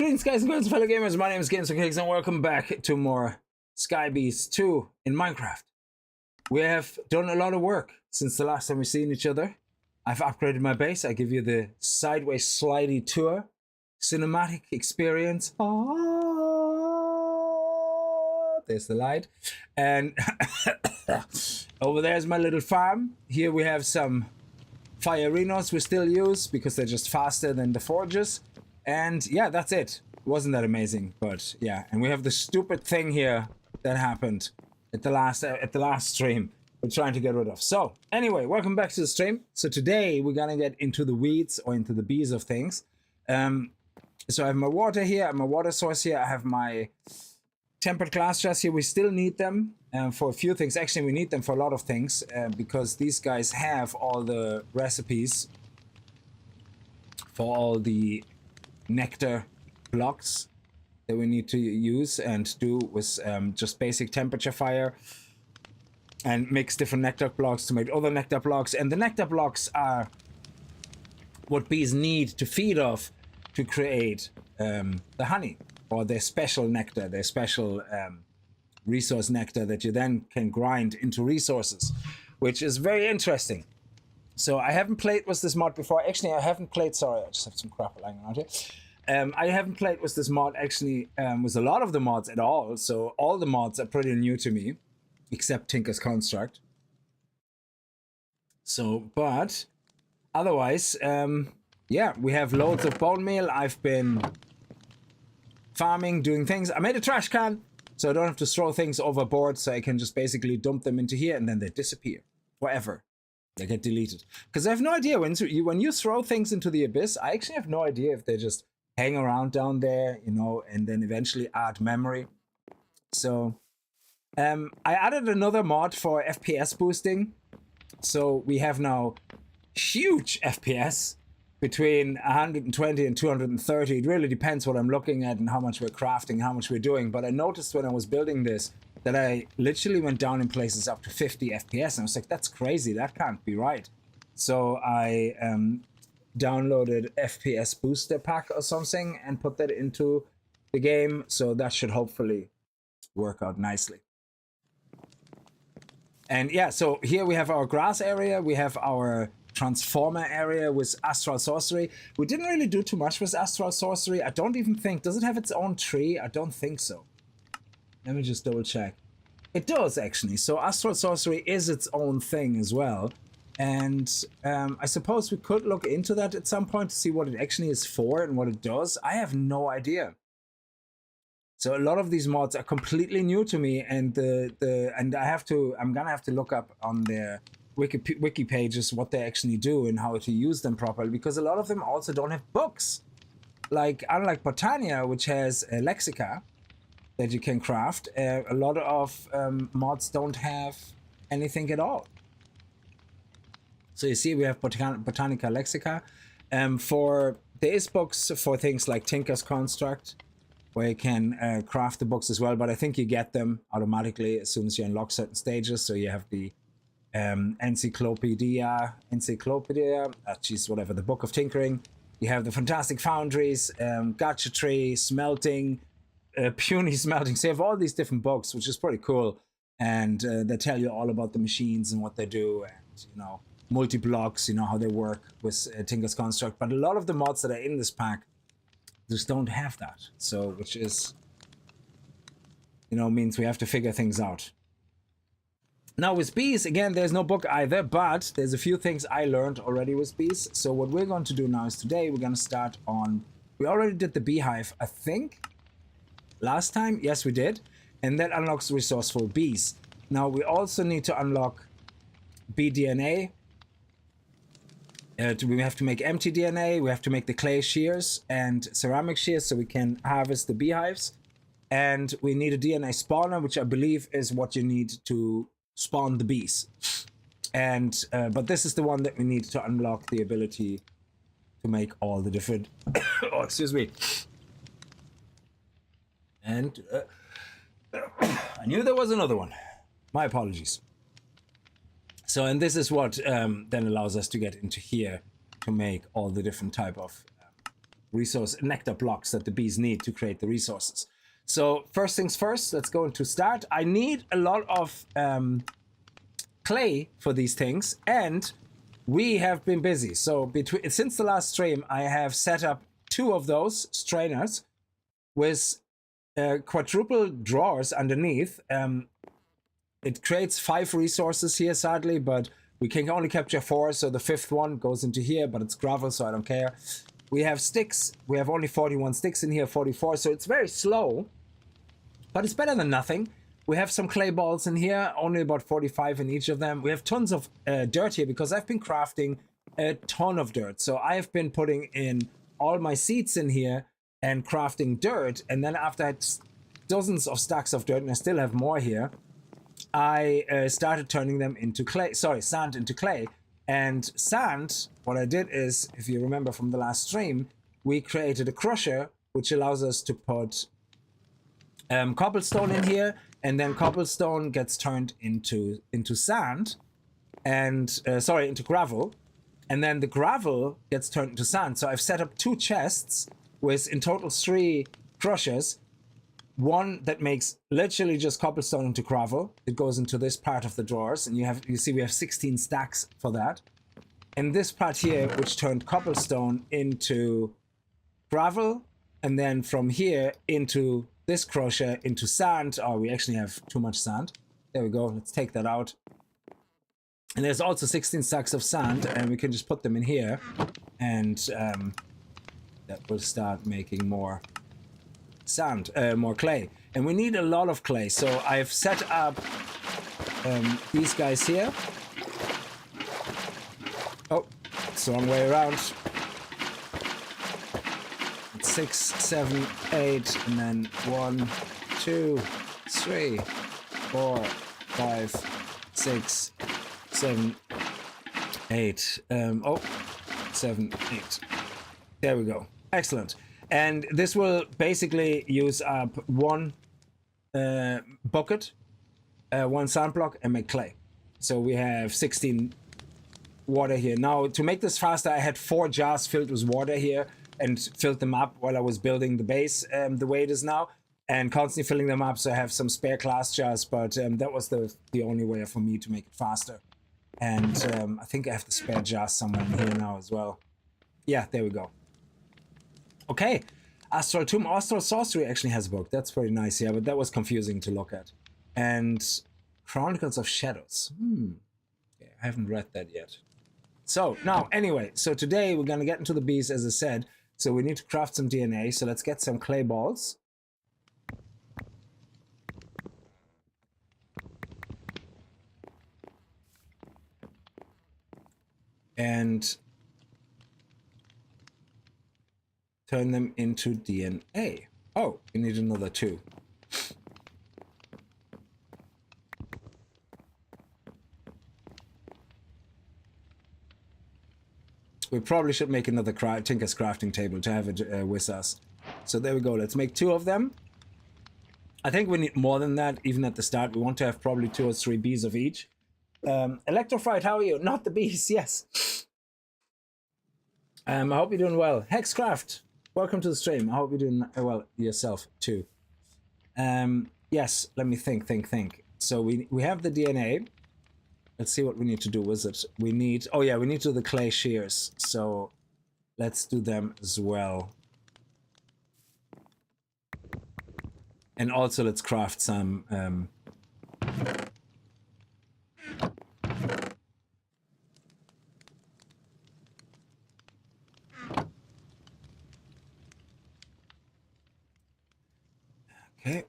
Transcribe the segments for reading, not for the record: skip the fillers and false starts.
Greetings guys and girls, fellow gamers, my name is kickz and welcome back to more Bees 2 in Minecraft. We have done a lot of work since the last time we've seen each other. I've upgraded my base. I give you the sideways slidey tour, cinematic experience. There's the light. And over there's my little farm. Here we have some fire arenas we still use because they're just faster than the forges. And yeah, that's it. Wasn't that amazing? But yeah, and we have the stupid thing here that happened at the last stream we're trying to get rid of. So anyway, welcome back to the stream. So today we're gonna get into the weeds or into the bees of things. So I have my water here, I have my water source here, I have my tempered glass jars here. We still need them for a few things. Actually, we need them for a lot of things because these guys have all the recipes for all the nectar blocks that we need to use and do with just basic temperature fire and mix different nectar blocks to make other nectar blocks. And the nectar blocks are what bees need to feed off to create the honey, or their special nectar, their special resource nectar that you then can grind into resources, which is very interesting. So I haven't played with this mod before. Actually, I haven't played, sorry, I just have some crap lying around here. I haven't played with this mod actually with a lot of the mods at all. So all the mods are pretty new to me, except Tinker's Construct. So, but otherwise, yeah, we have loads of bone meal. I've been farming, doing things. I made a trash can, so I don't have to throw things overboard. So I can just basically dump them into here and then they disappear forever. They get deleted. Because I have no idea when you throw things into the abyss, I actually have no idea if they just hang around down there, you know, and then eventually add memory. So I added another mod for FPS boosting. So we have now huge FPS between 120 and 230. It really depends what I'm looking at and how much we're crafting, how much we're doing. But I noticed when I was building this that I literally went down in places up to 50 FPS. And I was like, that's crazy. That can't be right. So I downloaded FPS booster pack or something and put that into the game. So that should hopefully work out nicely. And yeah, so here we have our grass area. We have our transformer area with astral sorcery. We didn't really do too much with astral sorcery. I don't even think, does it have its own tree? I don't think so. Let me just double check. It does actually. So astral sorcery is its own thing as well. And I suppose we could look into that at some point to see what it actually is for and what it does. I have no idea. So a lot of these mods are completely new to me, and I'm gonna have to look up on their wiki pages what they actually do and how to use them properly, because a lot of them also don't have books. Like, unlike Botania, which has a lexica that you can craft, a lot of mods don't have anything at all. So you see we have Botanica Lexica. There is books for things like Tinker's Construct, where you can craft the books as well, but I think you get them automatically as soon as you unlock certain stages. So you have the Encyclopedia, whatever, the Book of Tinkering. You have the Fantastic Foundries, Gadgetry, Smelting, Puny Smelting. So you have all these different books, which is pretty cool. And they tell you all about the machines and what they do, and, you know, multi-blocks, you know, how they work with Tinker's Construct. But a lot of the mods that are in this pack just don't have that. So, which is, you know, means we have to figure things out. Now with bees, again, there's no book either, but there's a few things I learned already with bees. So what we're going to do now is today we're going to start on, we already did the beehive, I think, last time. Yes, we did. And that unlocks Resourceful Bees. Now we also need to unlock bee DNA. We have to make empty DNA, we have to make the clay shears and ceramic shears so we can harvest the beehives. And we need a DNA spawner, which I believe is what you need to spawn the bees. And but this is the one that we need to unlock the ability to make all the different oh, excuse me. And I knew there was another one. My apologies. So, and this is what then allows us to get into here to make all the different type of resource nectar blocks that the bees need to create the resources. So first things first, let's go into start. I need a lot of clay for these things, and we have been busy. So since the last stream, I have set up 2 of those strainers with quadruple drawers underneath. It creates 5 resources here, sadly, but we can only capture 4, so the 5th one goes into here, but it's gravel, so I don't care. We have sticks. We have only 41 sticks in here, 44, so it's very slow, but it's better than nothing. We have some clay balls in here, only about 45 in each of them. We have tons of dirt here because I've been crafting a ton of dirt. So I've been putting in all my seeds in here and crafting dirt, and then after I had dozens of stacks of dirt, and I still have more here, I started turning them into clay, sand into clay. And sand, what I did is, if you remember from the last stream, we created a crusher, which allows us to put cobblestone in here, and then cobblestone gets turned into sand, and into gravel, and then the gravel gets turned into sand. So I've set up 2 chests with in total 3 crushers. One that makes literally just cobblestone into gravel. It goes into this part of the drawers, and you see we have 16 stacks for that. And this part here, which turned cobblestone into gravel, and then from here into this crusher into sand. Oh, we actually have too much sand. There we go. Let's take that out. And there's also 16 stacks of sand, and we can just put them in here, and that will start making more sand, more clay. And we need a lot of clay, so I've set up these guys here. Oh, it's the wrong way around. 6, 7, 8, and then 1, 2, 3, 4, 5, 6, 7, 8. 7, 8. There we go. Excellent. And this will basically use up 1 bucket, 1 sand block, and make clay. So we have 16 water here. Now, to make this faster, I had 4 jars filled with water here and filled them up while I was building the base the way it is now, and constantly filling them up, so I have some spare glass jars, but that was the only way for me to make it faster. And I think I have the spare jars somewhere in here now as well. Yeah, there we go. Okay, Astral Tomb. Astral Sorcery actually has a book. That's pretty nice, yeah, but that was confusing to look at. And Chronicles of Shadows. Okay, I haven't read that yet. So, now, anyway, so today we're going to get into the bees, as I said. So we need to craft some DNA, so let's get some clay balls. And turn them into DNA. Oh, we need another 2. We probably should make another Tinker's crafting table to have it with us. So there we go. Let's make 2 of them. I think we need more than that, even at the start. We want to have probably 2 or 3 bees of each. Electrified, how are you? Not the bees, yes. I hope you're doing well. Hexcraft, welcome to the stream. I hope you're doing well yourself too. Yes, let me think. So we have the DNA. Let's see what we need to do with it. We need, oh yeah, we need to do the clay shears. So let's do them as well. And also let's craft some okay.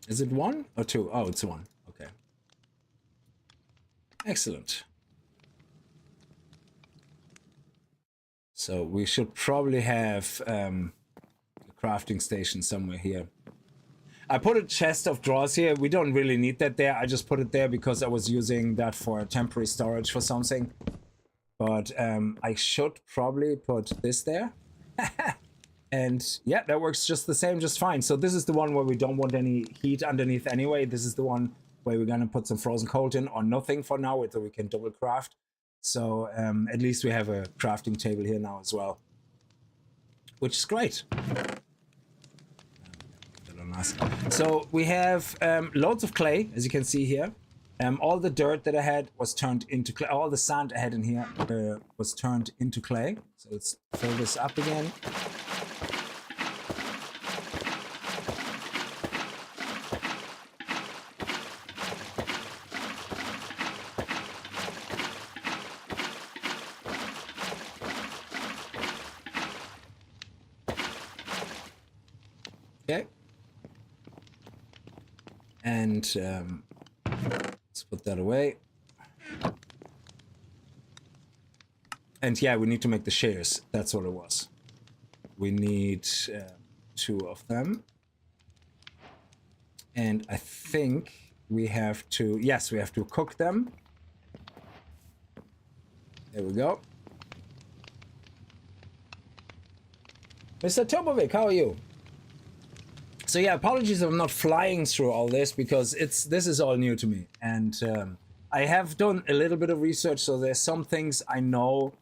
Is it 1 or 2? Oh, it's 1. Okay. Excellent. So we should probably have a crafting station somewhere here. I put a chest of drawers here. We don't really need that there. I just put it there because I was using that for temporary storage for something. But I should probably put this there. And yeah, that works just the same, just fine. So this is the one where we don't want any heat underneath anyway. This is the one where we're gonna put some frozen cold in, or nothing for now, so we can double craft. So at least we have a crafting table here now as well, which is great. So we have loads of clay, as you can see here. All the dirt that I had was turned into clay. All the sand I had in here was turned into clay. So let's fill this up again. Okay. And let's put that away. And yeah, we need to make the shares. That's what it was. We need 2 of them. And I think we have to, yes, we have to cook them. There we go. Mr. Tobovic, how are you? So yeah, apologies if I'm not flying through all this, because this is all new to me. And I have done a little bit of research, so there's some things I know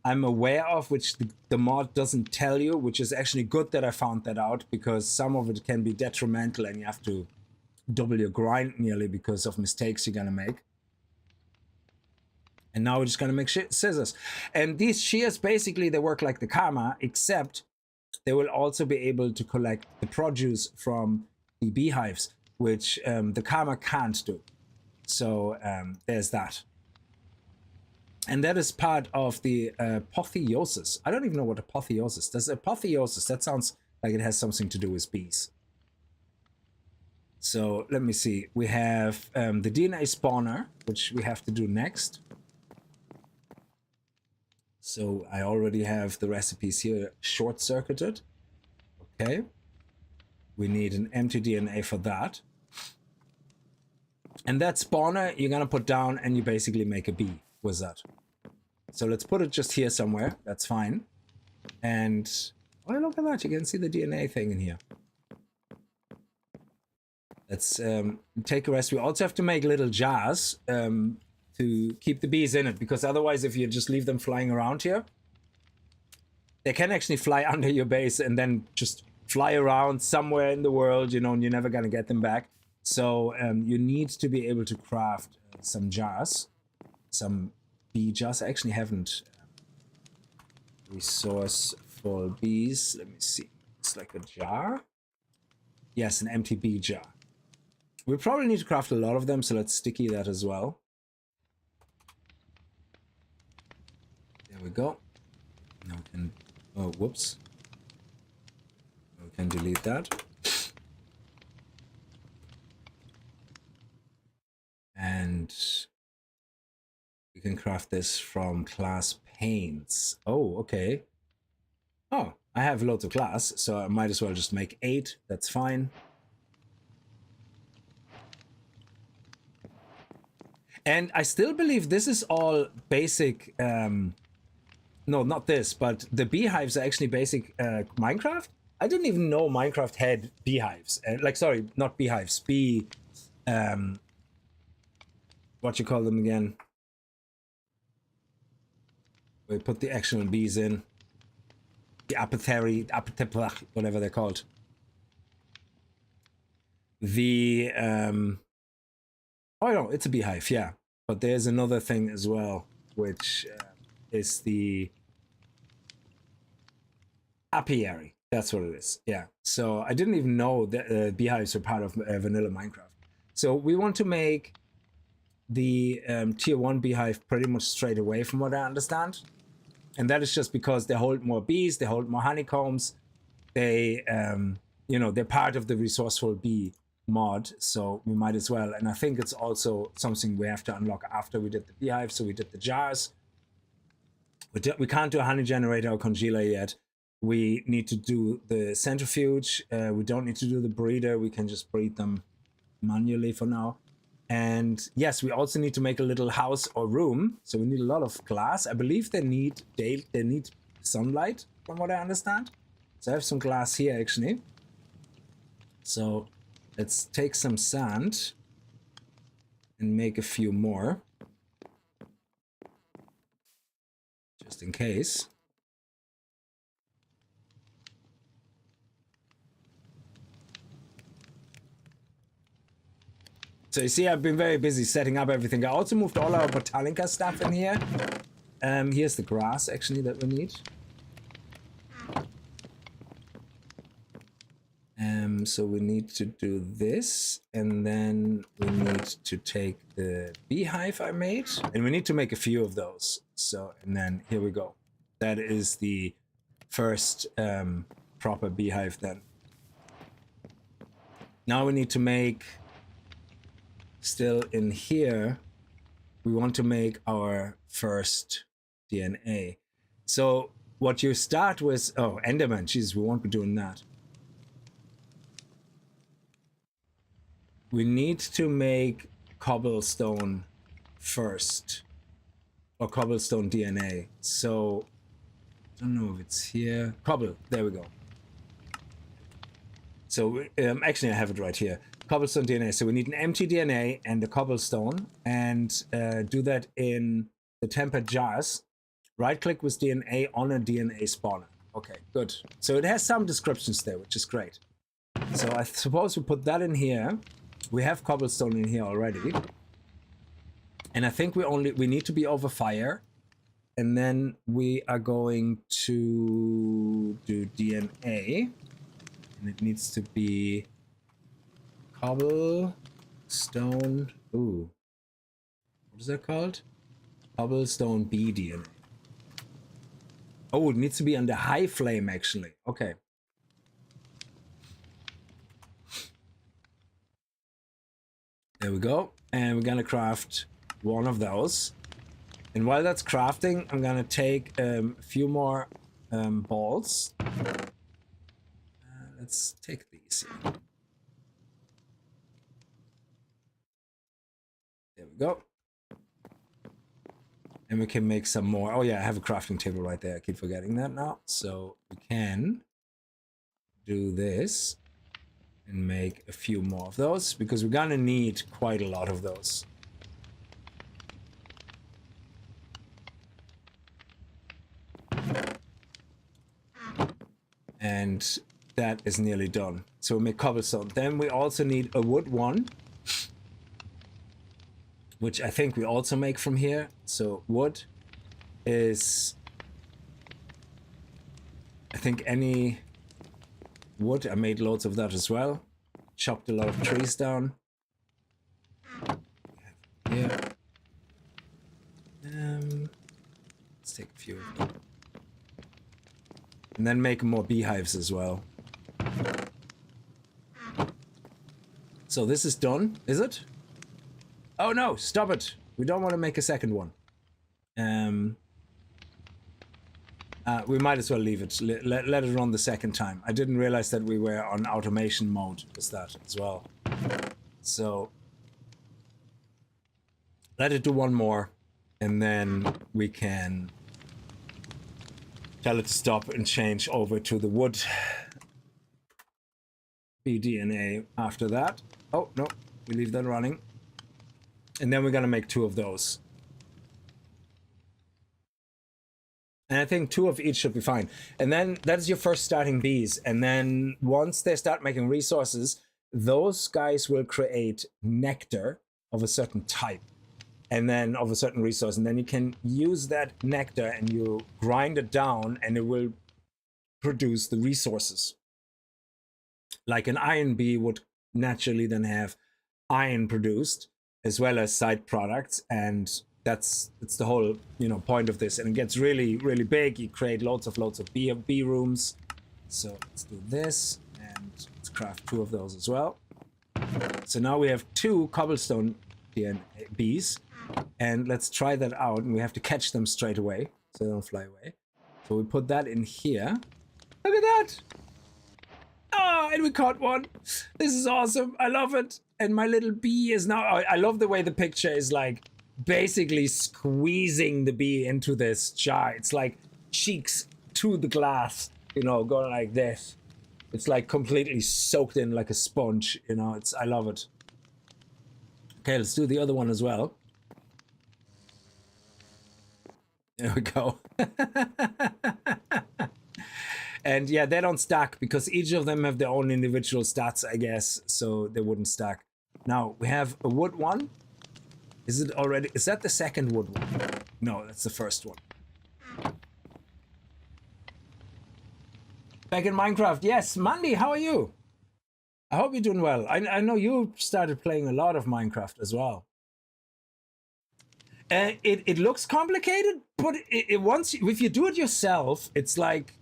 I'm aware of, which the mod doesn't tell you, which is actually good that I found that out, because some of it can be detrimental and you have to double your grind nearly because of mistakes you're gonna make. And now we're just gonna make scissors. And these shears, basically, they work like the karma, except they will also be able to collect the produce from the beehives, which the karma can't do. So there's that. And that is part of the apotheosis. I don't even know what apotheosis. Does apotheosis, that sounds like it has something to do with bees. So let me see. We have the DNA spawner, which we have to do next. So I already have the recipes here short-circuited. Okay. We need an empty DNA for that. And that spawner you're gonna put down and you basically make a bee with that. So let's put it just here somewhere. That's fine. And oh, look at that. You can see the DNA thing in here. Let's take a rest. We also have to make little jars to keep the bees in it, because otherwise if you just leave them flying around here, they can actually fly under your base and then just fly around somewhere in the world, you know, and you're never gonna get them back. So you need to be able to craft some jars, some bee jars. I actually haven't resourceful bees. Let me see. It's like a jar. Yes, an empty bee jar. We probably need to craft a lot of them, so let's sticky that as well. There we go. Now we can, oh, whoops. We can delete that. And we can craft this from class paints. Oh, okay. Oh, I have loads of glass, so I might as well just make 8. That's fine. And I still believe this is all basic. No, not this, but the beehives are actually basic Minecraft. I didn't even know Minecraft had beehives. Like, sorry, not beehives. What you call them again? We put the actual bees in. The apothecary, whatever they're called. The oh no, it's a beehive, yeah. But there's another thing as well, which is the apiary. That's what it is, yeah. So I didn't even know that beehives are part of vanilla Minecraft. So we want to make the tier 1 beehive pretty much straight away, from what I understand. And that is just because they hold more bees, they hold more honeycombs. They, you know, they're part of the Resourceful Bee mod, so we might as well. And I think it's also something we have to unlock after we did the beehive. So we did the jars. We can't do a honey generator or congealer yet. We need to do the centrifuge. We don't need to do the breeder. We can just breed them manually for now. And yes, we also need to make a little house or room. So we need a lot of glass. I believe they need sunlight, from what I understand. So I have some glass here actually. So let's take some sand and make a few more. Just in case. So you see, I've been very busy setting up everything. I also moved all our Botanica stuff in here. Here's the grass, actually, that we need. So we need to do this, and then we need to take the beehive I made, and we need to make a few of those. So, and then here we go. That is the first proper beehive then. Now we need to make, still in here, we want to make our first DNA. So what you start with, oh, Enderman, jeez, we won't be doing that. We need to make cobblestone first, or cobblestone DNA. So, I don't know if it's here. Cobble, there we go. So, actually I have it right here. Cobblestone DNA. So we need an empty DNA and a cobblestone, and do that in the tempered jars. Right click with DNA on a DNA spawner. Okay, good. So it has some descriptions there, which is great. So I suppose we put that in here. We have cobblestone in here already. And I think we need to be over fire. And then we are going to do DNA. And it needs to be cobblestone. Ooh. What is that called? Cobblestone bee DNA. Oh, it needs to be under high flame actually. Okay. There we go. And we're gonna craft one of those. And while that's crafting, I'm gonna take a few more balls. Let's take these. There we go. And we can make some more. Oh yeah, I have a crafting table right there. I keep forgetting that now. So we can do this and make a few more of those, because we're gonna need quite a lot of those. And that is nearly done. So we make cobblestone. Then we also need a wood one, which I think we also make from here. So wood is, I think any wood. I made loads of that as well. Chopped a lot of trees down. Here. Let's take a few of them. And then make more beehives as well. So this is done, is it? Oh no, stop it. We don't want to make a second one. We might as well leave it. Let it run the second time. I didn't realize that we were on automation mode with that as well. So let it do one more, and then we can tell it to stop and change over to the wood BDNA after that. Oh no, we leave that running. And then we're gonna make 2 of those. And I think 2 of each should be fine. And then that's your first starting bees. And then once they start making resources, those guys will create nectar of a certain type, and then of a certain resource. And then you can use that nectar and you grind it down, and it will produce the resources. Like an iron bee would naturally then have iron produced, as well as side products, and it's the whole point of this. And it gets really big. You create loads of bee rooms. So let's do this, and let's craft 2 of those as well. So now we have 2 cobblestone bees, and let's try that out. And we have to catch them straight away so they don't fly away. So we put that in here. Look at that! Oh, and we caught one. This is awesome. I love it. And my little bee is now, I love the way the picture is like basically squeezing the bee into this jar. It's like cheeks to the glass. you know, going like this. It's like completely soaked in like a sponge, you know. I love it. Okay, let's do the other one as well. There we go. And yeah, they don't stack because each of them have their own individual stats, I guess, so they wouldn't stack. Now, we have a wood one. Is it already? Is that the second wood one? No, that's the first one. Back in Minecraft. Yes, Mandy, how are you? I hope you're doing well. I know you started playing a lot of Minecraft as well. It looks complicated, but once if you do it yourself, it's like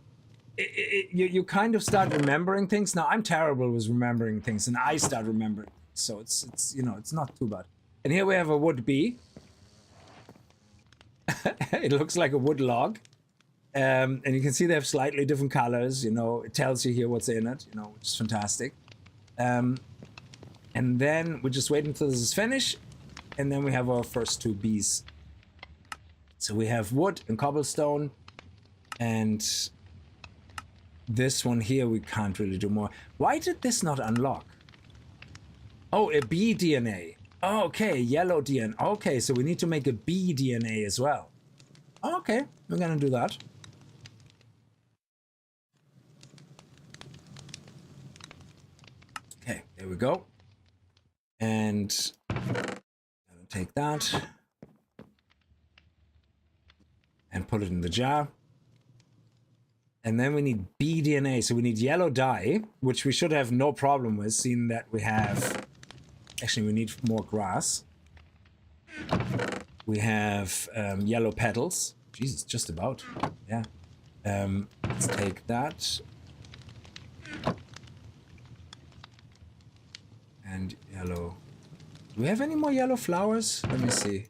you kind of start remembering things. Now I'm terrible with remembering things, and I start remembering. So it's you know, it's not too bad. And here we have a wood bee. It looks like a wood log. And you can see they have slightly different colors, you know, it tells you here what's in it, you know, which is fantastic. And then we just wait until this is finished, and then we have our first two bees. So we have wood and cobblestone, and this one here we can't really do more. Why did this not unlock? Oh, a bee DNA. Oh, okay, yellow DNA. Okay, so we need to make a bee DNA as well. Okay, we're gonna do that. Okay, there we go. And I'll take that and put it in the jar. And then we need BDNA, so we need yellow dye, which we should have no problem with, seeing that we have... Actually, we need more grass. We have yellow petals. Jesus, just about. Yeah. Let's take that. And yellow. Do we have any more yellow flowers? Let me see.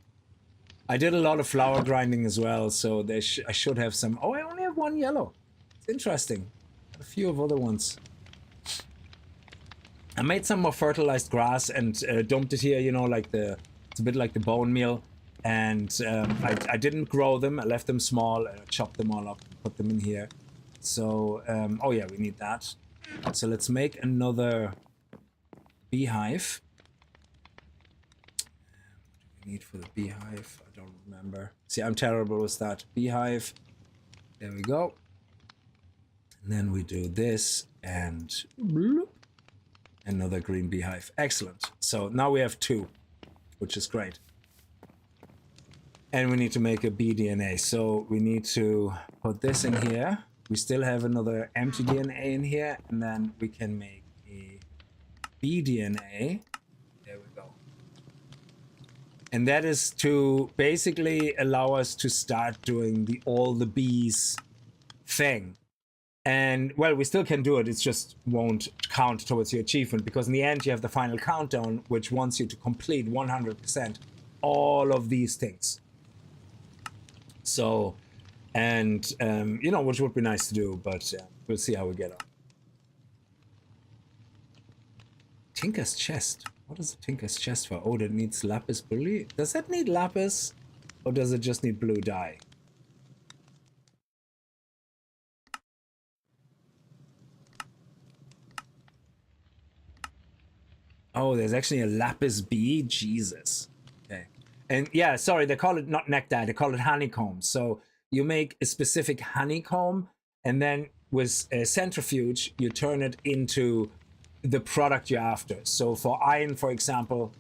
I did a lot of flower grinding as well, so I should have some. Oh, I only have one yellow. It's interesting. A few of other ones. I made some more fertilized grass and dumped it here, you know, like it's a bit like the bone meal. And I didn't grow them. I left them small. I chopped them all up and put them in here. So, oh yeah, we need that. So let's make another beehive. What do we need for the beehive? I don't remember. See, I'm terrible with that. Beehive. There we go. And then we do this and bloop, another green beehive. Excellent. So now we have two, which is great. And we need to make a BDNA. So we need to put this in here. We still have another empty DNA in here, and then we can make a BDNA. There we go. And that is to basically allow us to start doing the all the bees thing. And well, we still can do it. It just won't count towards your achievement, because in the end you have the final countdown, which wants you to complete 100% all of these things. So, and you know, which would be nice to do, but we'll see how we get on. Tinker's chest. What is a Tinker's chest for? Oh, that needs lapis lazuli. Does that need lapis, or does it just need blue dye? Oh, there's actually a lapis bee. Jesus. Okay. And yeah, sorry, they call it not neck dye, they call it honeycomb. So you make a specific honeycomb, and then with a centrifuge, you turn it into the product you're after. So for iron, for example,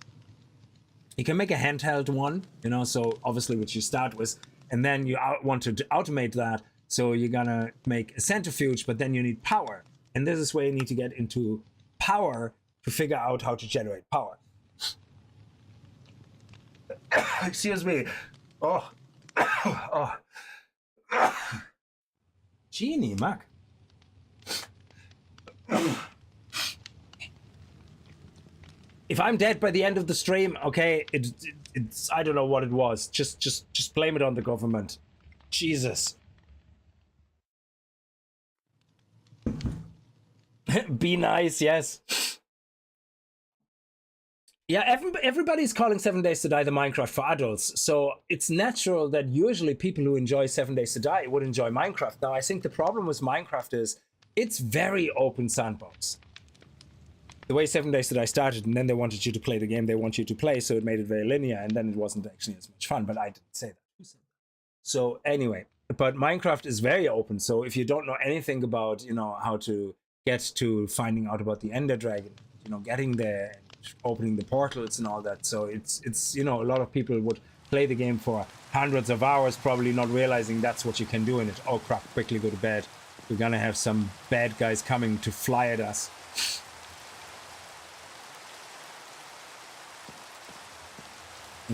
you can make a handheld one, you know, so obviously which you start with, and then you want to automate that. So you're gonna make a centrifuge, but then you need power. And this is where you need to get into power to figure out how to generate power. Excuse me. Oh. Oh. Genie, Mac. If I'm dead by the end of the stream, okay, it's I don't know what it was. Just blame it on the government. Jesus. Be nice, yes. Yeah, everybody's calling 7 Days to Die the Minecraft for adults, so it's natural that usually people who enjoy 7 Days to Die would enjoy Minecraft. Now, I think the problem with Minecraft is it's very open sandbox. The way 7 Days to Die started, and then they wanted you to play the game they want you to play, so it made it very linear, and then it wasn't actually as much fun, but I didn't say that. Who said that? So anyway, but Minecraft is very open, so if you don't know anything about, you know, how to get to finding out about the Ender Dragon, you know, getting there, opening the portals and all that. So it's you know, a lot of people would play the game for hundreds of hours, probably not realizing that's what you can do in it. Oh crap, quickly go to bed. We're gonna have some bad guys coming to fly at us.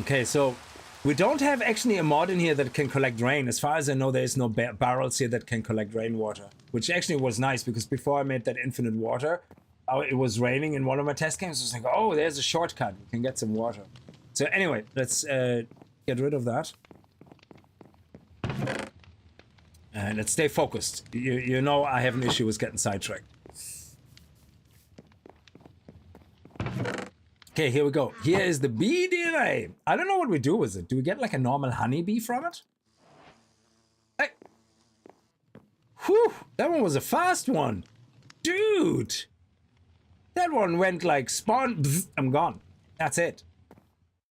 Okay, so we don't have actually a mod in here that can collect rain. As far as I know, there is no barrels here that can collect rainwater, which actually was nice because before I made that infinite water, it was raining in one of my test games. I was like, oh, there's a shortcut. We can get some water. So anyway, let's get rid of that. And let's stay focused. You know I have an issue with getting sidetracked. Okay, here we go. Here is the bee DNA. I don't know what we do with it. Do we get like a normal honeybee from it? Hey. Whew, that one was a fast one. Dude. That one went like spawn. Bzz, I'm gone. That's it.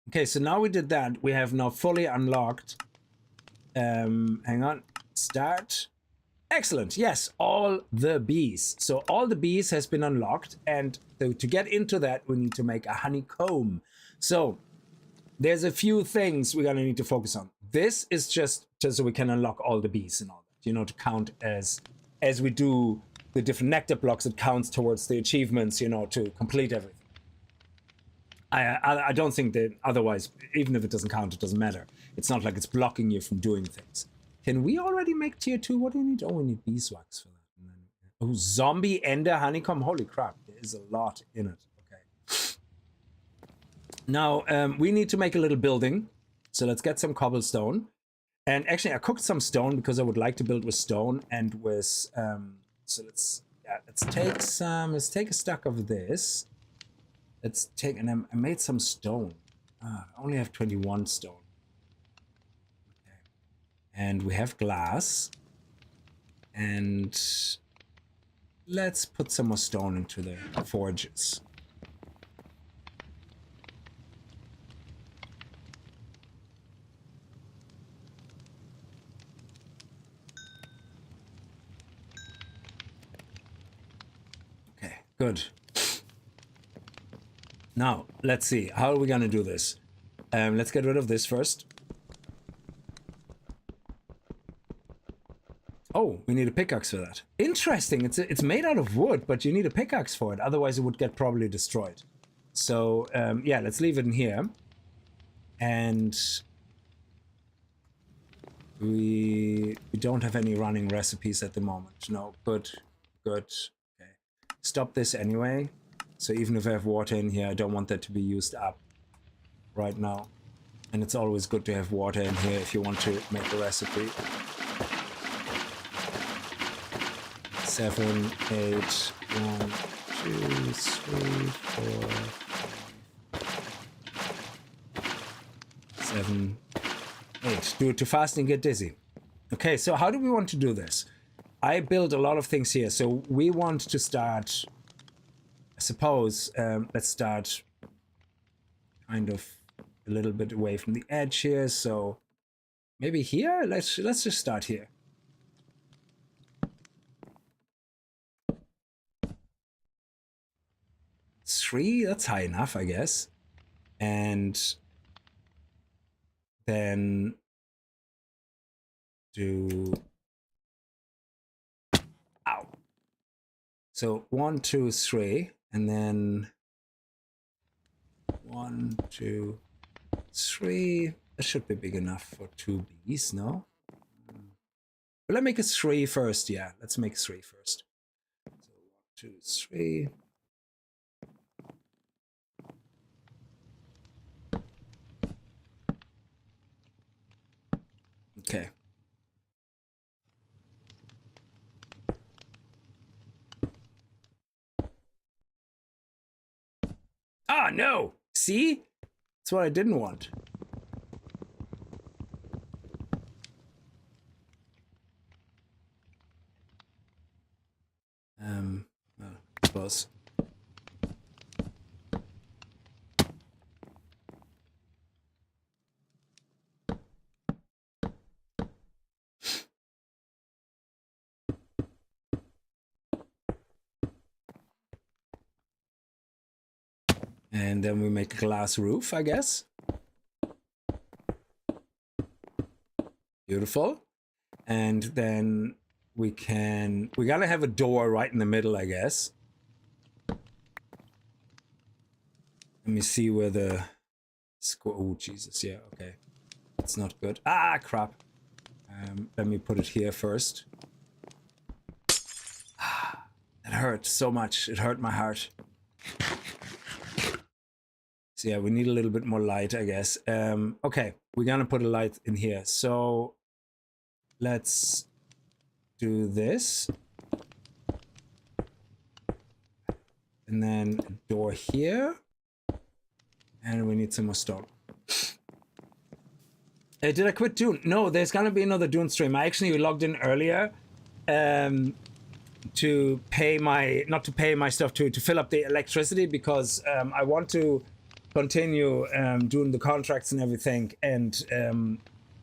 Okay, so now we did that. We have now fully unlocked. Hang on. Start. Excellent. Yes, all the bees. So all the bees has been unlocked, and to get into that, we need to make a honeycomb. So there's a few things we're gonna need to focus on. This is just so we can unlock all the bees and all that. You know, to count as we do the different nectar blocks. It counts towards the achievements. You know, to complete everything. I don't think that otherwise, even if it doesn't count, it doesn't matter. It's not like it's blocking you from doing things. Can we already make tier 2? What do we need? Oh, we need beeswax for that. And then, oh, zombie ender honeycomb. Holy crap, there is a lot in it. Okay. Now, we need to make a little building. So let's get some cobblestone. And actually, I cooked some stone because I would like to build with stone and with... so let's take a stack of this. Let's take... And I made some stone. I only have 21 stone. And we have glass, and let's put some more stone into the forges. Okay, good. Now, let's see. How are we gonna do this? Let's get rid of this first. Oh, we need a pickaxe for that. Interesting. It's made out of wood, but you need a pickaxe for it. Otherwise, it would get probably destroyed. So, yeah, let's leave it in here. And we don't have any running recipes at the moment. No, good. Okay. Stop this anyway. So even if I have water in here, I don't want that to be used up right now. And it's always good to have water in here if you want to make a recipe. 7, 8, 1, 2, 3, 4, 7, 8. Do it too fast and get dizzy. Okay, so how do we want to do this? I built a lot of things here, so we want to start, I suppose, let's start kind of a little bit away from the edge here, so maybe here? Let's just start here. Three, that's high enough, I guess. And then do... Ow. So 1, 2, 3, and then 1, 2, 3. That should be big enough for 2 bees, no? But let's make a 3 first, yeah. Let's make 3 first. So 1, 2, 3. Okay. Ah, no! See? That's what I didn't want. Well, I suppose. And then we make a glass roof, I guess. Beautiful. And then we gotta have a door right in the middle, I guess. Let me see where the, oh, Jesus, yeah, okay. That's not good. Ah, crap. Let me put it here first. It hurt so much. It hurt my heart. So yeah, we need a little bit more light, I guess. Okay, we're gonna put a light in here. So let's do this. And then a door here. And we need some more stone. Did I quit Dune? No, there's gonna be another Dune stream. I actually logged in earlier to pay my, not to pay my stuff, to fill up the electricity, because I want to continue doing the contracts and everything, and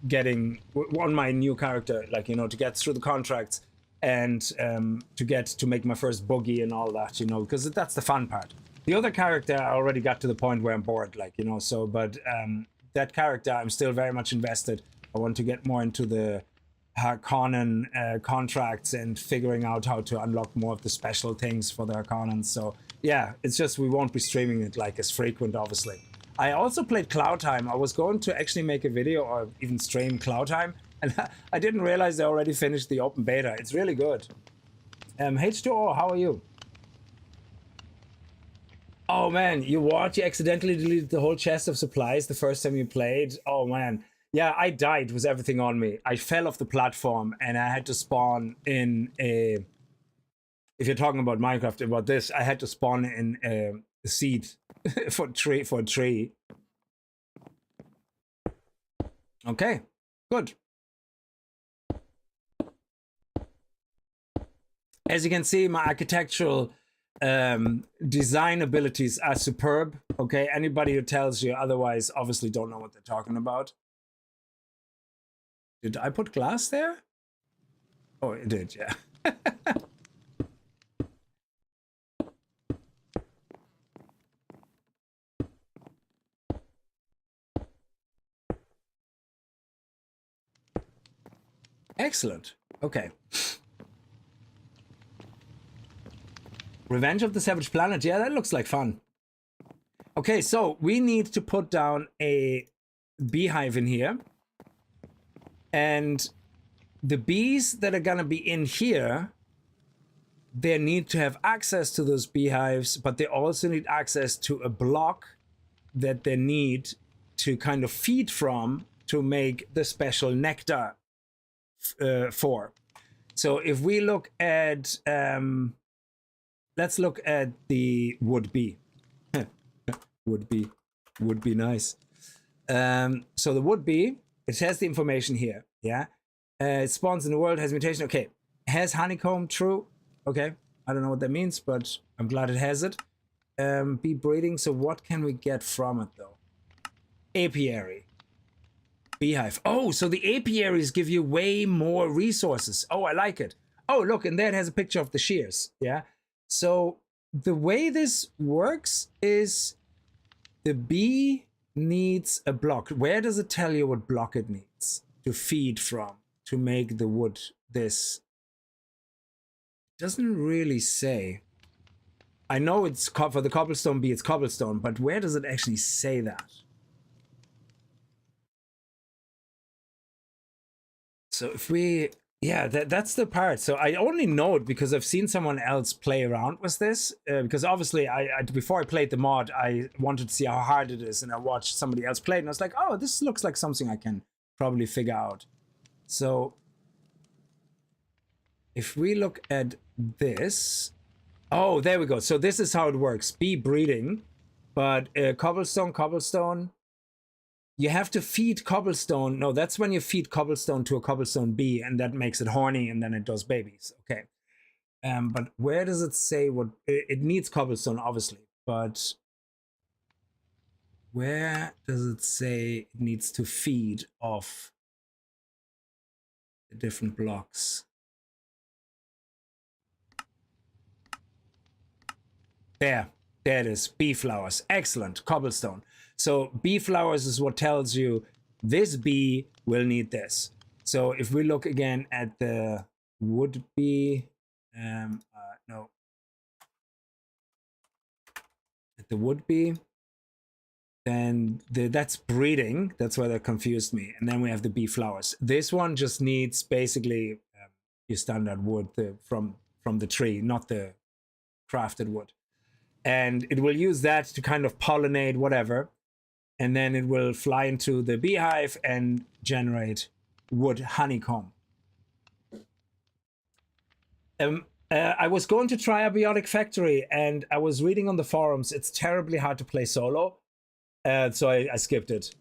getting on my new character, like, you know, to get through the contracts and to make my first buggy and all that, you know, because that's the fun part. The other character, I already got to the point where I'm bored, like, you know, so, but that character, I'm still very much invested. I want to get more into the Harkonnen contracts and figuring out how to unlock more of the special things for the Harkonnens. So yeah, it's just we won't be streaming it like as frequent, obviously. I also played Cloud Time. I was going to actually make a video or even stream Cloud Time, and I didn't realize they already finished the open beta. It's really good. H2O, how are you? Oh man, you accidentally deleted the whole chest of supplies the first time you played? Oh man. Yeah, I died with everything on me. I fell off the platform and I had to spawn in a... If you're talking about Minecraft, about this, I had to spawn in a seed for a tree. Okay, good. As you can see, my architectural design abilities are superb. Okay, anybody who tells you otherwise obviously don't know what they're talking about. Did I put glass there? Oh, it did, yeah. Excellent. Okay. Revenge of the Savage Planet. Yeah, that looks like fun. Okay, so we need to put down a beehive in here. And the bees that are gonna be in here, they need to have access to those beehives, but they also need access to a block that they need to kind of feed from to make the special nectar for. So if we look at, let's look at the wood bee. would be nice. So the wood bee, it has the information here, yeah? It spawns in the world, has mutation, okay. Has honeycomb, true, okay. I don't know what that means, but I'm glad it has it. Bee breeding, so what can we get from it though? Apiary. Beehive. Oh, so the apiaries give you way more resources. Oh, I like it. Oh, look, and there it has a picture of the shears, yeah? So the way this works is the bee needs a block. Where does it tell you what block it needs to feed from to make the wood this? It doesn't really say. I know it's for the cobblestone bee, it's cobblestone, but where does it actually say that? So if we, yeah, that's the part. So I only know it because I've seen someone else play around with this. Because obviously, I before I played the mod, I wanted to see how hard it is, and I watched somebody else play it, and I was like, oh, this looks like something I can probably figure out. So if we look at this, oh, there we go. So this is how it works: bee breeding, but cobblestone. You have to feed cobblestone. No, that's when you feed cobblestone to a cobblestone bee, and that makes it horny, and then it does babies. Okay. But where does it say what it needs? Cobblestone, obviously, but where does it say it needs to feed off the different blocks? There it is. Bee flowers. Excellent. Cobblestone. So bee flowers is what tells you this bee will need this. So if we look again at the wood bee, no, at the wood bee, then that's breeding. That's why that confused me. And then we have the bee flowers. This one just needs basically your standard wood from the tree, not the crafted wood. And it will use that to kind of pollinate whatever. And then it will fly into the beehive and generate wood honeycomb. I was going to try a biotic factory, and I was reading on the forums. It's terribly hard to play solo, so I skipped it.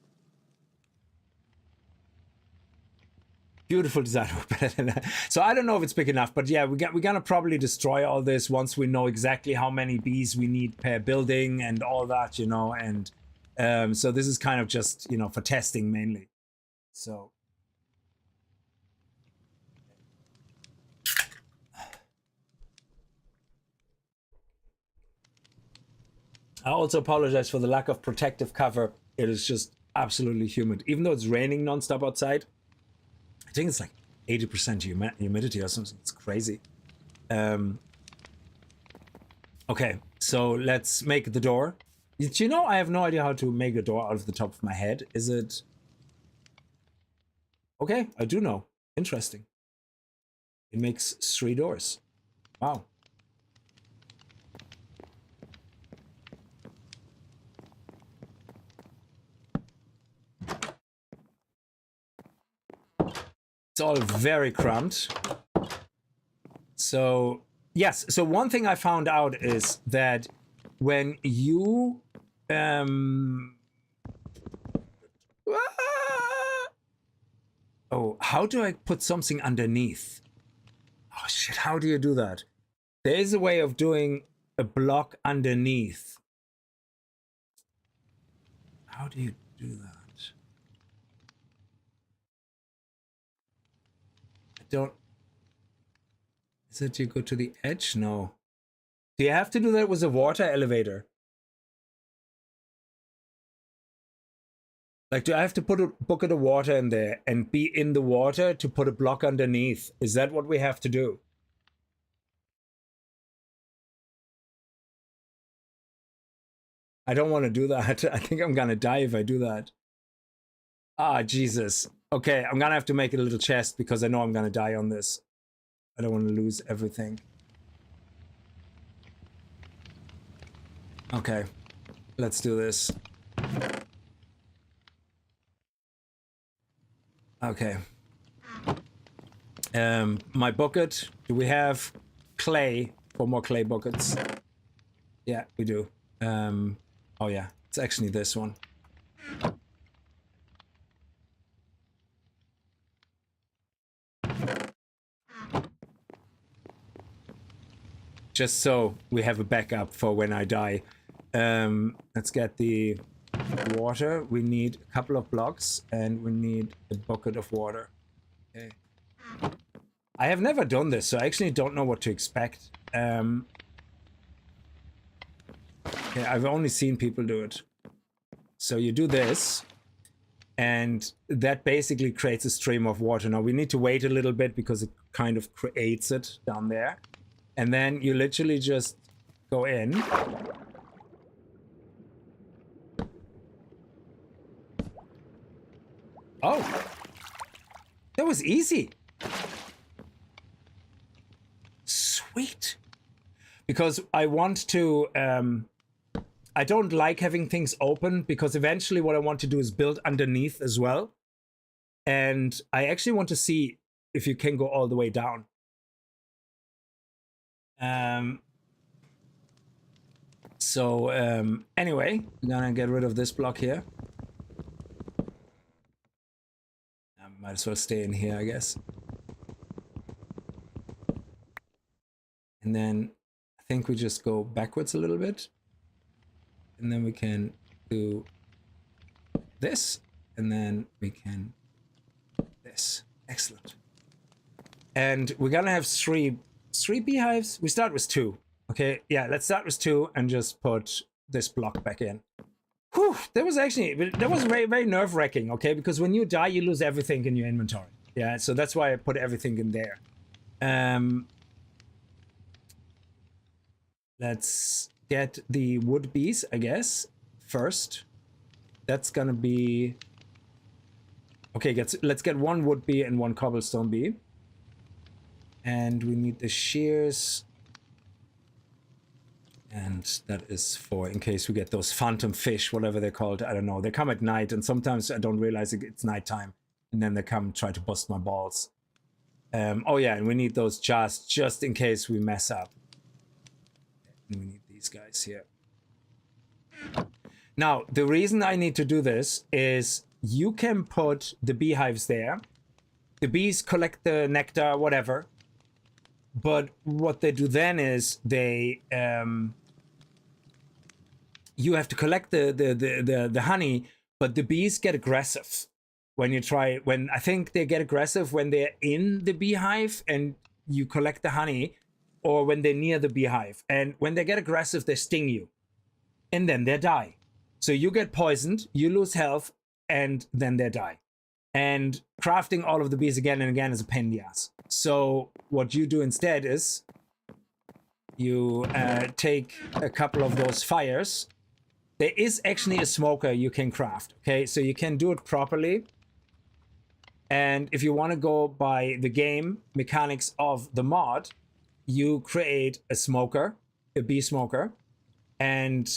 Beautiful design. So I don't know if it's big enough, but yeah, we're gonna probably destroy all this once we know exactly how many bees we need per building and all that, you know, and so this is kind of just, you know, for testing mainly. So I also apologize for the lack of protective cover. It is just absolutely humid. Even though it's raining nonstop outside, I think it's like 80% humidity or something. It's crazy. Okay, so let's make the door. Do you know, I have no idea how to make a door out of the top of my head. Is it... Okay, I do know. Interesting. It makes 3 doors. Wow. It's all very cramped. So, yes. So one thing I found out is that when you... Oh, how do I put something underneath? Oh, shit. How do you do that? There is a way of doing a block underneath. How do you do that? I don't... Is it you go to the edge? No. Do you have to do that with a water elevator? Like, do I have to put a bucket of water in there and be in the water to put a block underneath? Is that what we have to do? I don't want to do that. I think I'm gonna die if I do that. Ah, Jesus. Okay, I'm gonna have to make a little chest because I know I'm gonna die on this. I don't want to lose everything. Okay, let's do this. Okay. My bucket. Do we have clay for more clay buckets? Yeah, we do. Oh yeah, it's actually this one. Just so we have a backup for when I die. Let's get the water. We need a couple of blocks and we need a bucket of water. Okay. I have never done this, so I actually don't know what to expect. Okay, I've only seen people do it. So you do this, and that basically creates a stream of water. Now we need to wait a little bit because it kind of creates it down there. And then you literally just go in. Oh, that was easy. Sweet. Because I want to, I don't like having things open because eventually what I want to do is build underneath as well. And I actually want to see if you can go all the way down. So anyway, I'm gonna get rid of this block here. I might as well stay in here, I guess. And then I think we just go backwards a little bit. And then we can do this. And then we can this. Excellent. And we're gonna have three beehives. We start with 2. Okay, yeah, let's start with 2 and just put this block back in. Whew, that was very, very nerve-wracking, okay? Because when you die, you lose everything in your inventory. Yeah, so that's why I put everything in there. Let's get the wood bees, I guess, first. That's gonna be... Okay, let's get 1 wood bee and 1 cobblestone bee. And we need the shears. And that is for in case we get those phantom fish, whatever they're called. I don't know. They come at night, and sometimes I don't realize it's nighttime. And then they come try to bust my balls. Oh yeah, and we need those jars just in case we mess up. And we need these guys here. Now, the reason I need to do this is you can put the beehives there. The bees collect the nectar, whatever. But what they do then is they you have to collect the honey, but the bees get aggressive when you try. When I think they get aggressive when they're in the beehive and you collect the honey, or when they're near the beehive. And when they get aggressive, they sting you, and then they die. So you get poisoned, you lose health, and then they die. And crafting all of the bees again and again is a pain in the ass. So what you do instead is you take a couple of those fires. There is actually a smoker you can craft, okay? So you can do it properly. And if you want to go by the game mechanics of the mod, you create a smoker, a bee smoker. And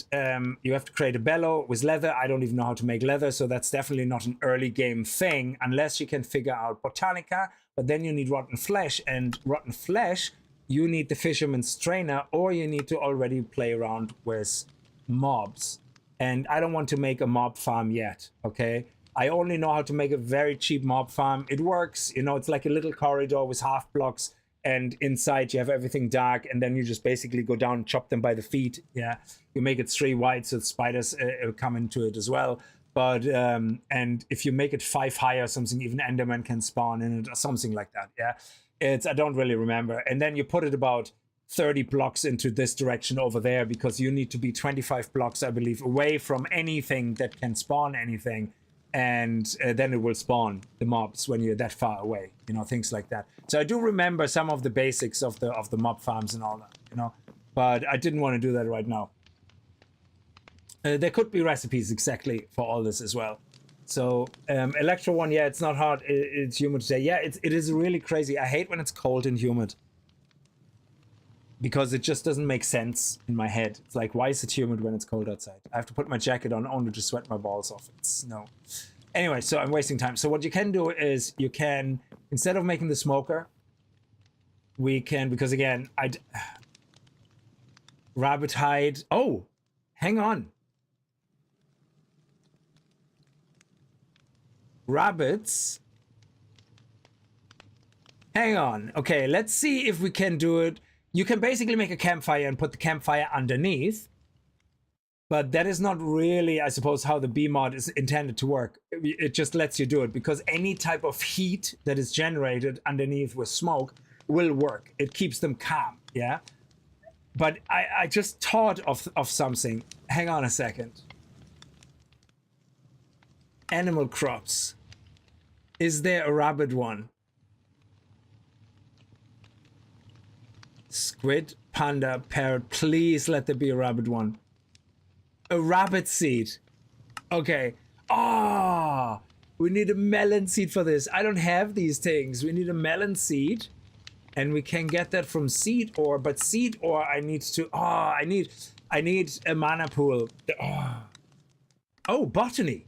you have to create a bellow with leather. I don't even know how to make leather, so that's definitely not an early game thing unless you can figure out Botanica. But then you need rotten flesh, and rotten flesh, you need the fisherman's trainer, or you need to already play around with mobs. And I don't want to make a mob farm yet, okay? I only know how to make a very cheap mob farm. It works, you know, it's like a little corridor with half blocks. And inside you have everything dark, and then you just basically go down and chop them by the feet. Yeah, you make it 3 wide so the spiders come into it as well. But and if you make it 5 high or something, even Enderman can spawn in it or something like that. Yeah, I don't really remember. And then you put it about 30 blocks into this direction over there, because you need to be 25 blocks, I believe, away from anything that can spawn anything. And then it will spawn the mobs when you're that far away, you know, things like that. So I do remember some of the basics of the mob farms and all that, you know, but I didn't want to do that right now. There could be recipes exactly for all this as well. So Electro one, yeah, it's not hard. It's humid today. Yeah, it is really crazy. I hate when it's cold and humid, because it just doesn't make sense in my head. It's like, why is it humid when it's cold outside? I have to put my jacket on only to sweat my balls off. It's no. Anyway, so I'm wasting time. So what you can do is you can, instead of making the smoker, we can, because again, rabbit hide. Oh, hang on. Rabbits. Hang on. Okay, let's see if we can do it. You can basically make a campfire and put the campfire underneath, but that is not really, I suppose, how the bee mod is intended to work. It just lets you do it, because any type of heat that is generated underneath with smoke will work. It keeps them calm, yeah? But I just thought of something. Hang on a second. Animal crops. Is there a rabbit one? Squid, panda, parrot. Please let there be a rabbit one. A rabbit seed. Okay. Ah, we need a melon seed for this. I don't have these things. We need a melon seed, and we can get that from seed ore. But seed ore, I need to. Ah, I need a mana pool. Oh, botany.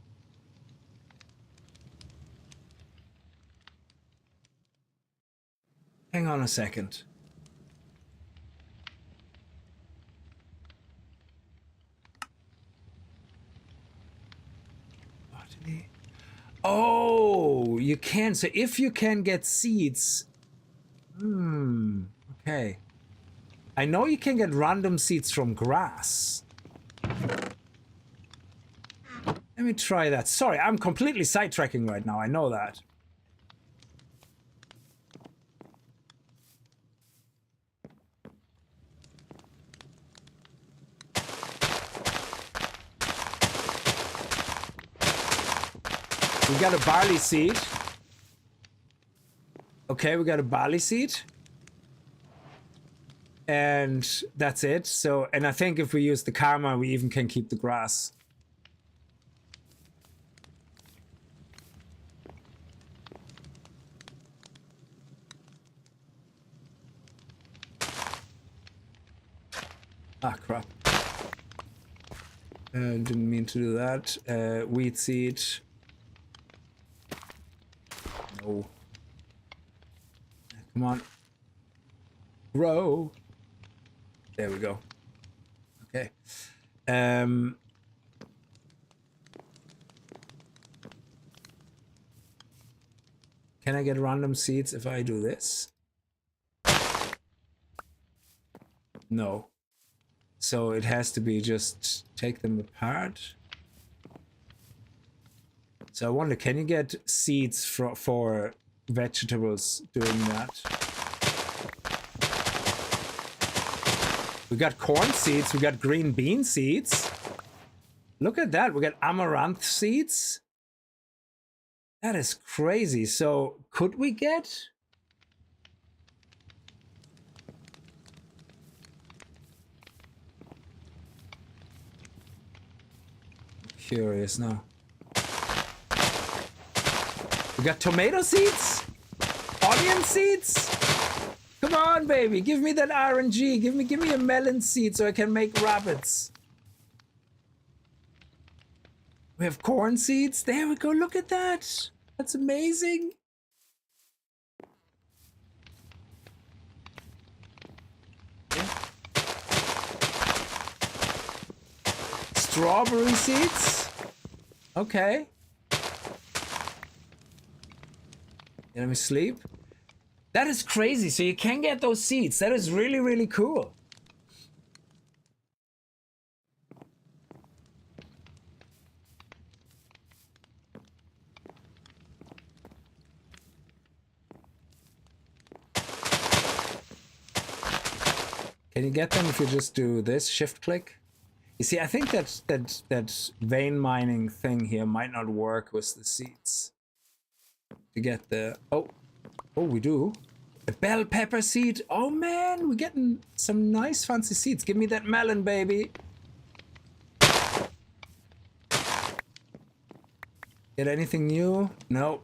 Hang on a second. Oh, you can. So if you can get seeds. Okay. I know you can get random seeds from grass. Let me try that. Sorry, I'm completely sidetracking right now. I know that. We got a barley seed. Okay, we got a barley seed. And that's it. So, and I think if we use the karma, we even can keep the grass. Ah, crap. Didn't mean to do that. Wheat seed. No. Come on. Grow. There we go. Okay. Can I get random seeds if I do this? No. So it has to be just take them apart. So I wonder, can you get seeds for vegetables doing that? We got corn seeds, we got green bean seeds. Look at that, we got amaranth seeds. That is crazy. So could we get? Curious now. We got tomato seeds? Onion seeds? Come on, baby, give me that RNG. Give me a melon seed so I can make rabbits. We have corn seeds. There we go. Look at that. That's amazing. Yeah. Strawberry seeds. Okay. Yeah, let me sleep. That is crazy. So you can get those seeds. That is really, really cool. Can you get them if you just do this shift click? You see, I think that vein mining thing here might not work with the seeds. To get the oh, we do. A bell pepper seed. Oh man, we're getting some nice fancy seeds. Give me that melon, baby. Get anything new? No,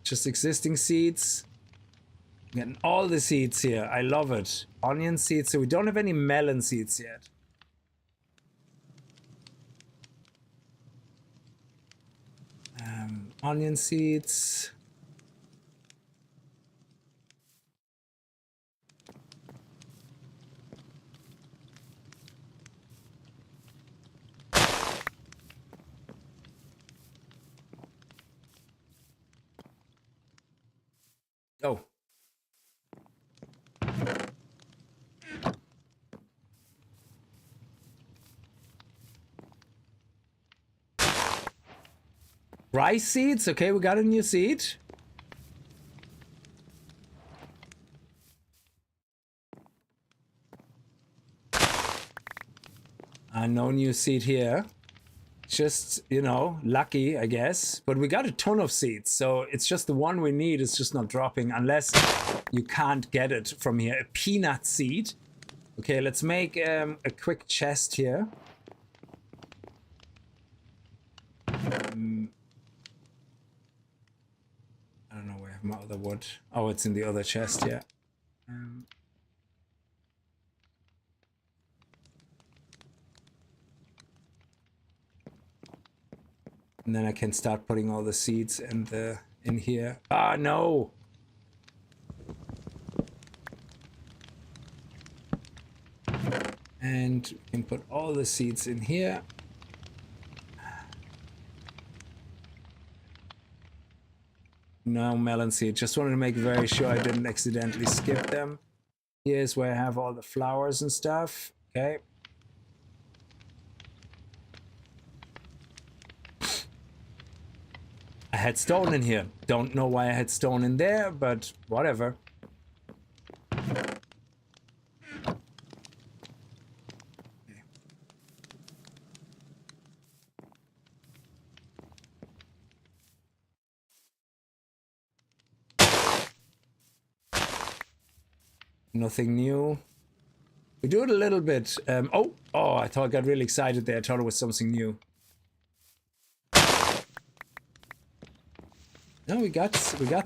just existing seeds. Getting all the seeds here. I love it. Onion seeds. So we don't have any melon seeds yet. Onion seeds. Oh. Rice seeds. Okay, we got a new seed. No new seed here. Just, you know, lucky, I guess. But we got a ton of seeds, so it's just the one we need is just not dropping unless you can't get it from here. A peanut seed. Okay, let's make a quick chest here. I don't know where I have my other wood. Oh, it's in the other chest, yeah. And then I can start putting all the seeds in here. Ah, no! And we can put all the seeds in here. No melon seed. Just wanted to make very sure I didn't accidentally skip them. Here's where I have all the flowers and stuff. Okay. I had stone in here. Don't know why I had stone in there, but whatever. Nothing new. We do it a little bit. Oh, I thought I got really excited there. I thought it was something new. No, we got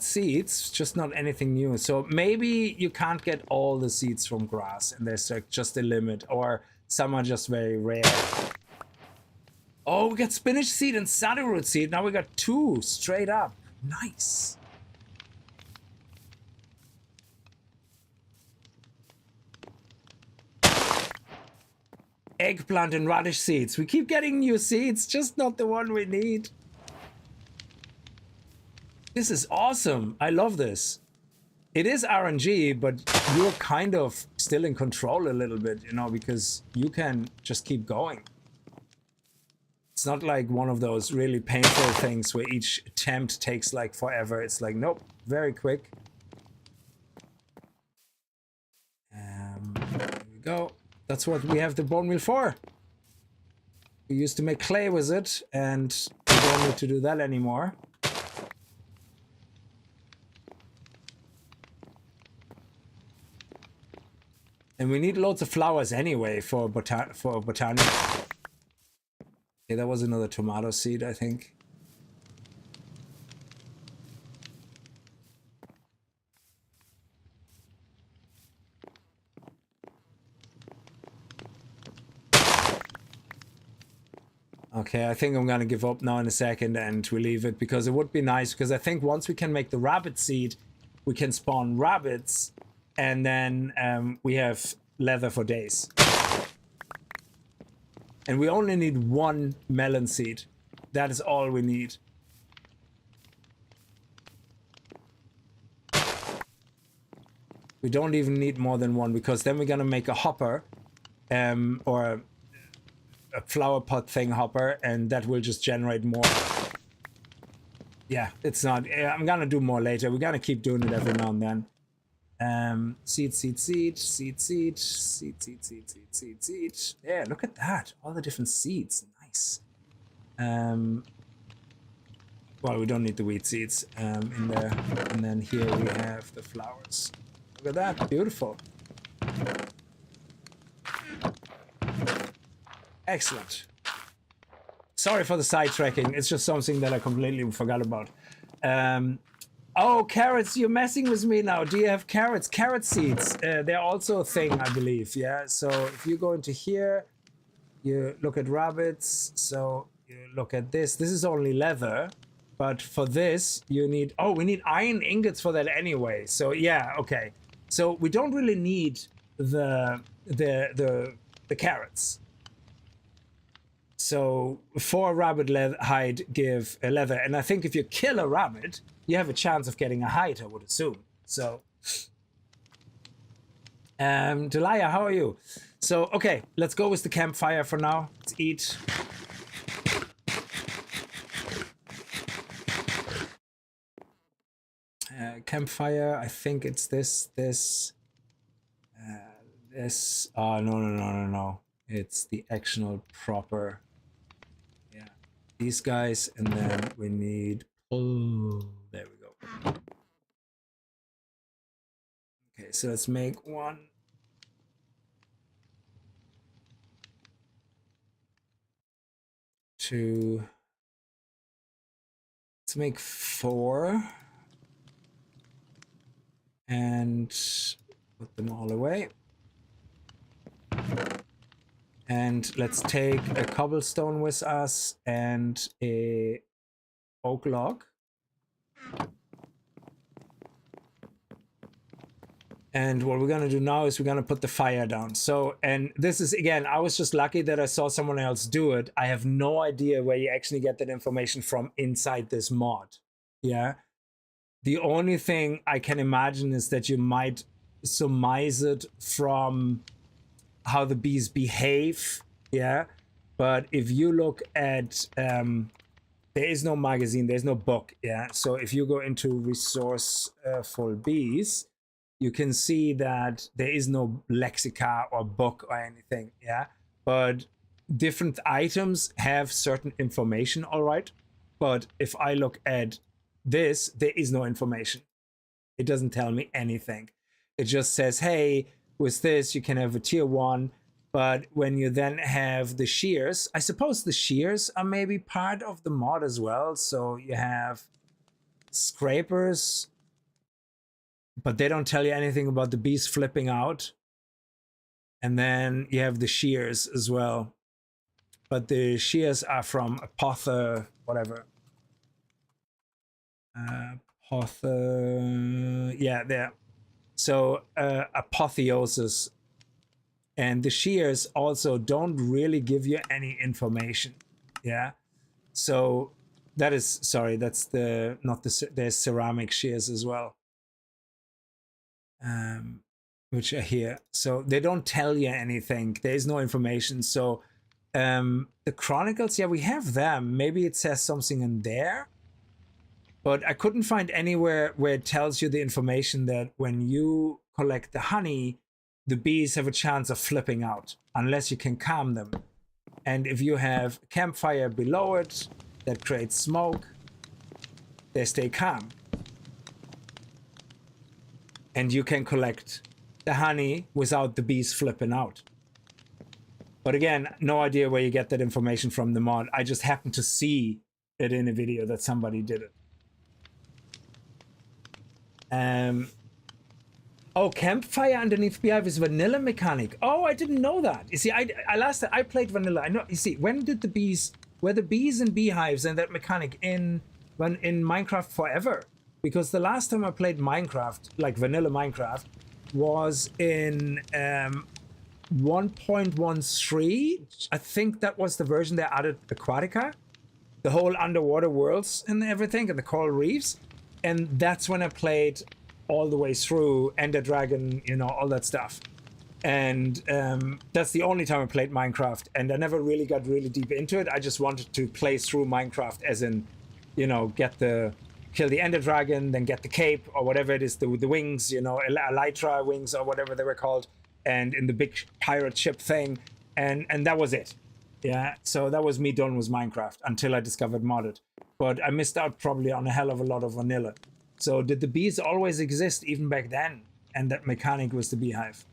seeds, just not anything new. So maybe you can't get all the seeds from grass, and there's like just a limit, or some are just very rare. Oh, we got spinach seed and saddleroot seed. Now we got 2 straight up. Nice. Eggplant and radish seeds. We keep getting new seeds, just not the one we need. This is awesome. I love this. It is RNG, but you're kind of still in control a little bit, you know, because you can just keep going. It's not like one of those really painful things where each attempt takes like forever. It's like, nope, very quick. There we go. That's what we have the bone meal for. We used to make clay with it, and we don't need to do that anymore. And we need loads of flowers anyway for botany. Okay, that was another tomato seed, I think. Okay, I think I'm gonna give up now in a second and we leave it, because it would be nice, because I think once we can make the rabbit seed, we can spawn rabbits, and then we have leather for days. And we only need 1 melon seed. That is all we need. We don't even need more than 1, because then we're gonna make a hopper, or a flower pot thing hopper, and that will just generate more. Yeah, it's not. I'm gonna do more later. We're gonna keep doing it every now and then. Seed, seed, seed, seed, seed, seed, seed, seed, seed, seed, seed. Yeah, look at that. All the different seeds. Nice. Well, we don't need the wheat seeds in there. And then here we have the flowers. Look at that. Beautiful. Excellent. Sorry for the sidetracking. It's just something that I completely forgot about. Oh, carrots, you're messing with me now. Do you have carrots? Carrot seeds. They're also a thing, I believe. Yeah, so if you go into here, you look at rabbits. So you look at this. This is only leather. But for this, you need... Oh, we need iron ingots for that anyway. So yeah, okay. So we don't really need the carrots. So 4 rabbit hide give a leather, and I think if you kill a rabbit, you have a chance of getting a hide, I would assume. So, Delia, how are you? So, okay, let's go with the campfire for now. Let's eat. Campfire, I think it's this. Oh, no. It's the actual proper... Yeah, these guys, and then we need... Oh, there we go. Okay, so let's make 1. 2. Let's make 4. And put them all away. And let's take a cobblestone with us and a oak log. And what we're gonna do now is we're gonna put the fire down. So, and this is, again, I was just lucky that I saw someone else do it. I have no idea where you actually get that information from inside this mod. Yeah. The only thing I can imagine is that you might surmise it from how the bees behave, yeah? But if you look at, there is no magazine, there's no book, yeah? So if you go into Resourceful Bees, you can see that there is no lexica or book or anything, yeah? But different items have certain information, all right? But if I look at this, there is no information. It doesn't tell me anything. It just says, hey, with this, you can have a tier 1. But when you then have the shears, I suppose the shears are maybe part of the mod as well. So you have scrapers, but they don't tell you anything about the bees flipping out. And then you have the shears as well. But the shears are from Apother, whatever. Yeah, there. So apotheosis. And the shears also don't really give you any information. Yeah. So that is, sorry, that's the, not the, there's ceramic shears as well. Which are here. So they don't tell you anything. There is no information. So the Chronicles, yeah, we have them. Maybe it says something in there. But I couldn't find anywhere where it tells you the information that when you collect the honey, the bees have a chance of flipping out, unless you can calm them. And if you have a campfire below it that creates smoke, they stay calm. And you can collect the honey without the bees flipping out. But again, no idea where you get that information from the mod. I just happened to see it in a video that somebody did it. Oh, campfire underneath beehive is vanilla mechanic. Oh, I didn't know that. You see, I played vanilla. I know. You see, when did the bees, were the bees and beehives and that mechanic in Minecraft forever? Because the last time I played Minecraft, like vanilla Minecraft, was in 1.13. I think that was the version that added Aquatica, the whole underwater worlds and everything, and the coral reefs. And that's when I played all the way through Ender Dragon, you know, all that stuff. And that's the only time I played Minecraft. And I never really got really deep into it. I just wanted to play through Minecraft as in, you know, kill the Ender Dragon, then get the cape or whatever it is, the wings, you know, Elytra wings or whatever they were called. And in the big pirate ship thing. And that was it. Yeah, so that was me done with Minecraft until I discovered modded. But I missed out probably on a hell of a lot of vanilla. So did the bees always exist even back then? And that mechanic was the beehive?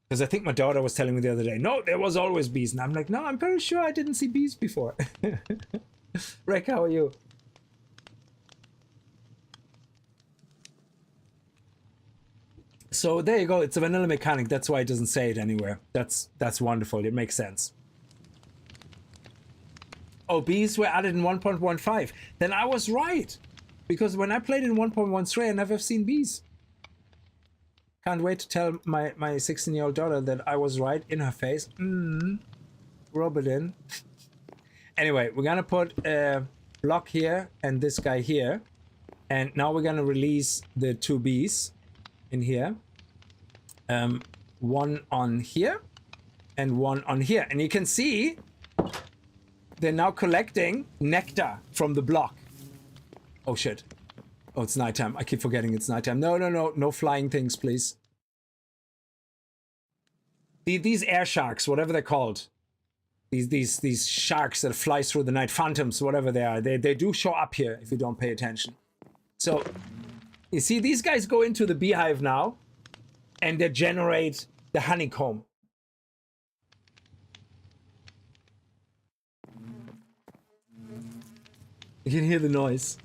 Because I think my daughter was telling me the other day, no, there was always bees. And I'm like, no, I'm pretty sure I didn't see bees before. Rick, how are you? So there you go. It's a vanilla mechanic. That's why it doesn't say it anywhere. That's wonderful. It makes sense. Oh, bees were added in 1.15. Then I was right. Because when I played in 1.13, I never have seen bees. Can't wait to tell my 16-year-old daughter that I was right in her face. Rub it in. Anyway, we're going to put a block here and this guy here. And now we're going to release the 2 bees in here. One on here and one on here. And you can see they're now collecting nectar from the block. Oh shit. Oh, it's nighttime. I keep forgetting it's nighttime. No flying things, please. These air sharks, whatever they're called. These sharks that fly through the night, phantoms, whatever they are, they do show up here if you don't pay attention. So you see these guys go into the beehive now and they generate the honeycomb. You can hear the noise.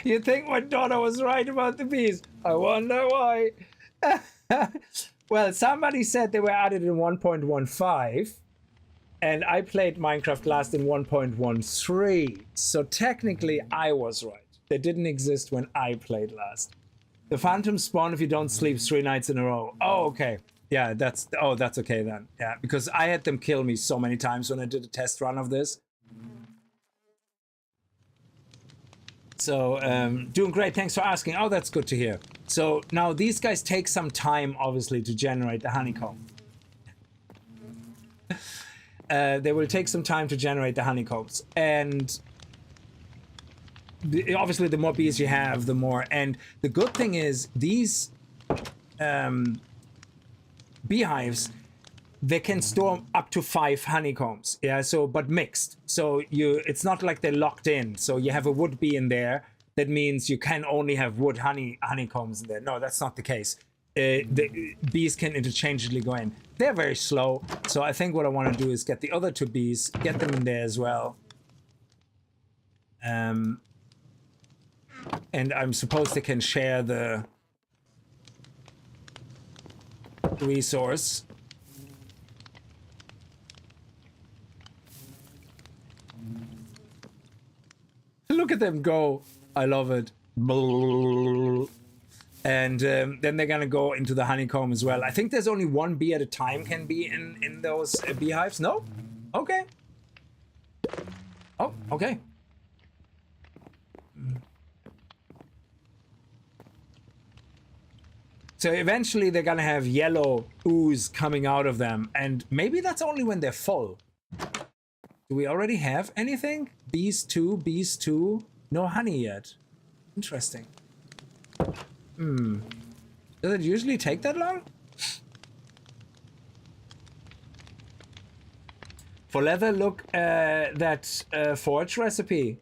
You think my daughter was right about the bees? I wonder why. Well, somebody said they were added in 1.15, and I played Minecraft last in 1.13. So technically, I was right. They didn't exist when I played last. The phantoms spawn if you don't sleep 3 nights in a row. Oh, okay. Yeah, that's okay then. Yeah, because I had them kill me so many times when I did a test run of this. So doing great. Thanks for asking. Oh, that's good to hear. So now these guys take some time, obviously, to generate the honeycomb. They will take some time to generate the honeycombs, and obviously the more bees you have, the more. And the good thing is these beehives, they can store up to 5 honeycombs. Yeah, so but mixed. So it's not like they're locked in. So you have a wood bee in there. That means you can only have wood honeycombs in there. No, that's not the case. The bees can interchangeably go in. They're very slow. So I think what I want to do is get the other 2 bees, get them in there as well. And I'm supposed they can share the resource. Look at them go. I love it. And then they're gonna go into the honeycomb as well. I think there's only 1 bee at a time can be in those beehives. No? Okay. Oh, okay. So eventually they're gonna have yellow ooze coming out of them, and maybe that's only when they're full. Do we already have anything? Bees 2, bees 2. No honey yet. Interesting. Does it usually take that long? For leather, look that forge recipe.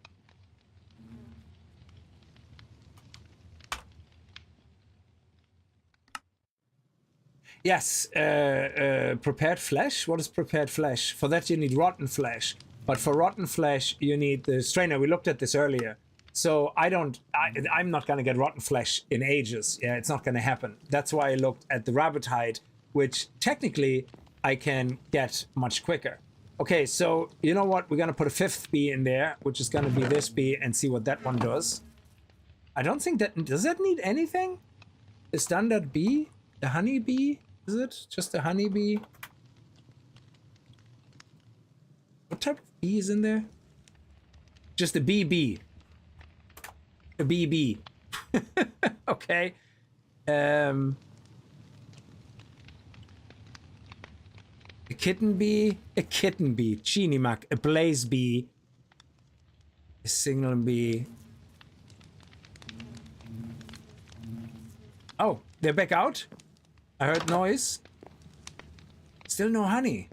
Yes, prepared flesh. What is prepared flesh? For that you need rotten flesh. But for rotten flesh, you need the strainer. We looked at this earlier. So I'm not going to get rotten flesh in ages. Yeah, it's not going to happen. That's why I looked at the rabbit hide, which technically I can get much quicker. Okay, so you know what? We're going to put a 5th bee in there, which is going to be this bee, and see what that one does. I don't think that... Does that need anything? The standard bee? The honey bee? Is it just a honey bee? What type of bee is in there? Just a BB. A BB. Okay. A kitten bee. A kitten bee. Genie Mac. A blaze bee. A single bee. Oh, they're back out? I heard noise. Still no honey.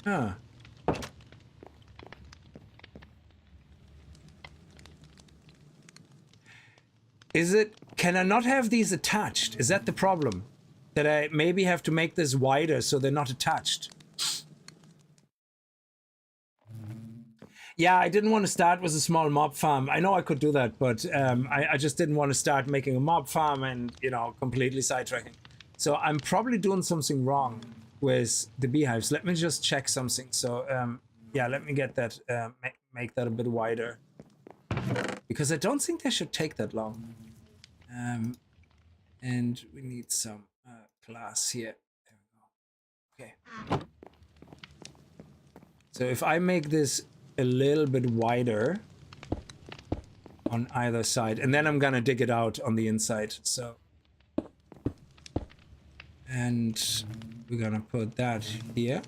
Huh. Is it... Can I not have these attached? Is that the problem? That I maybe have to make this wider so they're not attached? Yeah, I didn't want to start with a small mob farm. I know I could do that, but I just didn't want to start making a mob farm and, you know, completely sidetracking. So I'm probably doing something wrong with the beehives. Let me just check something. So, yeah, let me get that, make that a bit wider. Because I don't think they should take that long. And we need some glass here. There we go. Okay. So if I make this a little bit wider on either side, and then I'm gonna dig it out on the inside. So, and we're gonna put that here.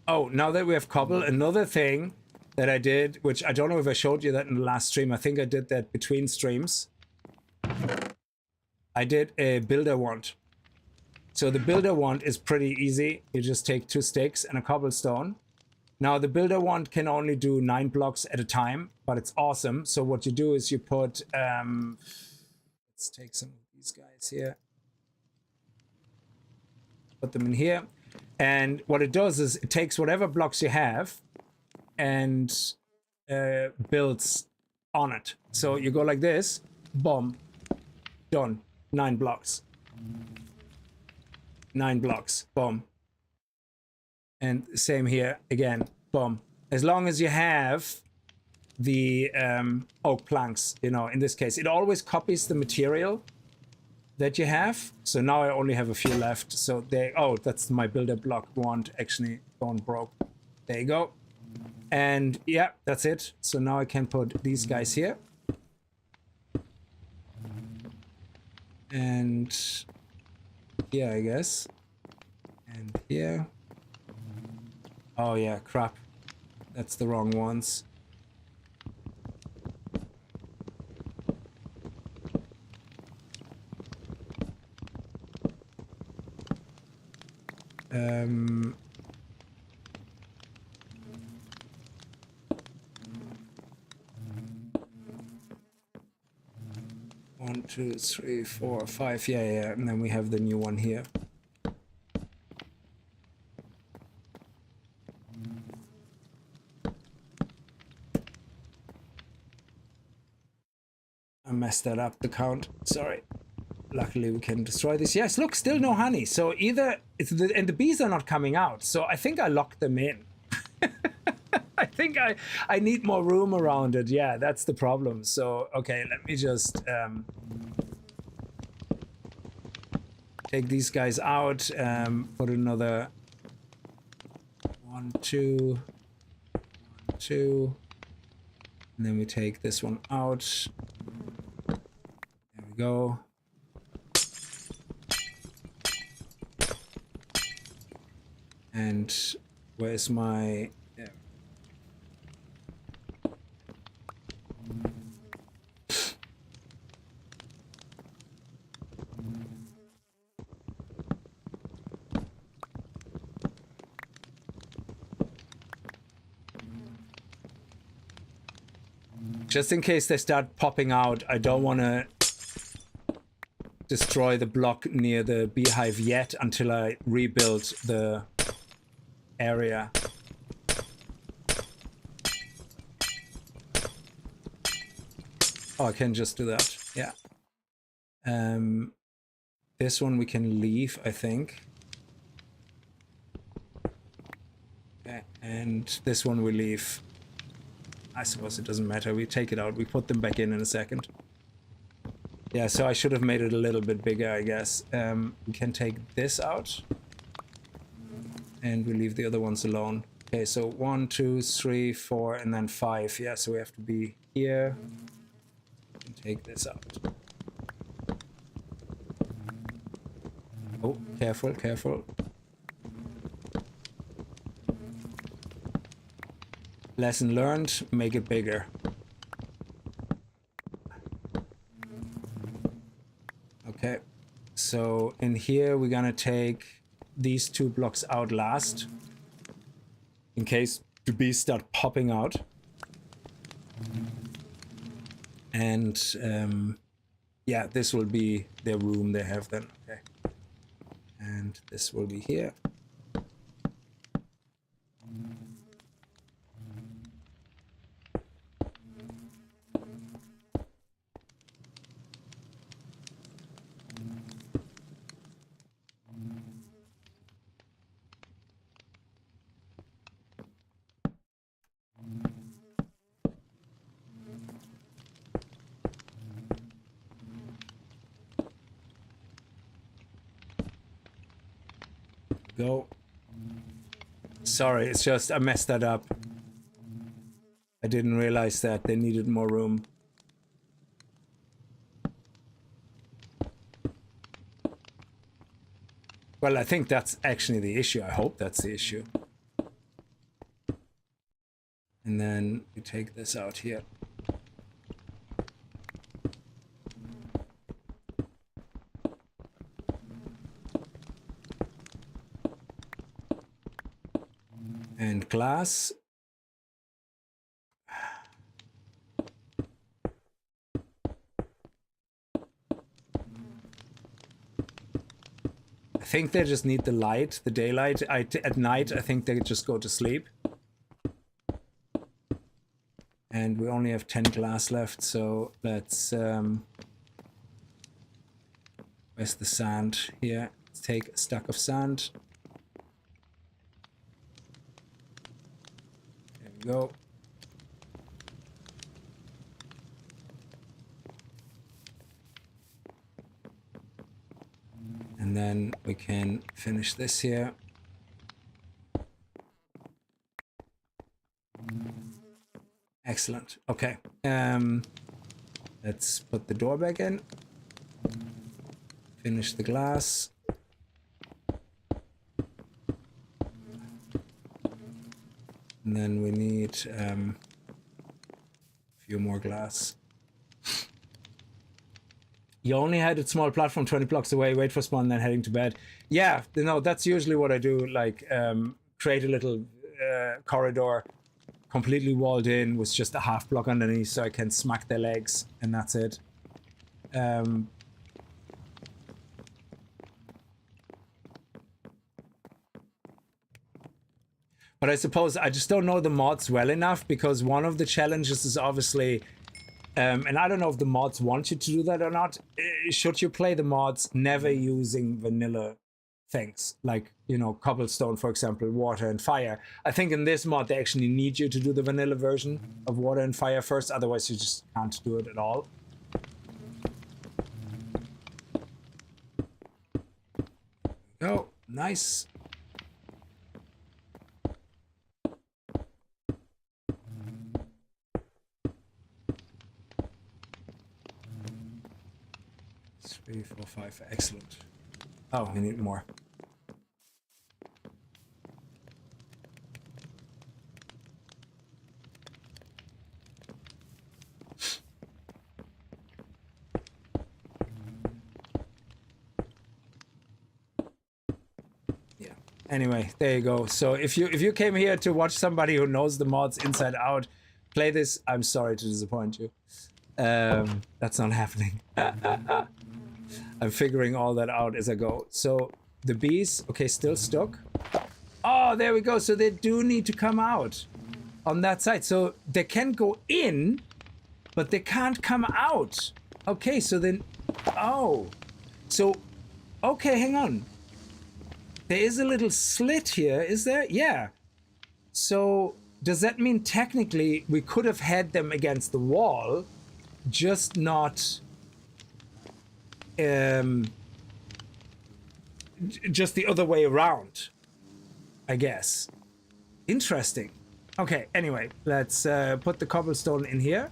Oh, now that we have cobble, another thing that I did, which I don't know if I showed you that in the last stream. I think I did that between streams. I did a builder wand. So the builder wand is pretty easy. You just take 2 sticks and a cobblestone. Now the builder wand can only do 9 blocks at a time, but it's awesome. So what you do is you put, let's take some of these guys here. Put them in here. And what it does is it takes whatever blocks you have and builds on it. So you go like this, boom, done. 9 blocks. 9 blocks, boom. And same here again, boom. As long as you have the oak planks, you know, in this case, it always copies the material that you have. So now I only have a few left. So they, oh, that's my builder block wand actually gone broke. There you go. And yeah, that's it. So now I can put these guys here. And here, I guess. And here. Oh yeah, crap. That's the wrong ones. One, two, three, four, five. Yeah, yeah. And then we have the new one here. I messed that up, the count. Sorry. Luckily, we can destroy this. Yes, look, still no honey. So either it's and the bees are not coming out. So I think I locked them in. I think I need more room around it. Yeah, that's the problem. So okay, let me just take these guys out. Put another 1, 2, 1, 2, and then we take this one out. There we go. And where's my... Yeah. Just in case they start popping out, I don't want to destroy the block near the beehive yet until I rebuild the area. Oh, I can just do that. Yeah. This one we can leave, I think. Okay, and this one we leave. I suppose it doesn't matter. We take it out. We put them back in a second. Yeah, so I should have made it a little bit bigger, I guess. We can take this out. And we leave the other ones alone. Okay, so 1, 2, 3, 4, and then 5. Yeah, so we have to be here. And take this out. Oh, careful, careful. Lesson learned, make it bigger. Okay, so in here we're gonna take these 2 blocks out last, in case the bees start popping out. And yeah, this will be their room they have then. Okay, and this will be here. Go. Sorry, it's just I messed that up. I didn't realize that they needed more room. Well, I think that's actually the issue. I hope that's the issue. And then we take this out here. And glass. I think they just need the light, the daylight. At night, I think they just go to sleep. And we only have 10 glass left, so let's where's the sand here? Let's take a stack of sand. There we go. And then we can finish this here. Excellent. Okay. Let's put the door back in. Finish the glass. And then we need a few more glass. You only had a small platform 20 blocks away, wait for spawn, then heading to bed. Yeah, no, that's usually what I do. Like, create a little corridor, completely walled in, with just a half block underneath, so I can smack their legs, and that's it. But I suppose I just don't know the mods well enough, because one of the challenges is obviously... and I don't know if the mods want you to do that or not. Should you play the mods never using vanilla things, like, you know, cobblestone, for example, water and fire? I think in this mod they actually need you to do the vanilla version of water and fire first, otherwise you just can't do it at all. Oh, nice. Three, four, five. Excellent. Oh, we need more. Yeah. Anyway, there you go. So if you came here to watch somebody who knows the mods inside out play this, I'm sorry to disappoint you. That's not happening. I'm figuring all that out as I go. So the bees, okay, still stuck. Oh, there we go. So they do need to come out on that side. So they can go in, but they can't come out. Okay, so then, oh, so, okay, hang on. There is a little slit here, is there? Yeah. So does that mean technically we could have had them against the wall, just not... just the other way around, I guess. Interesting. Okay, anyway, let's put the cobblestone in here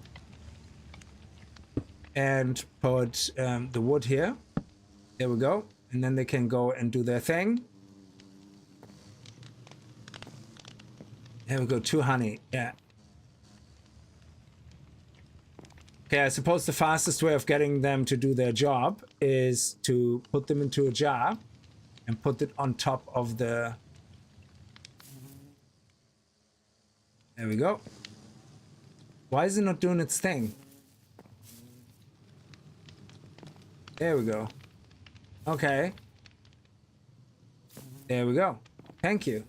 and put the wood here. There we go. And then they can go and do their thing. There we go, 2 honey. Yeah. Okay, I suppose the fastest way of getting them to do their job is to put them into a jar and put it on top of the... There we go. Why is it not doing its thing? There we go. Okay. There we go. Thank you.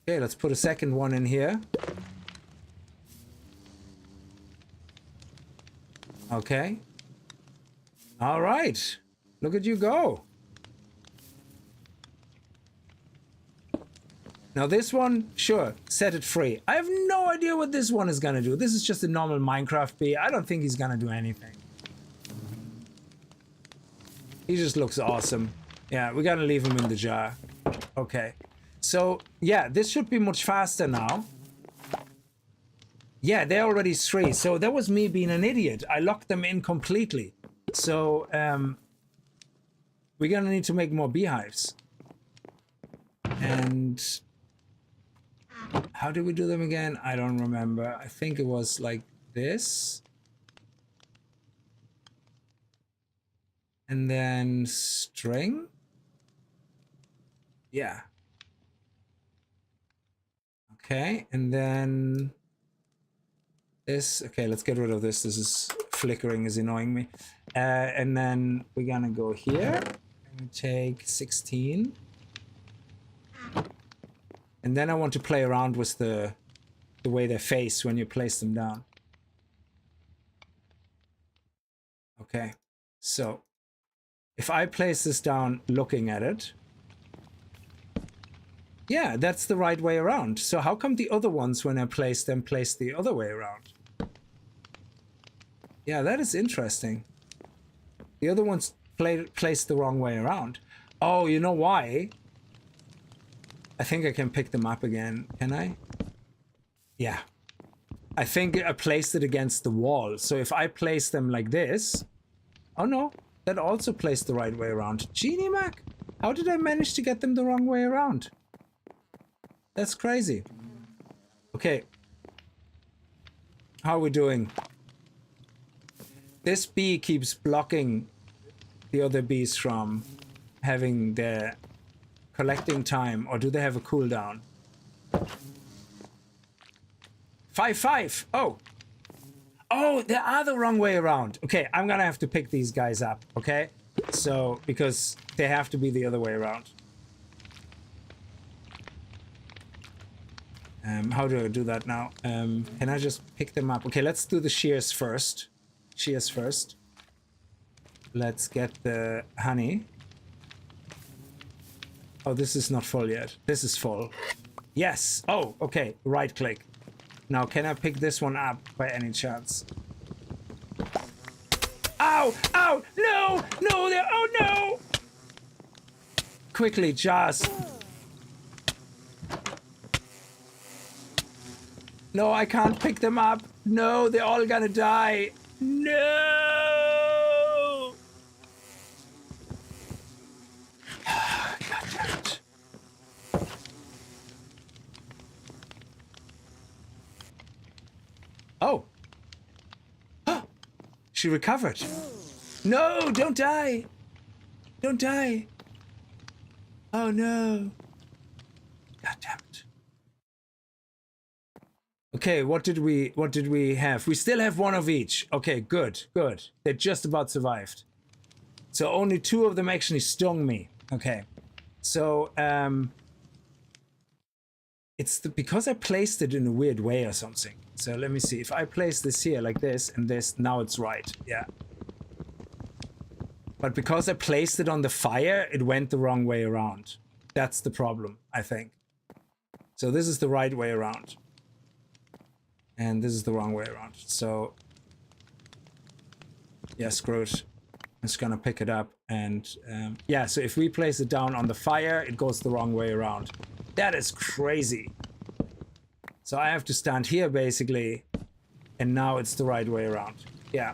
Okay, let's put a second one in here. Okay. All right. Look at you go. Now this one, sure, set it free. I have no idea what this one is gonna do. This is just a normal Minecraft bee. I don't think he's gonna do anything. He just looks awesome. Yeah, we're gonna leave him in the jar. Okay. So, yeah, this should be much faster now. Yeah, they're already 3. So that was me being an idiot. I locked them in completely. So, we're gonna need to make more beehives. And how do we do them again? I don't remember. I think it was like this. And then string. Yeah. Okay, and then this. Okay, let's get rid of this. This is flickering, is annoying me. And then we're gonna go here and take 16. And then I want to play around with the the way they face when you place them down. Okay, so if I place this down looking at it, yeah, that's the right way around. So how come the other ones, when I place them, place the other way around? Yeah, that is interesting. The other ones placed the wrong way around. Oh, you know why? I think I can pick them up again. Can I? Yeah. I think I placed it against the wall. So if I place them like this... Oh no, that also placed the right way around. Genie Mac, how did I manage to get them the wrong way around? That's crazy. Okay. How are we doing? This bee keeps blocking the other bees from having their collecting time, or do they have a cooldown? 5-5. Oh, they are the wrong way around. Okay, I'm gonna have to pick these guys up, okay? So, because they have to be the other way around. How do I do that now? Can I just pick them up? Okay, let's do the shears first. Shears first. Let's get the honey. Oh, this is not full yet. This is full. Yes. Oh, okay. Right click. Now, can I pick this one up by any chance? Ow! Ow! No! No! There! Oh no! Quickly, just. No, I can't pick them up. No, they're all gonna die. No! God damn it. Oh. She recovered. No, don't die. Don't die. Oh no. God damn it. Okay, what did we have? We still have one of each. Okay, good, good. They just about survived. So only 2 of them actually stung me. Okay. So it's because I placed it in a weird way or something. So let me see. If I place this here like this and this, now it's right. Yeah. But because I placed it on the fire, it went the wrong way around. That's the problem, I think. So this is the right way around. And this is the wrong way around. So, yeah, screw it. I'm just gonna pick it up. And yeah, so if we place it down on the fire, it goes the wrong way around. That is crazy. So I have to stand here basically. And now it's the right way around. Yeah.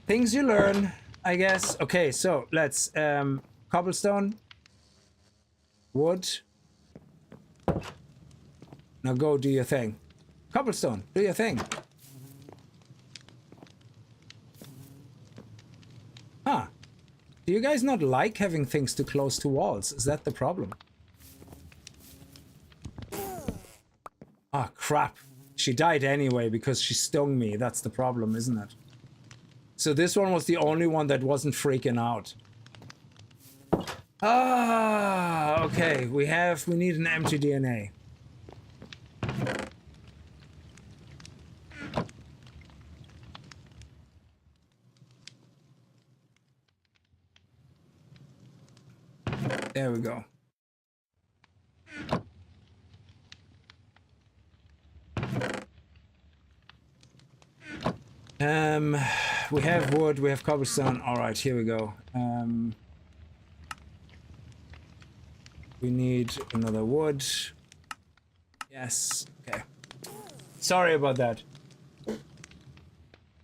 Things you learn, I guess. Okay, so let's cobblestone. Wood. Now go do your thing. Cobblestone, do your thing. Huh. Do you guys not like having things too close to walls? Is that the problem? Ah, crap. She died anyway because she stung me. That's the problem, isn't it? So this one was the only one that wasn't freaking out. Ah, okay. We need an empty DNA. There we go. We have wood, we have cobblestone. All right, here we go. We need another wood. Yes, okay. Sorry about that.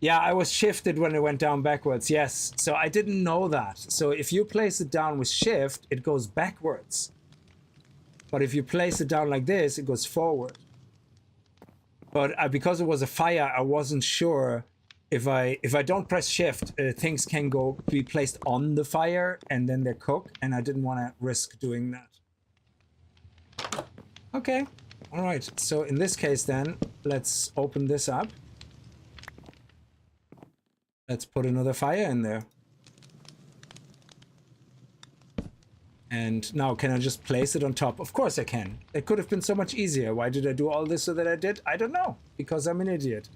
Yeah, I was shifted when it went down backwards. Yes, so I didn't know that. So if you place it down with shift, it goes backwards. But if you place it down like this, it goes forward. But because it was a fire, I wasn't sure if I don't press shift, things can be placed on the fire and then they cook, and I didn't want to risk doing that. Okay, all right. So in this case, then let's open this up. Let's put another fire in there. And now, can I just place it on top? Of course I can. It could have been so much easier. Why did I do all this so that I did? I don't know. Because I'm an idiot.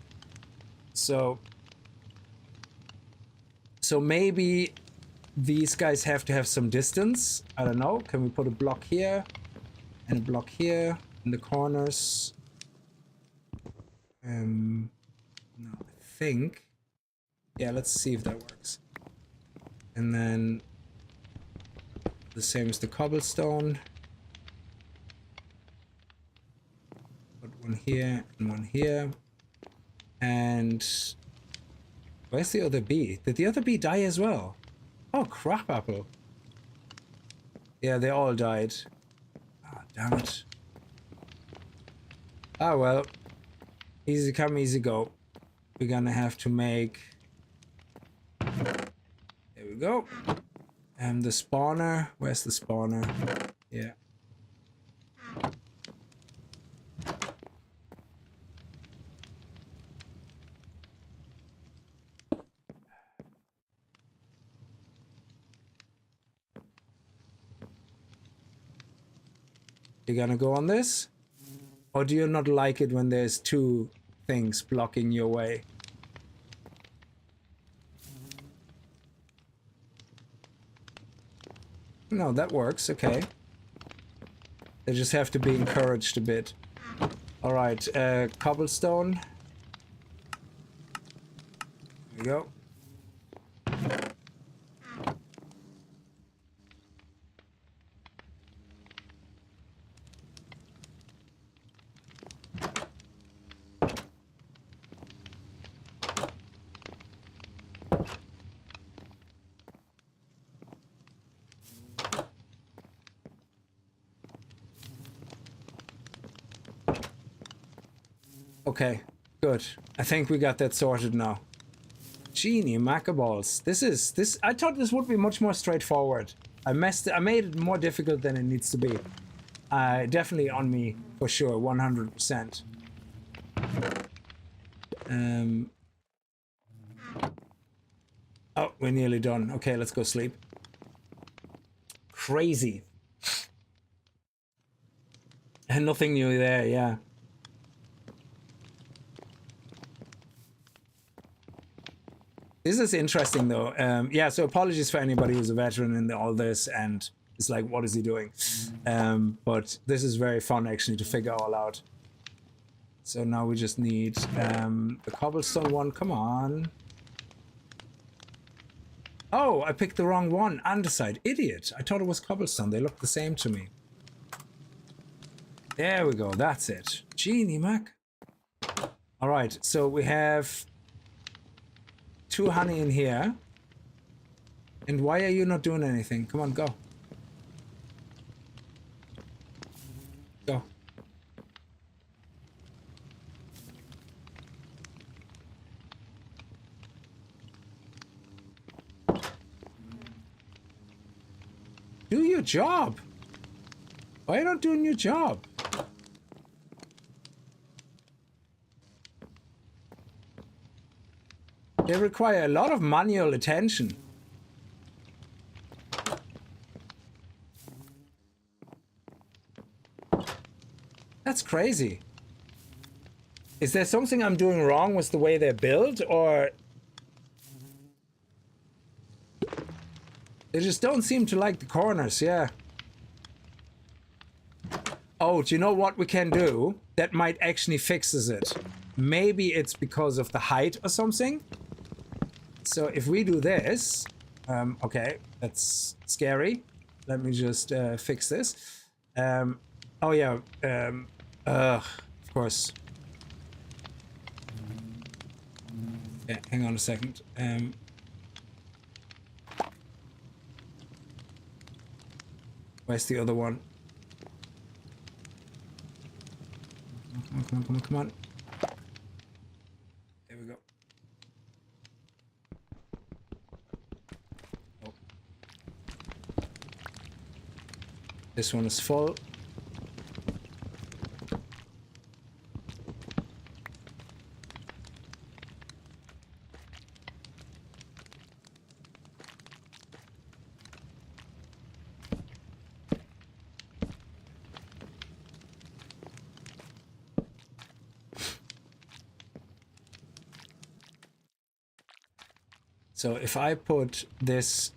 So maybe these guys have to have some distance. I don't know. Can we put a block here and a block here in the corners? No, I think. Yeah, let's see if that works. And then the same as the cobblestone. Put one here and one here. And where's the other bee? Did the other bee die as well? Oh, crap apple. Yeah, they all died. Ah, damn it. Ah, well. Easy come, easy go. We're gonna have to make... There we go. And the spawner. Where's the spawner? Yeah. You gonna go on this? Or do you not like it when there's two things blocking your way? No, that works, okay. They just have to be encouraged a bit. Alright, cobblestone. There we go. Okay, good. I think we got that sorted now. Genie macaballs. This I thought this would be much more straightforward. I made it more difficult than it needs to be. Definitely on me for sure, 100%. Oh, we're nearly done. Okay, let's go sleep. Crazy. And nothing new there, yeah. This is interesting though. Yeah, so apologies for anybody who's a veteran in all this and it's like, what is he doing? But this is very fun actually to figure all out. So now we just need the cobblestone one. Come on. Oh, I picked the wrong one. Andesite. Idiot. I thought it was cobblestone. They look the same to me. There we go. That's it. Genie Mac. All right. So we have 2 honey in here. And why are you not doing anything? Come on, go. Go. Do your job. Why are you not doing your job? They require a lot of manual attention. That's crazy. Is there something I'm doing wrong with the way they're built, or... They just don't seem to like the corners, yeah. Oh, do you know what we can do? That might actually fixes it. Maybe it's because of the height or something. So if we do this... okay, that's scary. Let me just fix this. Oh yeah, of course. Yeah, hang on a second. Where's the other one? Come on, come on, come on. There we go. Oh. This one is full. So if I put this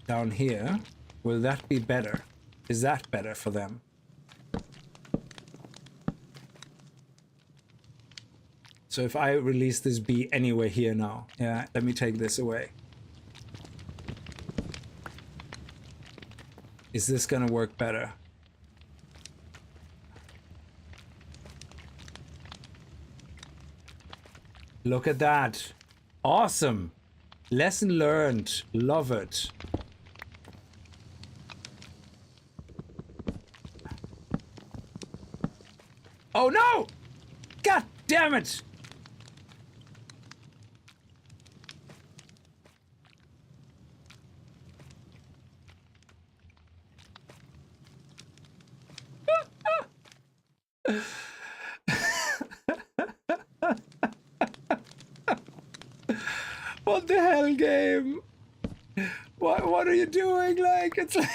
down here, will that be better? Is that better for them? So if I release this bee anywhere here now, yeah, let me take this away. Is this gonna work better? Look at that. Awesome. Lesson learned. Love it. Oh no! God damn it! What the hell, game? What are you doing? Like, it's like...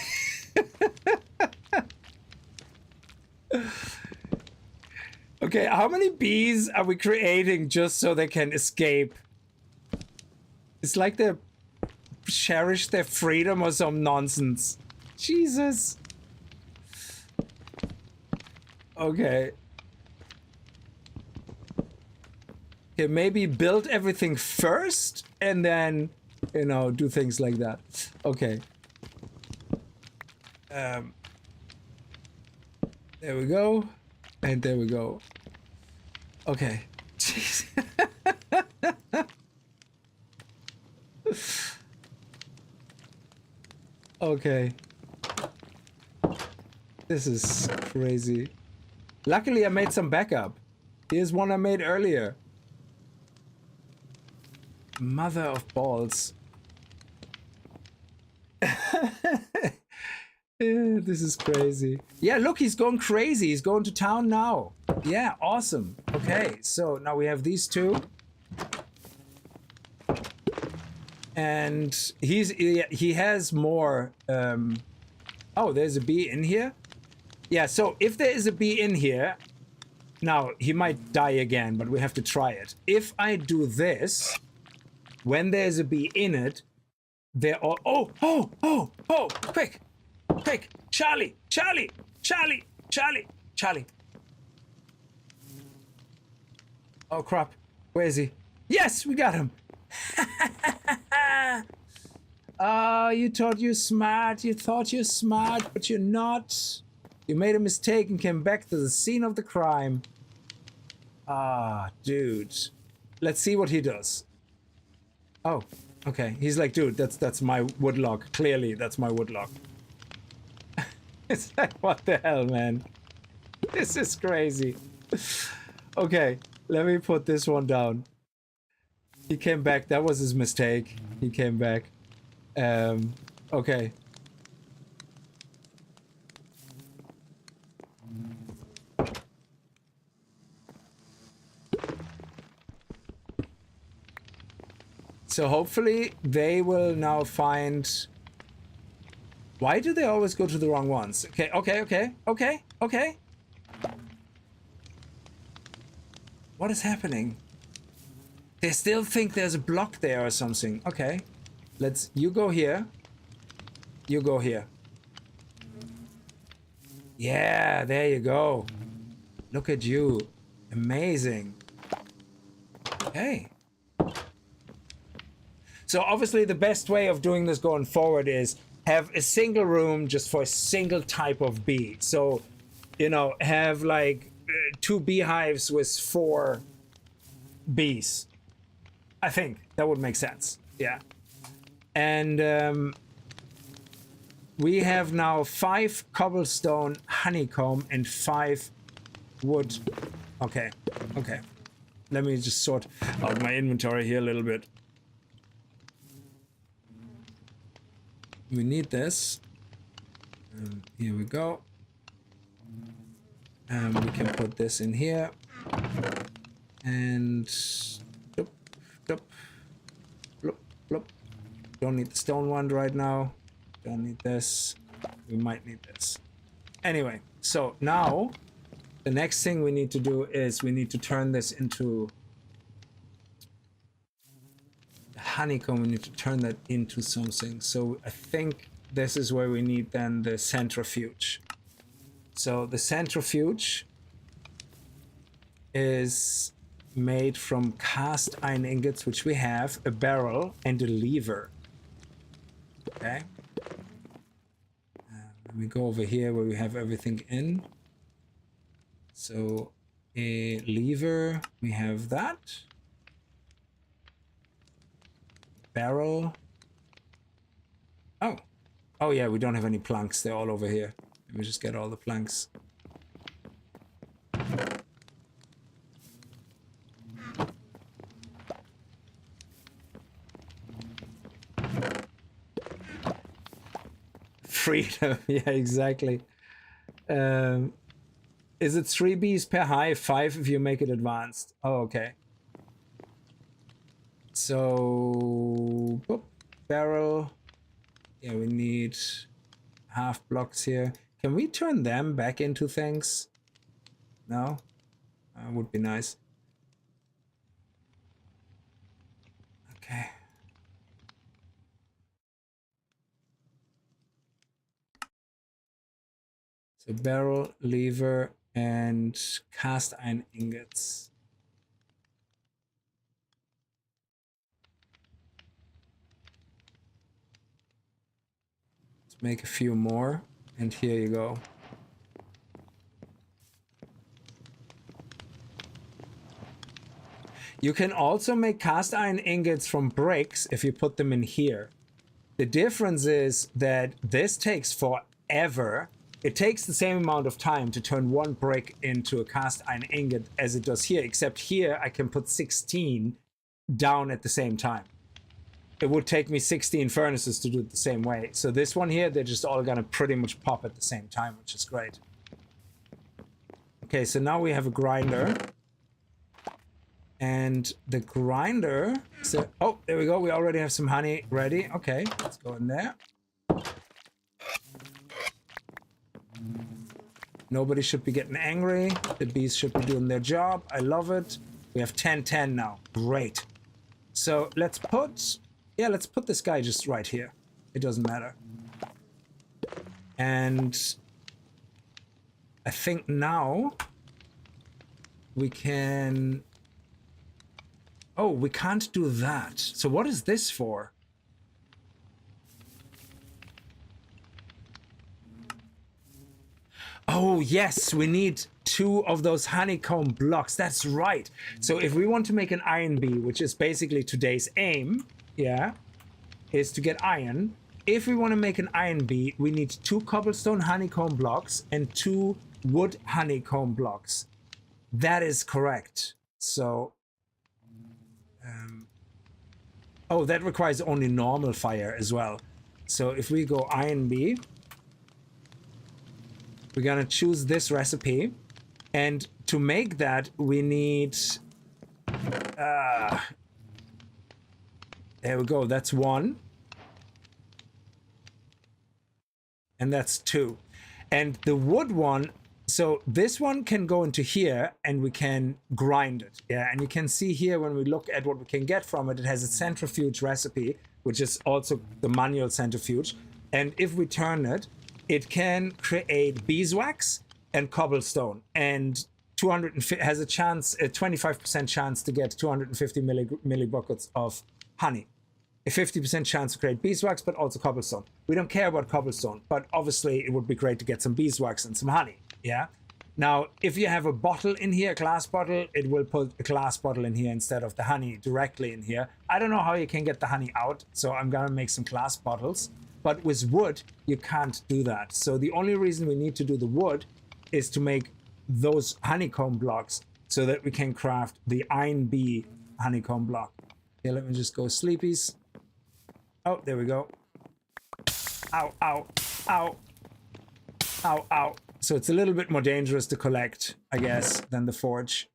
Okay, how many bees are we creating just so they can escape? It's like they cherish their freedom or some nonsense. Jesus. Okay. Okay, maybe build everything first and then, you know, do things like that. Okay. There we go. And there we go. Okay. Jeez. Okay. This is crazy. Luckily, I made some backup. Here's one I made earlier. Mother of balls. Yeah, this is crazy. Yeah, look, he's going crazy. He's going to town now. Yeah, awesome. Okay, so now we have these two. And he has more. Oh, there's a bee in here. Yeah, so if there is a bee in here, now he might die again, but we have to try it. If I do this, when there's a bee in it, they're all... Oh, quick, quick, Charlie. Oh, crap. Where is he? Yes, we got him. Oh, you thought you're smart. You thought you're smart, but you're not. You made a mistake and came back to the scene of the crime. Ah, dude. Let's see what he does. Oh, okay. He's like, dude, that's my woodlock. Clearly, that's my woodlock. It's like, what the hell, man? This is crazy. Okay, let me put this one down. He came back. That was his mistake. He came back. Okay. So hopefully they will now find... Why do they always go to the wrong ones? Okay. What is happening? They still think there's a block there or something. Okay. You go here. You go here. Yeah, there you go. Look at you. Amazing. Okay. So obviously the best way of doing this going forward is have a single room just for a single type of bee. So, you know, have like 2 beehives with 4 bees. I think that would make sense. Yeah. And we have now 5 cobblestone honeycomb and 5 wood. Okay. Let me just sort out my inventory here a little bit. We need this. Here we go. We can put this in here. And... Don't need the stone one right now. Don't need this. We might need this. Anyway, so now the next thing we need to do is we need to turn this into honeycomb, we need to turn that into something. So I think this is where we need then the centrifuge. So the centrifuge is made from cast iron ingots, which we have, a barrel, and a lever. Okay. We go over here where we have everything in. So a lever, we have that. Barrel. Oh yeah, we don't have any planks. They're all over here. Let me just get all the planks. Freedom. Yeah, exactly. Is it 3 bees per hive, 5 if you make it advanced? Oh, okay. So, barrel. Yeah, we need half blocks here. Can we turn them back into things? No? Would be nice. Okay. So barrel, lever, and cast iron ingots. Let's make a few more, and here you go. You can also make cast iron ingots from bricks if you put them in here. The difference is that this takes forever. It takes the same amount of time to turn one brick into a cast iron ingot as it does here, except here I can put 16 down at the same time. It would take me 16 furnaces to do it the same way. So this one here, they're just all gonna pretty much pop at the same time, which is great. Okay, so now we have a grinder. And the grinder, so, oh, there we go. We already have some honey ready. Okay, let's go in there. Nobody should be getting angry. The bees should be doing their job. I love it. We have 10-10 now. Great. So let's put, yeah, let's put this guy just right here. It doesn't matter. And I think now we can, oh, we can't do that. So what is this for? Oh, yes, we need 2 of those honeycomb blocks. That's right. So if we want to make an iron bee, which is basically today's aim, yeah, is to get iron. If we want to make an iron bee, we need 2 cobblestone honeycomb blocks and 2 wood honeycomb blocks. That is correct. So, oh, that requires only normal fire as well. So if we go iron bee, we're gonna choose this recipe, and to make that we need there we go, that's 1 and that's 2, and the wood one, so this one can go into here and we can grind it, yeah, and you can see here when we look at what we can get from it, it has a centrifuge recipe, which is also the manual centrifuge, and if we turn it, it can create beeswax and cobblestone, and 250 has a chance, a 25% chance to get 250 millibuckets of honey, a 50% chance to create beeswax, but also cobblestone. We don't care about cobblestone, but obviously it would be great to get some beeswax and some honey. Yeah. Now, if you have a bottle in here, a glass bottle, it will put a glass bottle in here instead of the honey directly in here. I don't know how you can get the honey out, so I'm gonna make some glass bottles. But with wood, you can't do that. So the only reason we need to do the wood is to make those honeycomb blocks so that we can craft the iron bee honeycomb block. Okay, let me just go sleepies. Oh, there we go. Ow, ow, ow. Ow, ow. So it's a little bit more dangerous to collect, I guess, than the forge.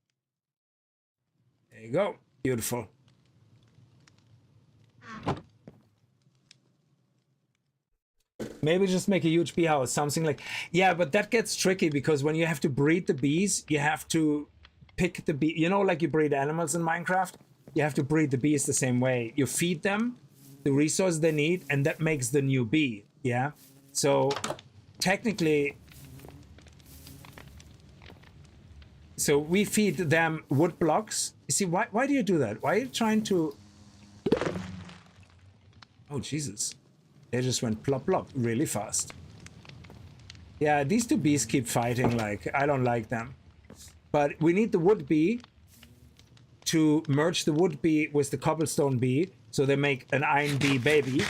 There you go. Beautiful. Maybe just make a huge bee house, something like, yeah, but that gets tricky because when you have to breed the bees, you have to pick the bee, you know, like you breed animals in Minecraft, You have to breed the bees the same way. You feed them the resources they need, and that makes the new bee. Yeah. So technically, so we feed them wood blocks. You see, why do you do that? Why are you trying to? Oh Jesus! They just went plop plop really fast. Yeah, these two bees keep fighting. Like, I don't like them. But we need the wood bee to merge the wood bee with the cobblestone bee, so they make an iron bee baby.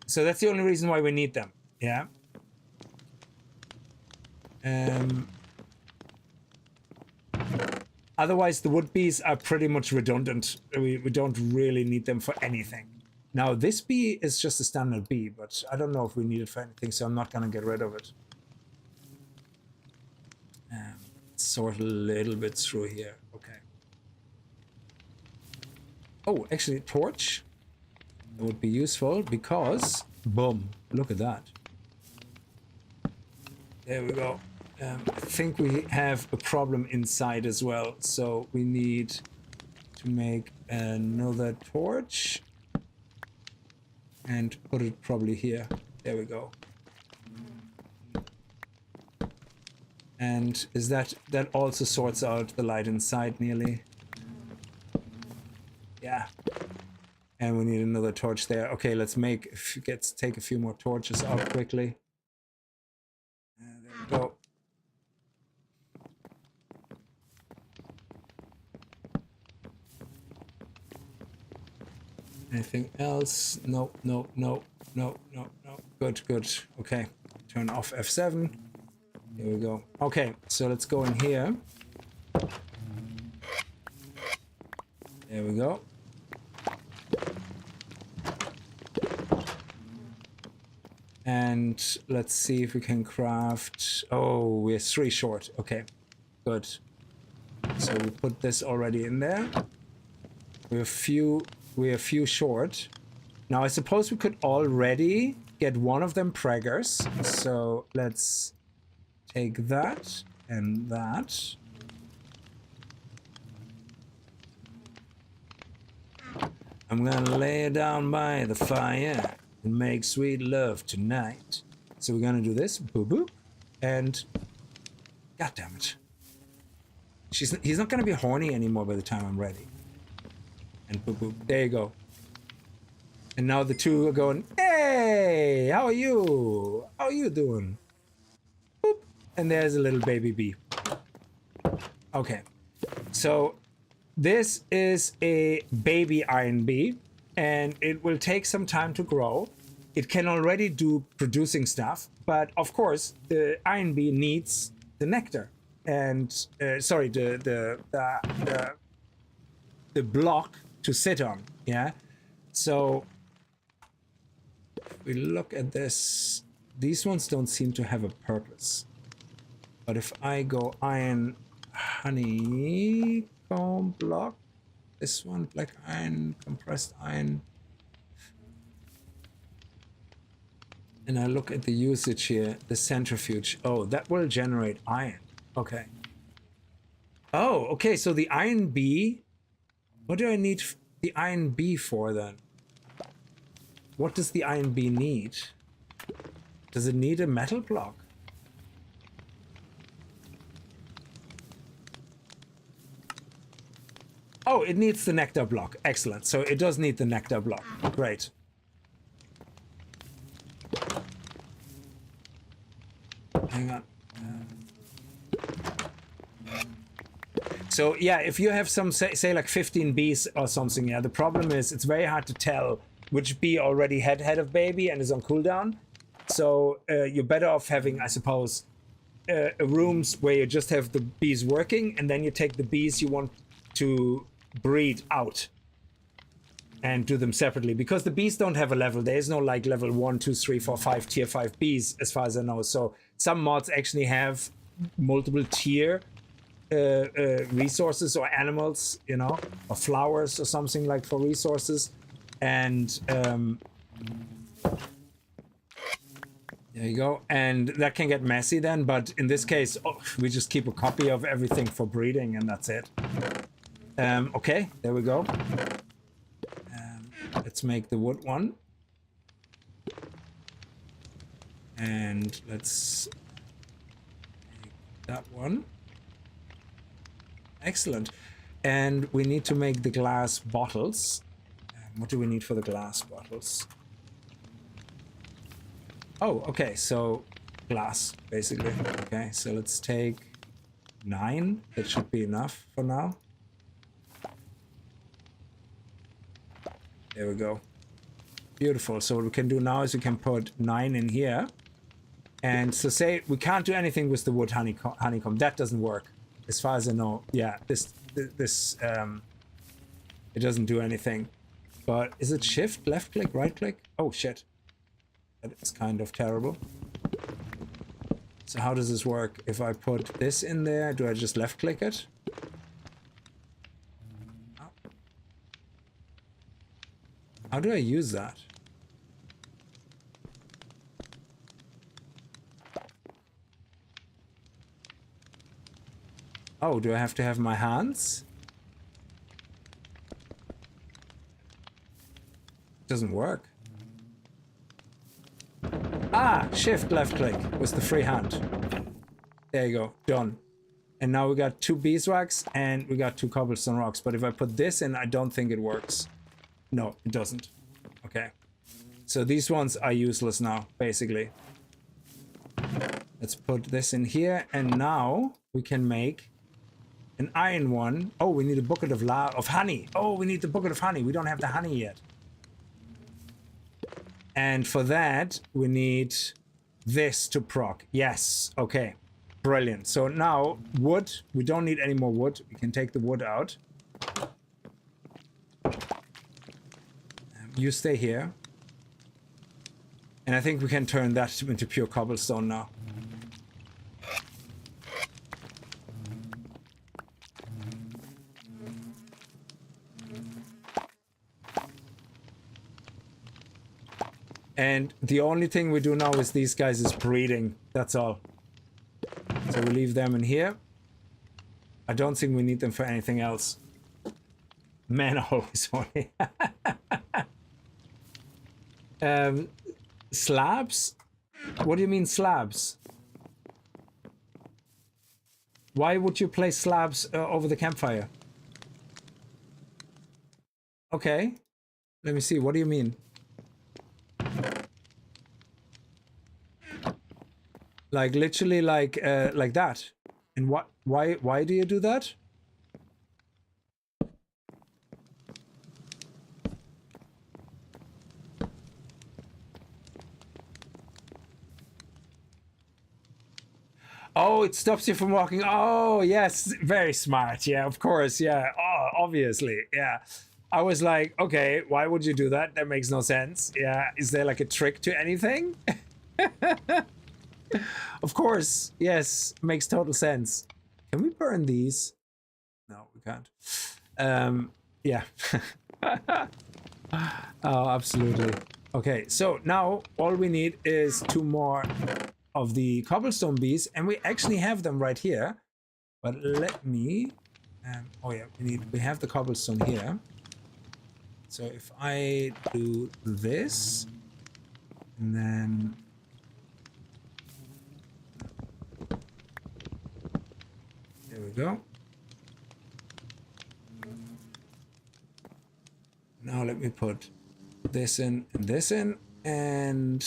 So that's the only reason why we need them. Yeah. Otherwise, the wood bees are pretty much redundant. We don't really need them for anything. Now, this bee is just a standard bee, but I don't know if we need it for anything, so I'm not going to get rid of it. Sort a little bit through here. Okay. Oh, actually, torch. That would be useful because, boom, look at that. There we go. I think we have a problem inside as well, so we need to make another torch and put it probably here. There we go. And is that also sorts out the light inside nearly? Yeah. And we need another torch there. Okay, let's take a few more torches out quickly. There we go. Anything else? No, no, no, no, no, no. Good, good. Okay. Turn off F7. Here we go. Okay, so let's go in here. There we go. And let's see if we can craft... Oh, we're 3 short. Okay, good. So we put this already in there. We're a few short. Now I suppose we could already get one of them preggers. So let's take that and that. I'm gonna lay down by the fire and make sweet love tonight. So we're gonna do this, boo boo, and god damn it. He's not gonna be horny anymore by the time I'm ready. And boop boop. There you go. And now the two are going, hey, how are you? How are you doing? Boop. And there's a little baby bee. Okay. So this is a baby iron bee, and it will take some time to grow. It can already do producing stuff, but of course the iron bee needs the nectar and sorry, the block to sit on. Yeah. So if we look at this, these ones don't seem to have a purpose. But if I go iron honeycomb block, this one, black iron, compressed iron, and I look at the usage here, the centrifuge. Oh, that will generate iron. Okay. Oh, okay. So the iron bee, what do I need the iron bee for then? What does the iron bee need? Does it need a metal block? Oh, it needs the nectar block. Excellent. So it does need the nectar block. Great. Hang on. So yeah, if you have some, say like 15 bees or something, yeah, the problem is it's very hard to tell which bee already had head of baby and is on cooldown. So you're better off having, I suppose, rooms where you just have the bees working, and then you take the bees you want to breed out and do them separately, because the bees don't have a level. There is no like level 1, 2, 3, 4, 5 tier 5 bees as far as I know. So some mods actually have multiple tier resources or animals, you know, or flowers or something like for resources. And there you go. And that can get messy then, but in this case, we just keep a copy of everything for breeding and that's it. Okay, there we go. Let's make the wood one. And let's make that one. Excellent. And we need to make the glass bottles. What do we need for the glass bottles? Oh, okay, so glass, basically. Okay, so let's take 9. That should be enough for now. There we go. Beautiful. So what we can do now is we can put 9 in here. And so say we can't do anything with the wood honeycomb. That doesn't work. As far as I know. Yeah, this it doesn't do anything. But is it shift, left click, right click? Oh shit. That is kind of terrible. So how does this work? If I put this in there, do I just left click it? How do I use that? Oh, do I have to have my hands? Doesn't work. Ah, shift left click was the free hand. There you go, done. And now we got 2 beeswax and we got 2 cobblestone rocks. But if I put this in, I don't think it works. No, it doesn't. Okay. So these ones are useless now, basically. Let's put this in here. And now we can make an iron one. Oh, we need a bucket of honey. Oh, we need the bucket of honey. We don't have the honey yet. And for that, we need this to proc. Yes. Okay. Brilliant. So now, wood. We don't need any more wood. We can take the wood out. You stay here. And I think we can turn that into pure cobblestone now. And the only thing we do now is these guys is breeding. That's all. So we leave them in here. I don't think we need them for anything else. Man, always horny. Slabs? What do you mean slabs? Why would you place slabs over the campfire? Okay. Let me see. What do you mean? Like literally like that. And why do you do that? Oh, it stops you from walking. Oh, yes, very smart. Yeah, of course. Yeah. Oh, obviously. Yeah. I was like, okay, why would you do that? That makes no sense. Yeah. Is there like a trick to anything? Of course. Yes. Makes total sense. Can we burn these? No, we can't. Yeah. Oh, absolutely. Okay, so now all we need is 2 more of the cobblestone bees, and we actually have them right here. But let me... oh yeah, we have the cobblestone here. So if I do this, and then... There we go. Now let me put this in and this in, and...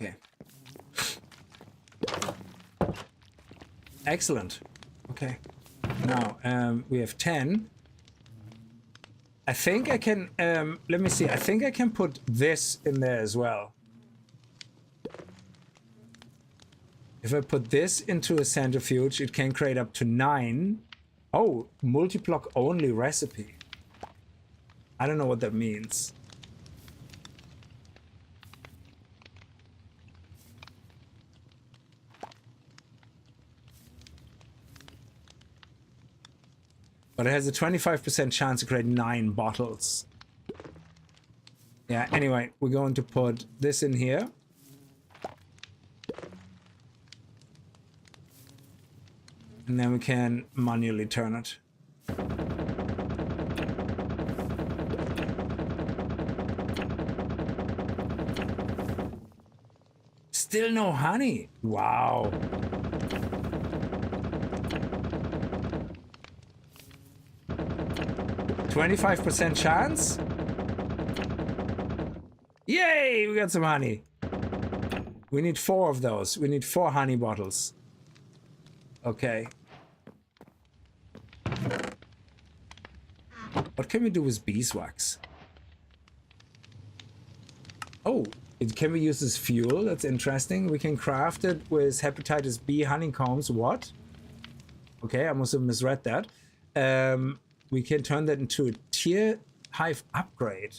Okay. Excellent. Okay. Now, we have 10. I think I can, let me see. I think I can put this in there as well. If I put this into a centrifuge, it can create up to 9. Oh, multi-block only recipe. I don't know what that means. But it has a 25% chance to create 9 bottles. Yeah, anyway, we're going to put this in here. And then we can manually turn it. Still no honey. Wow. $25% chance? Yay, we got some honey. We need 4 of those. We need 4 honey bottles. Okay. What can we do with beeswax? Oh, can we use this fuel? That's interesting. We can craft it with hepatitis B honeycombs. What? Okay, I must have misread that. We can turn that into a tier hive upgrade.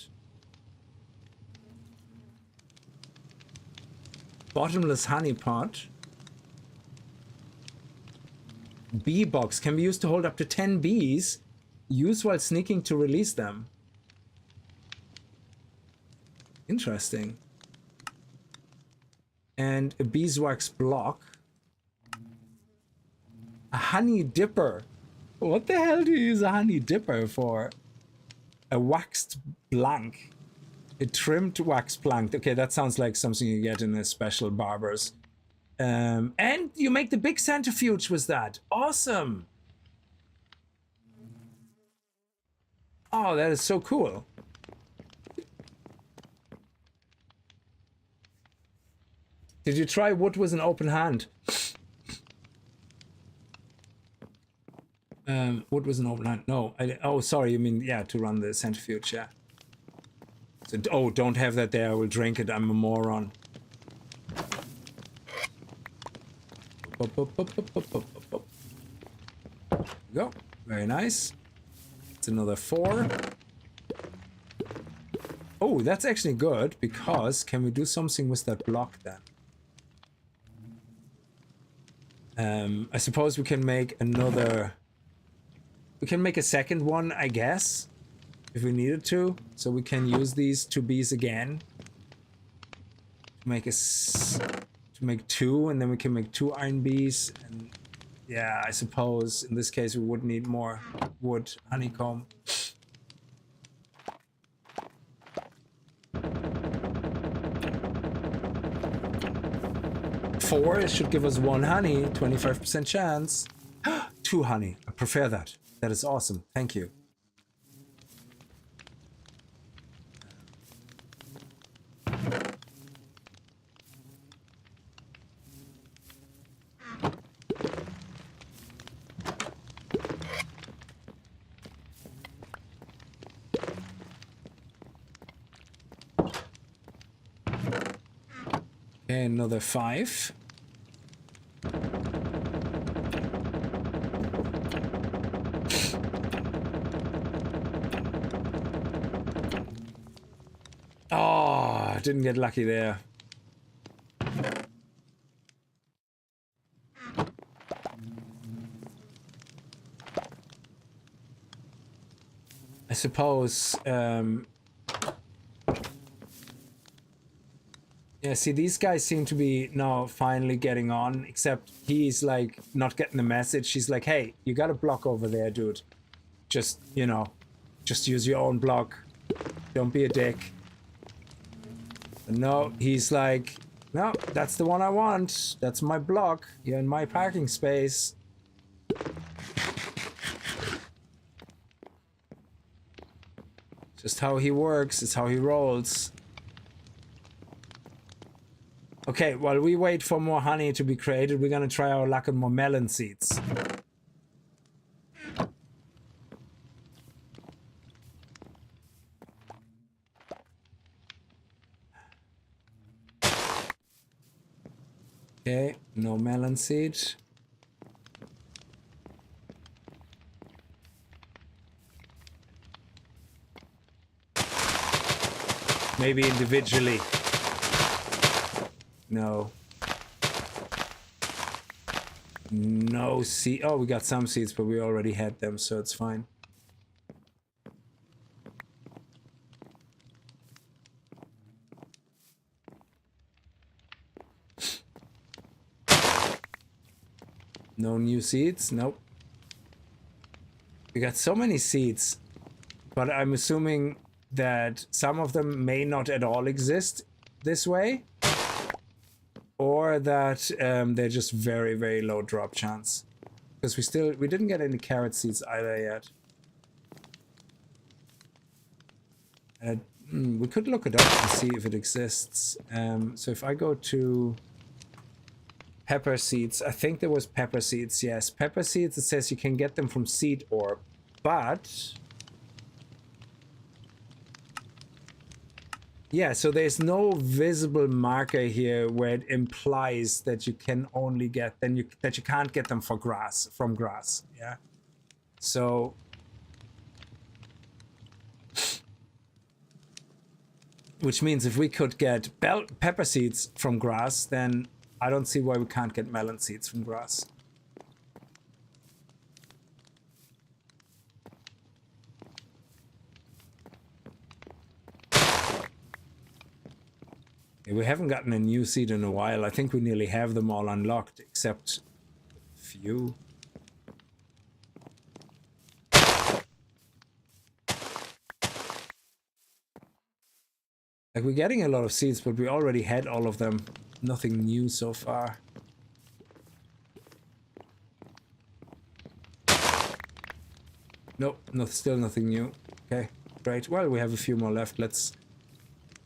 Bottomless honey pot. Bee box can be used to hold up to 10 bees. Use while sneaking to release them. Interesting. And a beeswax block. A honey dipper. What the hell do you use a honey dipper for? A waxed blank. A trimmed wax plank. Okay, that sounds like something you get in a special barber's. And you make the big centrifuge with that. Awesome. Oh, that is so cool. Did you try wood with an open hand? Wood with an open hand. No. Oh, sorry. You mean, yeah, to run the centrifuge, yeah. So, oh, don't have that there. I will drink it. I'm a moron. There we go. Very nice. It's another 4. Oh, that's actually good, because can we do something with that block then? I suppose we can make another... We can make a second one, I guess, if we needed to. So we can use these 2 bees again. To make 2, and then we can make 2 iron bees. And yeah, I suppose in this case we would need more wood, honeycomb. Four should give us 1 honey, 25% chance. 2 honey. I prefer that. That is awesome. Thank you. Okay, another 5. Oh, didn't get lucky there. I suppose, yeah, see, these guys seem to be now finally getting on, except he's like not getting the message. He's like, hey, you got a block over there, dude. Just, you know, just use your own block. Don't be a dick. But no, he's like, no, that's the one I want. That's my block. You're in my parking space. Just how he works. It's how he rolls. Okay, while we wait for more honey to be created, we're gonna try our luck on more melon seeds. Okay, no melon seed. Maybe individually. No. No seed. Oh, we got some seeds, but we already had them, so it's fine. No new seeds? Nope. We got so many seeds, but I'm assuming that some of them may not at all exist this way, or that they're just very, very low drop chance. Because we didn't get any carrot seeds either yet. We could look it up and see if it exists. So if I go to pepper seeds, I think there was pepper seeds, yes. Pepper seeds, it says you can get them from seed orb, but... yeah, so there's no visible marker here where it implies that you can only get that you can't get them from grass. Yeah. So which means if we could get pepper seeds from grass, then I don't see why we can't get melon seeds from grass. We haven't gotten a new seed in a while. I think we nearly have them all unlocked, except a few. Like, we're getting a lot of seeds, but we already had all of them. Nothing new so far. Nope, still nothing new. Okay, great. Well, we have a few more left. Let's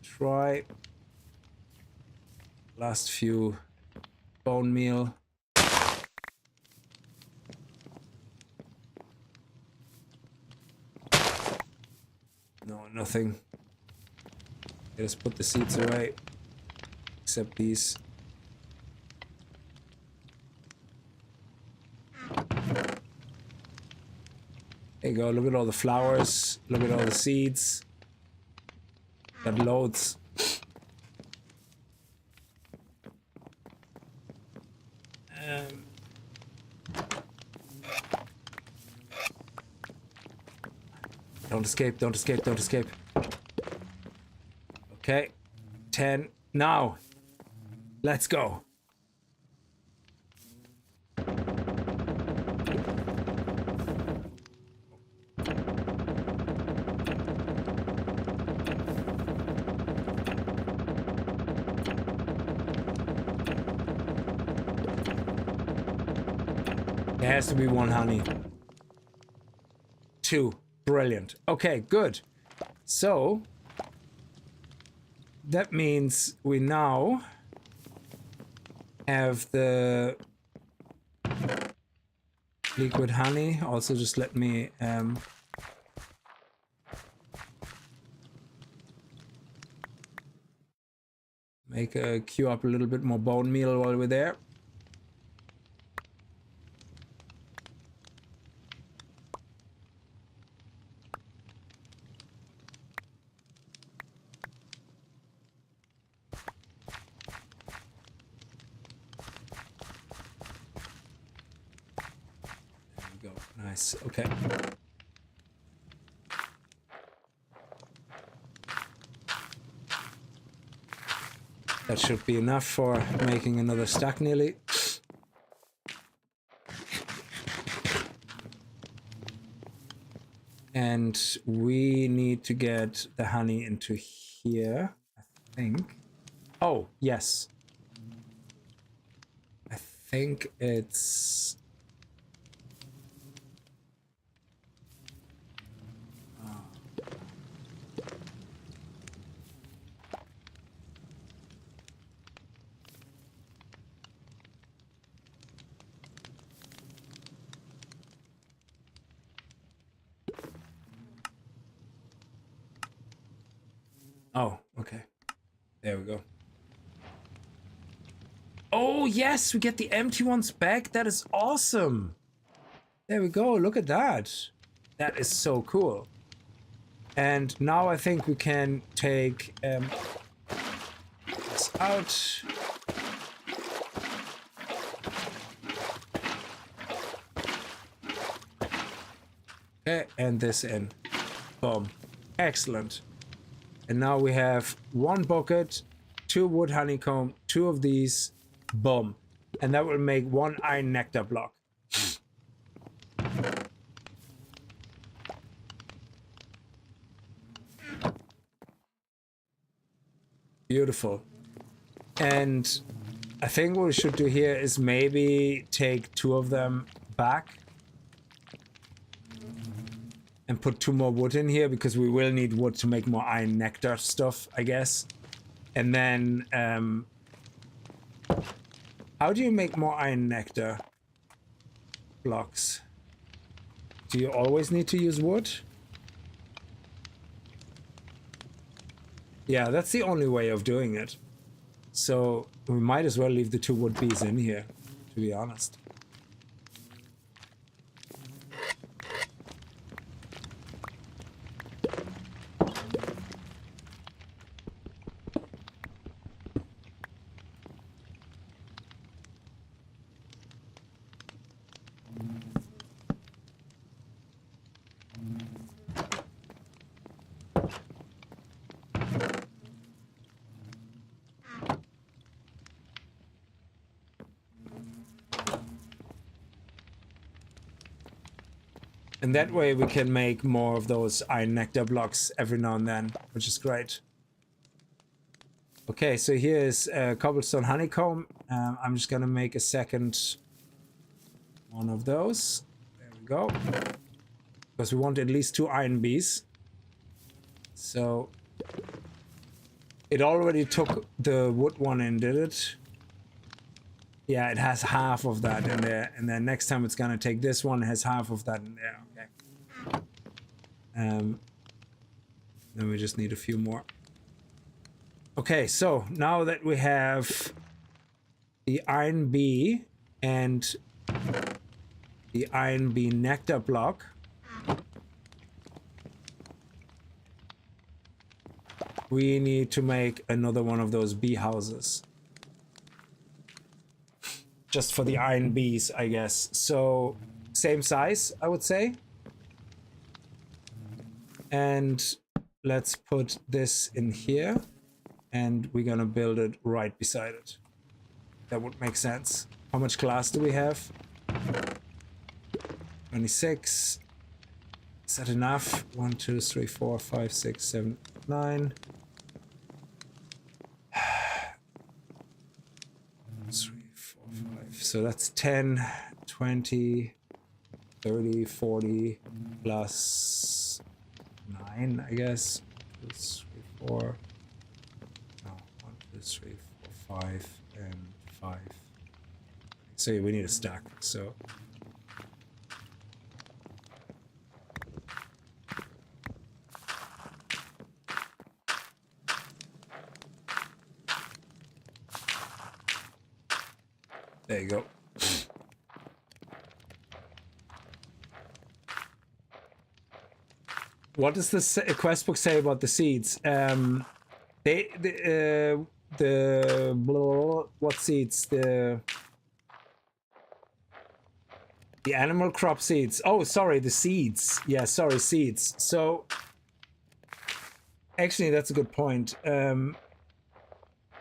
try... last few bone meal. No, nothing. Let's put the seeds away. Except these. There you go. Look at all the flowers. Look at all the seeds. Got loads. Don't escape, don't escape, don't escape. Okay. 10. Now. Let's go. There has to be one honey. 2. Brilliant. Okay, good. So that means we now have the liquid honey. Also, just let me queue up a little bit more bone meal while we're there. Nice. Okay. That should be enough for making another stack nearly. And we need to get the honey into here, I think. Oh, yes. I think it's... oh, okay. There we go. Oh, yes, we get the empty ones back. That is awesome. There we go. Look at that. That is so cool. And now I think we can take this out. Okay, and this in. Boom. Excellent. And now we have 1 bucket, 2 wood honeycomb, 2 of these. Boom. And that will make 1 iron nectar block. Beautiful. And I think what we should do here is maybe take 2 of them back and put 2 more wood in here, because we will need wood to make more iron nectar stuff, I guess. And then how do you make more iron nectar blocks? Do you always need to use wood? Yeah, that's the only way of doing it. So we might as well leave the 2 wood bees in here, to be honest. And that way we can make more of those iron nectar blocks every now and then, which is great. Okay, so here's cobblestone honeycomb. I'm just gonna make a second one of those. There we go. Because we want at least 2 iron bees. So it already took the wood one in, did it? Yeah, it has half of that in there, and then next time it's gonna take this one, it has half of that in there. Okay. Then we just need a few more. Okay, so now that we have the iron bee and the iron bee nectar block, we need to make another one of those bee houses. Just for the iron bees, I guess. So same size, I would say. And let's put this in here, and we're gonna build it right beside it. That would make sense. How much glass do we have? 26. Is that enough? 1, 2, 3, 4, 5, 6, 7, 9. 3, 4, 5. So that's 10, 20, 30, 40 plus 9, I guess. 2, 3, 4. No, 1, 2, 3, 4, 5, and 5. So yeah, we need a stack. So there you go. What does this quest book say about the seeds? What seeds? The animal crop seeds. Oh, sorry, the seeds. Yeah, sorry, seeds. So actually, that's a good point.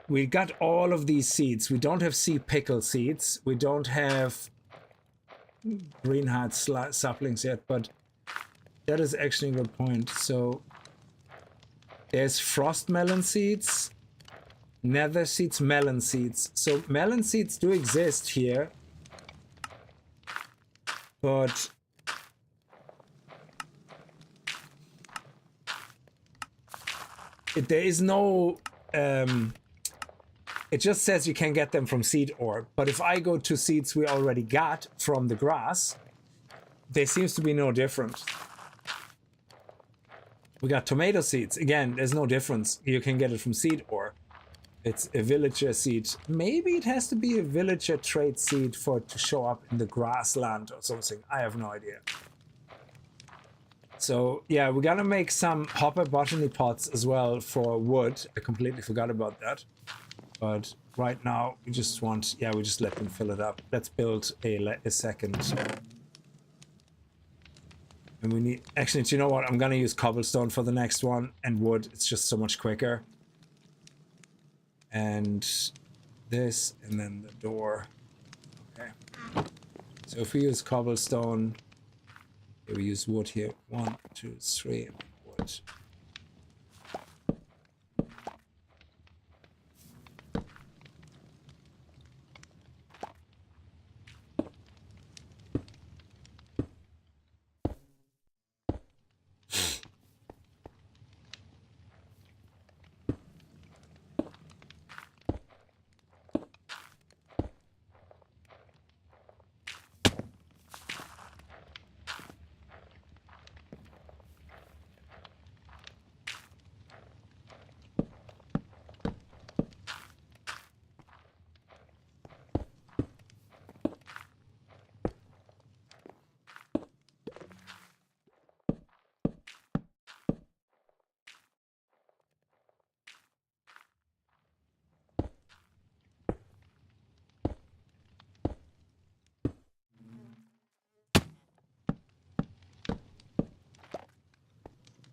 We got all of these seeds. We don't have sea pickle seeds. We don't have green heart saplings yet, but that is actually a good point. So there's frost melon seeds, nether seeds, melon seeds. So melon seeds do exist here, but there is no it just says you can get them from seed orb. But if I go to seeds we already got from the grass, there seems to be no difference. We got tomato seeds. Again, there's no difference. You can get it from seed or it's a villager seed. Maybe it has to be a villager trait seed for it to show up in the grassland or something. I have no idea. So yeah, we're gonna make some hopper botany pots as well for wood. I completely forgot about that. But right now we just want, yeah, we just let them fill it up. Let's build a second. And we need, actually, do you know what? I'm gonna use cobblestone for the next one and wood. It's just so much quicker. And this, and then the door. Okay. So if we use cobblestone, we use wood here. 1, 2, 3, and wood.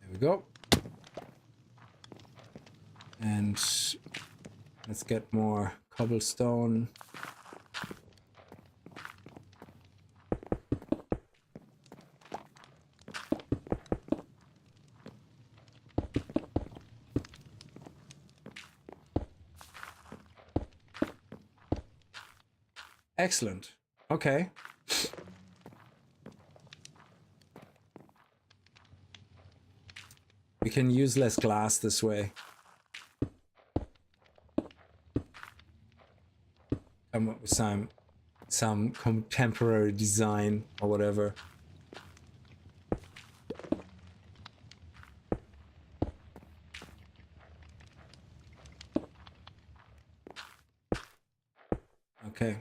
There we go. And let's get more cobblestone. Excellent. Okay. We can use less glass this way. Come up with some contemporary design or whatever. Okay.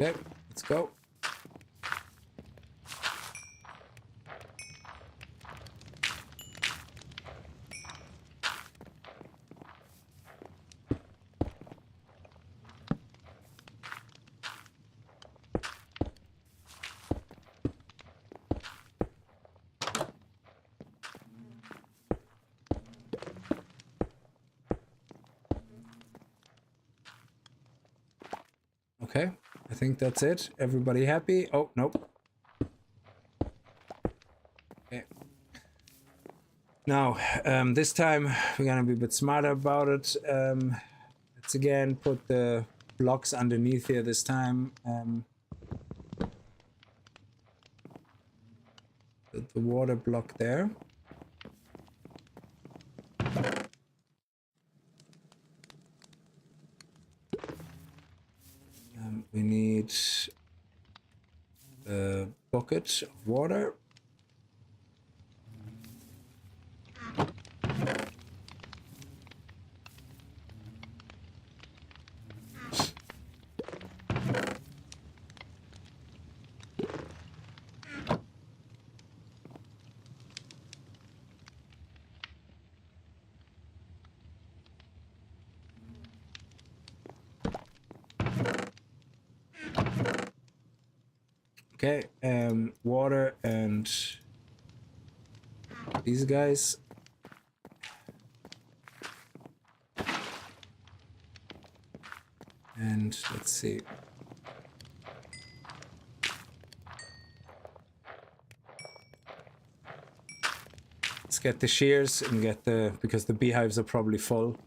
Okay, let's go. Okay, I think that's it. Everybody happy? Oh, nope. Okay. Now, this time we're gonna be a bit smarter about it. Let's again put the blocks underneath here this time. The water block there. We need a bucket of water. Okay, water and these guys. And let's see. Let's get the shears and get the, because the beehives are probably full.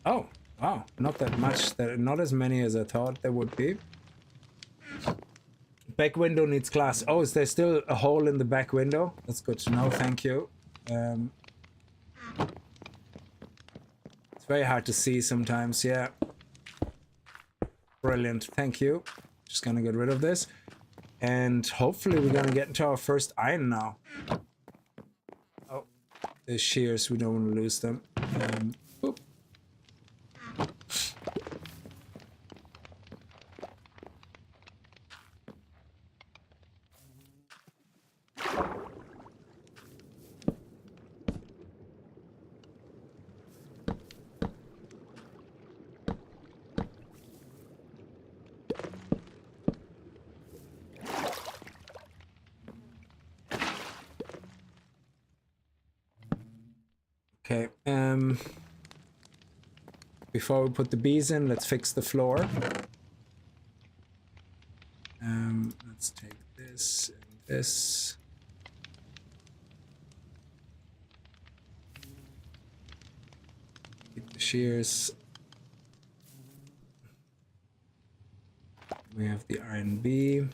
Oh, wow, not that much, not as many as I thought there would be. Back window needs glass. Oh, is there still a hole in the back window? That's good to know, thank you. It's very hard to see sometimes, yeah. Brilliant, thank you. Just gonna get rid of this. And hopefully we're gonna get into our first iron now. Oh, the shears, we don't want to lose them. Oop. Okay, before we put the bees in, let's fix the floor. Let's take this and this. Keep the shears. We have the iron bee.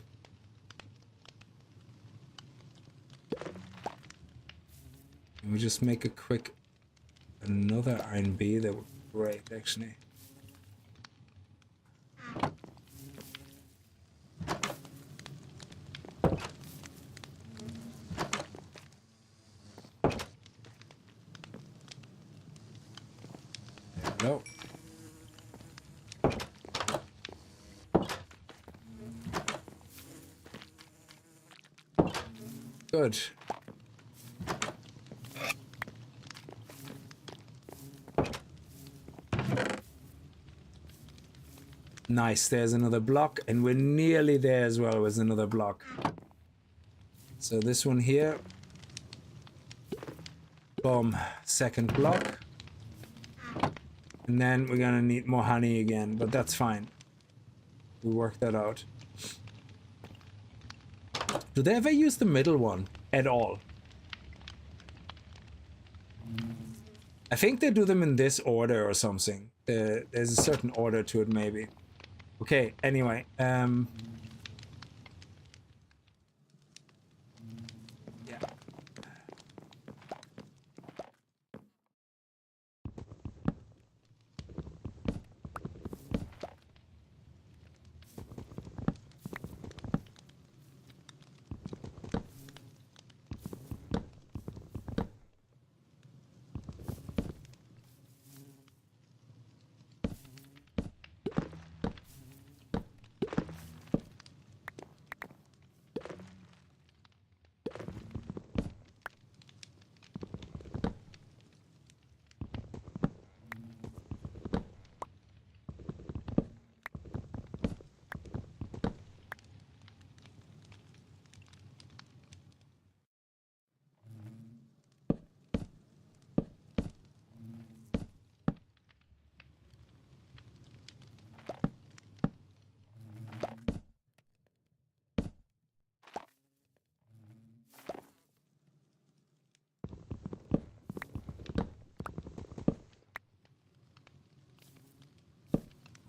And we just make a quick another iron bee. That would be great, actually. There we go. Good. Nice, there's another block, and we're nearly there as well with another block. So this one here. Boom, second block. And then we're gonna need more honey again, but that's fine. We work that out. Do they ever use the middle one at all? I think they do them in this order or something. There's a certain order to it, maybe. Okay, anyway, yeah.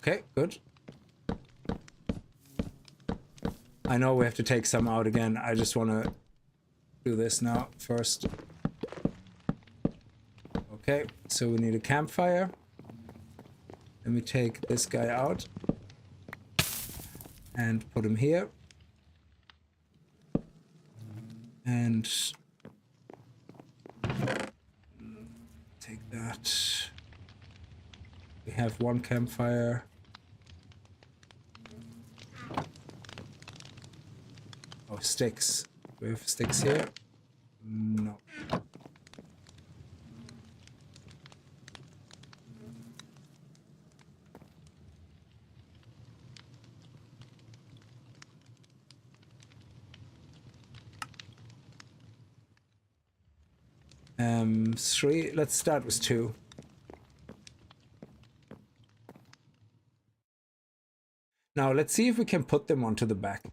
Okay, good. I know we have to take some out again. I just want to do this now first. Okay, so we need a campfire. Let me take this guy out and put him here. And take that. We have one campfire. Oh, sticks. Do we have sticks here? No. Three. Let's start with two. Now let's see if we can put them onto the back.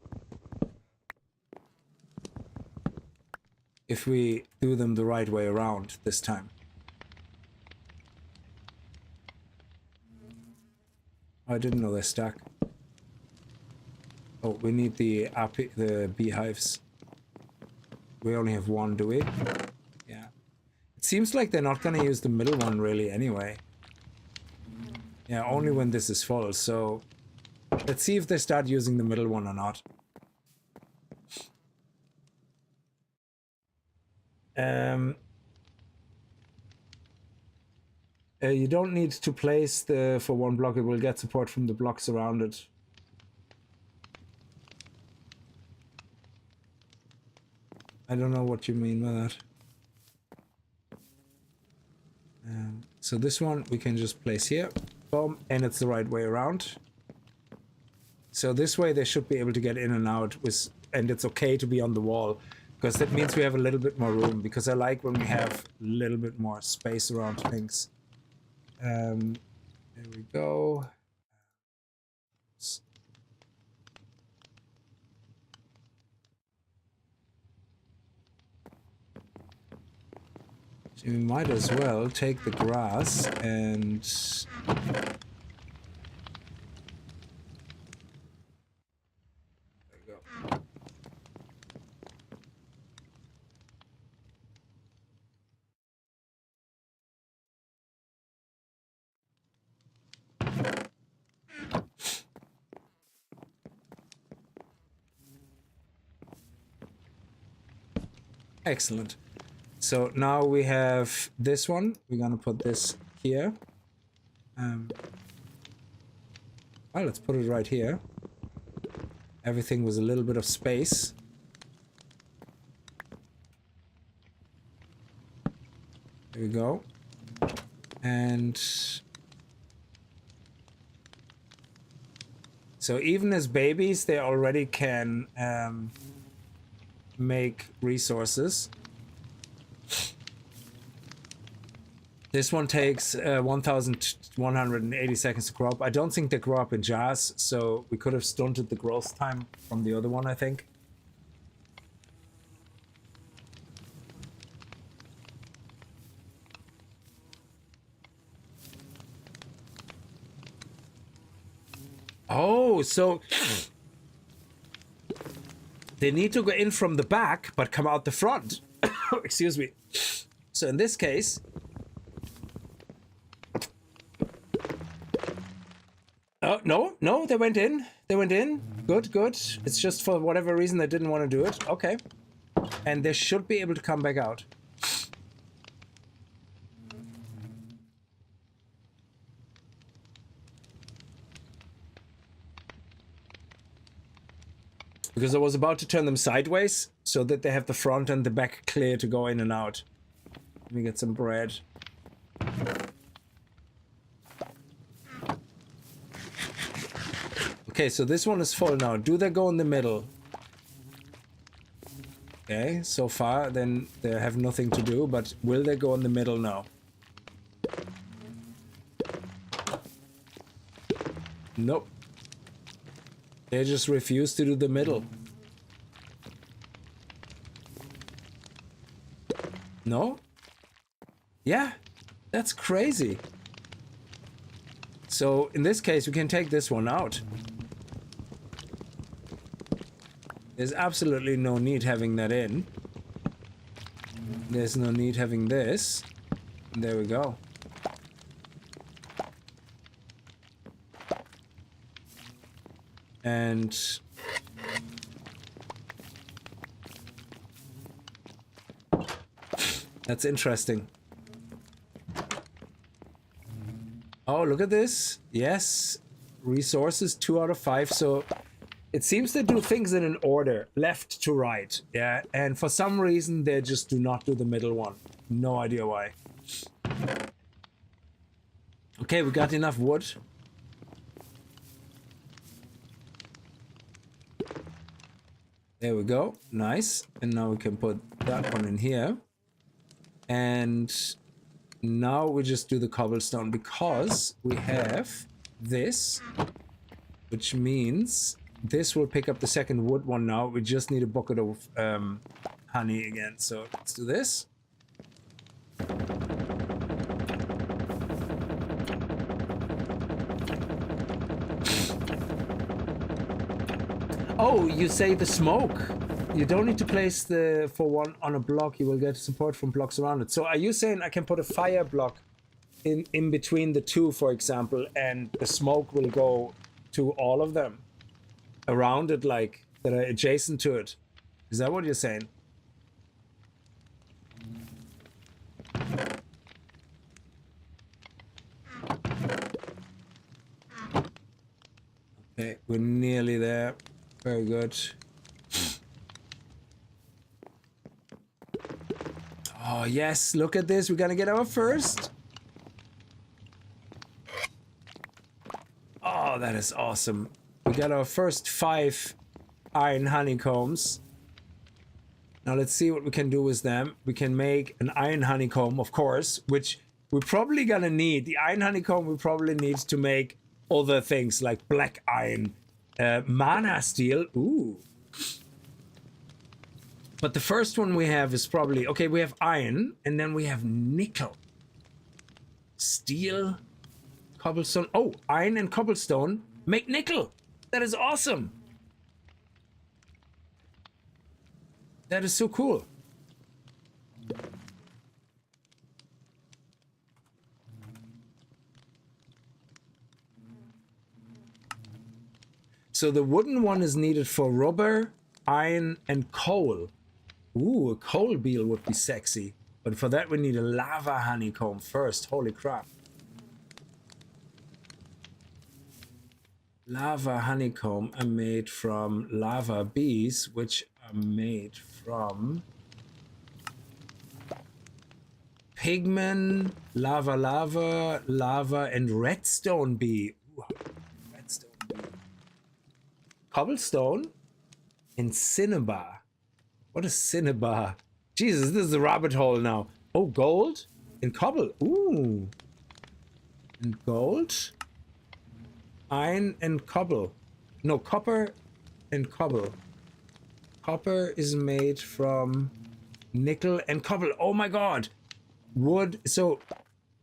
If we do them the right way around this time. Oh, I didn't know they're stuck. Oh, we need the beehives. We only have one, do we? Yeah. It seems like they're not going to use the middle one really anyway. Yeah, only when this is full. So let's see if they start using the middle one or not. You don't need to place for one block. It will get support from the blocks around it. I don't know what you mean by that. So this one we can just place here. Boom, and it's the right way around. So this way they should be able to get in and out and it's okay to be on the wall, because that means we have a little bit more room, because I like when we have a little bit more space around things. There we go. So we might as well take the grass and there we go. Excellent. So now we have this one. We're gonna put this here. Well, let's put it right here. Everything was a little bit of space. There we go. And so even as babies, they already can make resources. This one takes 1,180 seconds to grow up. I don't think they grow up in jars, so we could have stunted the growth time from the other one, I think. Oh, so they need to go in from the back, but come out the front. Excuse me. So in this case... Oh, no, they went in. They went in. Good, good. It's just for whatever reason they didn't want to do it. Okay. And they should be able to come back out. Because I was about to turn them sideways so that they have the front and the back clear to go in and out. Let me get some bread. Okay, so this one is full now. Do they go in the middle? Okay, so far then they have nothing to do, but will they go in the middle now? Nope. They just refuse to do the middle. No? Yeah, that's crazy. So in this case, we can take this one out. There's absolutely no need having that in. There's no need having this. There we go. And that's interesting. Oh, look at this. Yes. Resources 2 out of 5. So it seems they do things in an order, left to right. Yeah. And for some reason, they just do not do the middle one. No idea why. Okay, we got enough wood. There we go. Nice. And now we can put that one in here. And now we just do the cobblestone because we have this, which means this will pick up the second wood one now. We just need a bucket of honey again. So let's do this. Oh, you say the smoke. You don't need to place the for one on a block. You will get support from blocks around it. So are you saying I can put a fire block in between the two, for example, and the smoke will go to all of them around it, like that are adjacent to it? Is that what you're saying? Okay, we're nearly there. Very good. Oh, yes, look at this. We're gonna get our first. Oh, that is awesome. We got our first 5 iron honeycombs. Now let's see what we can do with them. We can make an iron honeycomb, of course, which we're probably gonna need. The iron honeycomb we probably need to make other things like black iron, mana steel. Ooh. But the first one we have is probably... Okay, we have iron, and then we have nickel. Steel, cobblestone. Oh, iron and cobblestone make nickel. That is awesome. That is so cool. So the wooden one is needed for rubber, iron, and coal. Ooh, a coal beetle would be sexy. But for that we need a lava honeycomb first. Holy crap. Lava honeycomb are made from lava bees, which are made from pigment, lava, and redstone bee. Ooh, redstone bee. Cobblestone and cinnabar. What is cinnabar? Jesus, this is a rabbit hole now. Oh, gold and cobble. Ooh. And gold. Iron and cobble. No, copper and cobble. Copper is made from nickel and cobble. Oh my god. Wood. So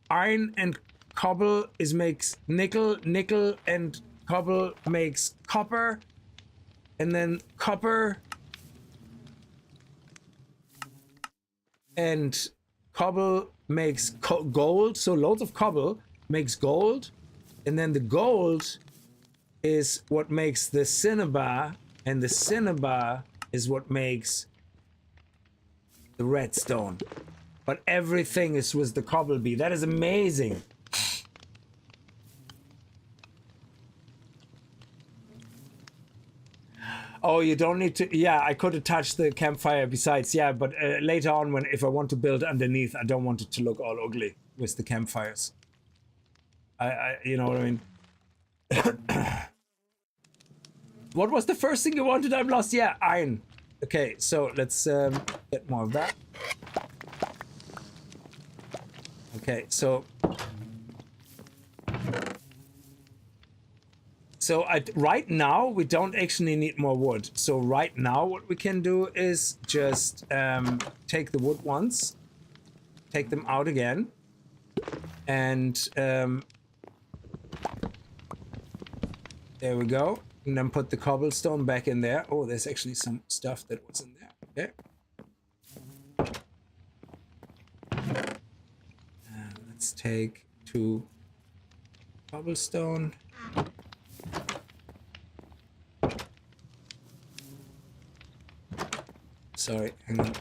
iron and cobble makes nickel. Nickel and cobble makes copper. And then copper and cobble makes gold. So loads of cobble makes gold. And then the gold is what makes the cinnabar. And the cinnabar is what makes the redstone. But everything is with the cobble bee. That is amazing. Oh, you don't need to... Yeah, I could attach the campfire besides. Yeah, but later on, if I want to build underneath, I don't want it to look all ugly with the campfires. You know what I mean? What was the first thing you wanted? I'm lost. Yeah, iron. Okay, so let's get more of that. Okay, so right now we don't actually need more wood. So right now what we can do is just take the wood once, take them out again, and there we go. And then put the cobblestone back in there. Oh, there's actually some stuff that was in there. Okay. Let's take 2 cobblestone. Sorry, hang on.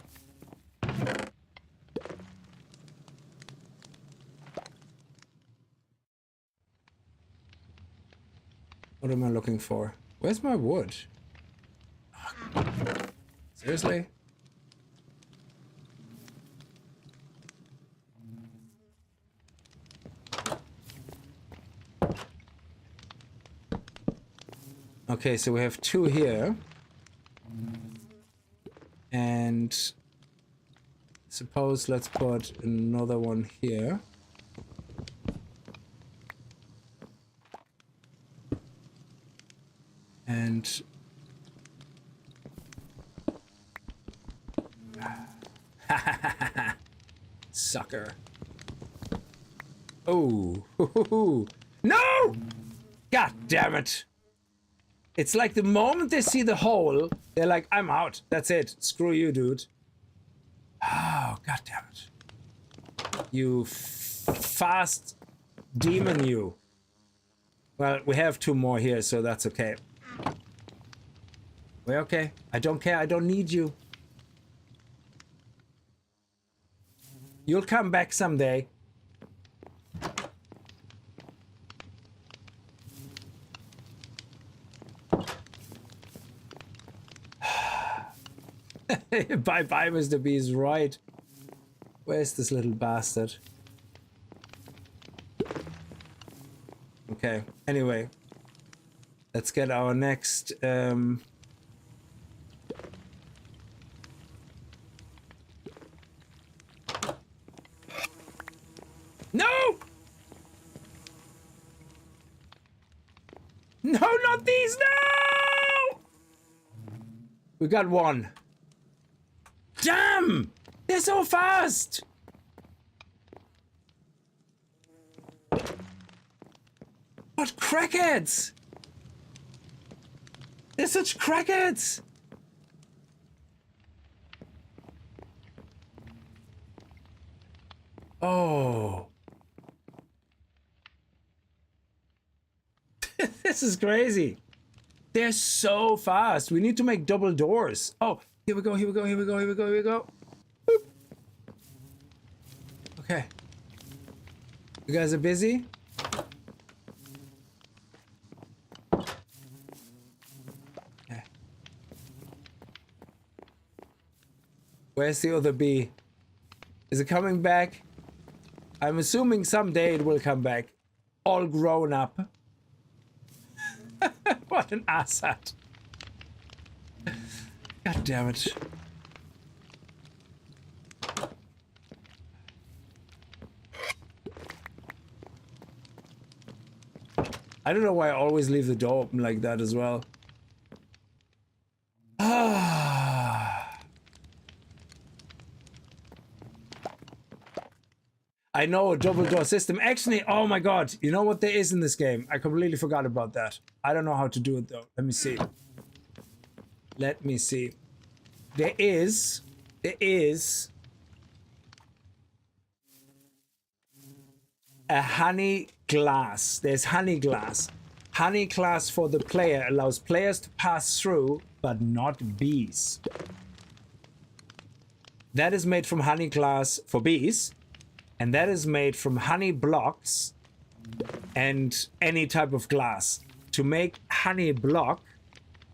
What am I looking for? Where's my wood? Oh, seriously? Okay, so we have 2 here. And suppose let's put another one here. And sucker. Oh, no! God damn it. It's like the moment they see the hole, they're like, I'm out. That's it. Screw you, dude. Oh, god damn it. You fast demon, you. Well, we have 2 more here, so that's okay. We're okay. I don't care. I don't need you. You'll come back someday. Bye-bye, Mr. B is right. Where's this little bastard? Okay, anyway. Let's get our next... No! No, not these! No! We got 1. Damn! They're so fast! What crackheads! They're such crackheads! Oh. This is crazy. They're so fast. We need to make double doors. Oh, here we go, here we go, here we go, here we go, here we go. Boop. Okay. You guys are busy? Okay. Where's the other bee? Is it coming back? I'm assuming someday it will come back. All grown up. What an asshat. God damn it. I don't know why I always leave the door open like that as well. I know, a double door system. Actually, oh my god, you know what there is in this game? I completely forgot about that. I don't know how to do it though. Let me see. Let me see. There is a honey glass. There's honey glass. Honey glass for the player allows players to pass through, but not bees. That is made from honey glass for bees. And that is made from honey blocks and any type of glass. To make honey block,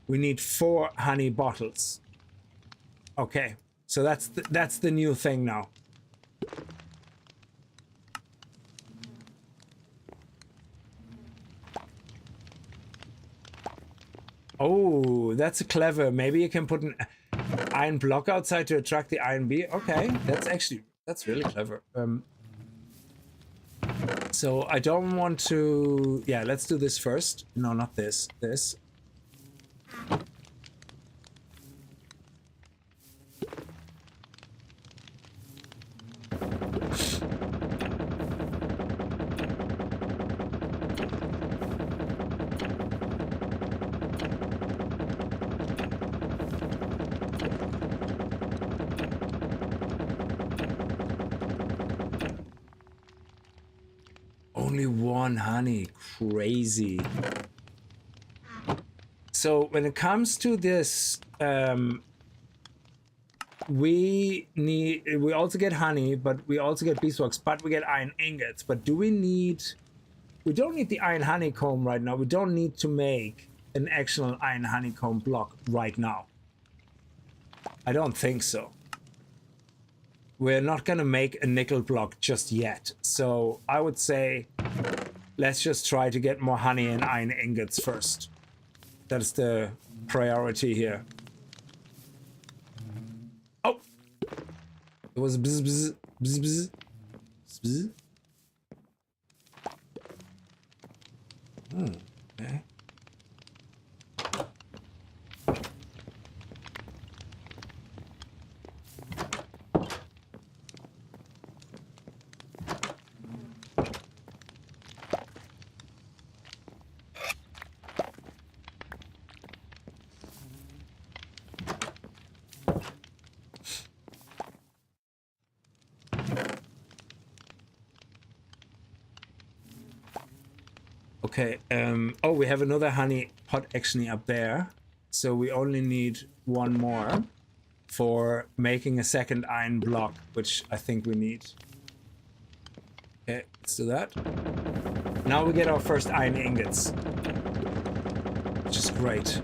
we need 4 honey bottles. Okay, so that's the new thing now. Oh, that's clever. Maybe you can put an iron block outside to attract the iron bee. Okay, that's really clever. So I don't want to... Yeah, let's do this first. No, not this. This. Only 1 honey. Crazy. So when it comes to this, we also get honey, but we also get beeswax, but we get iron ingots. But do we need... We don't need the iron honeycomb right now. We don't need to make an actual iron honeycomb block right now. I don't think so. We're not gonna make a nickel block just yet. So I would say let's just try to get more honey and iron ingots first. That's the priority here. Oh! It was bzz bzz bzz bzz bzz. Okay. Okay, oh, we have another honey pot actually up there. So we only need one more for making a second iron block, which I think we need. Okay, let's do that. Now we get our first iron ingots, which is great.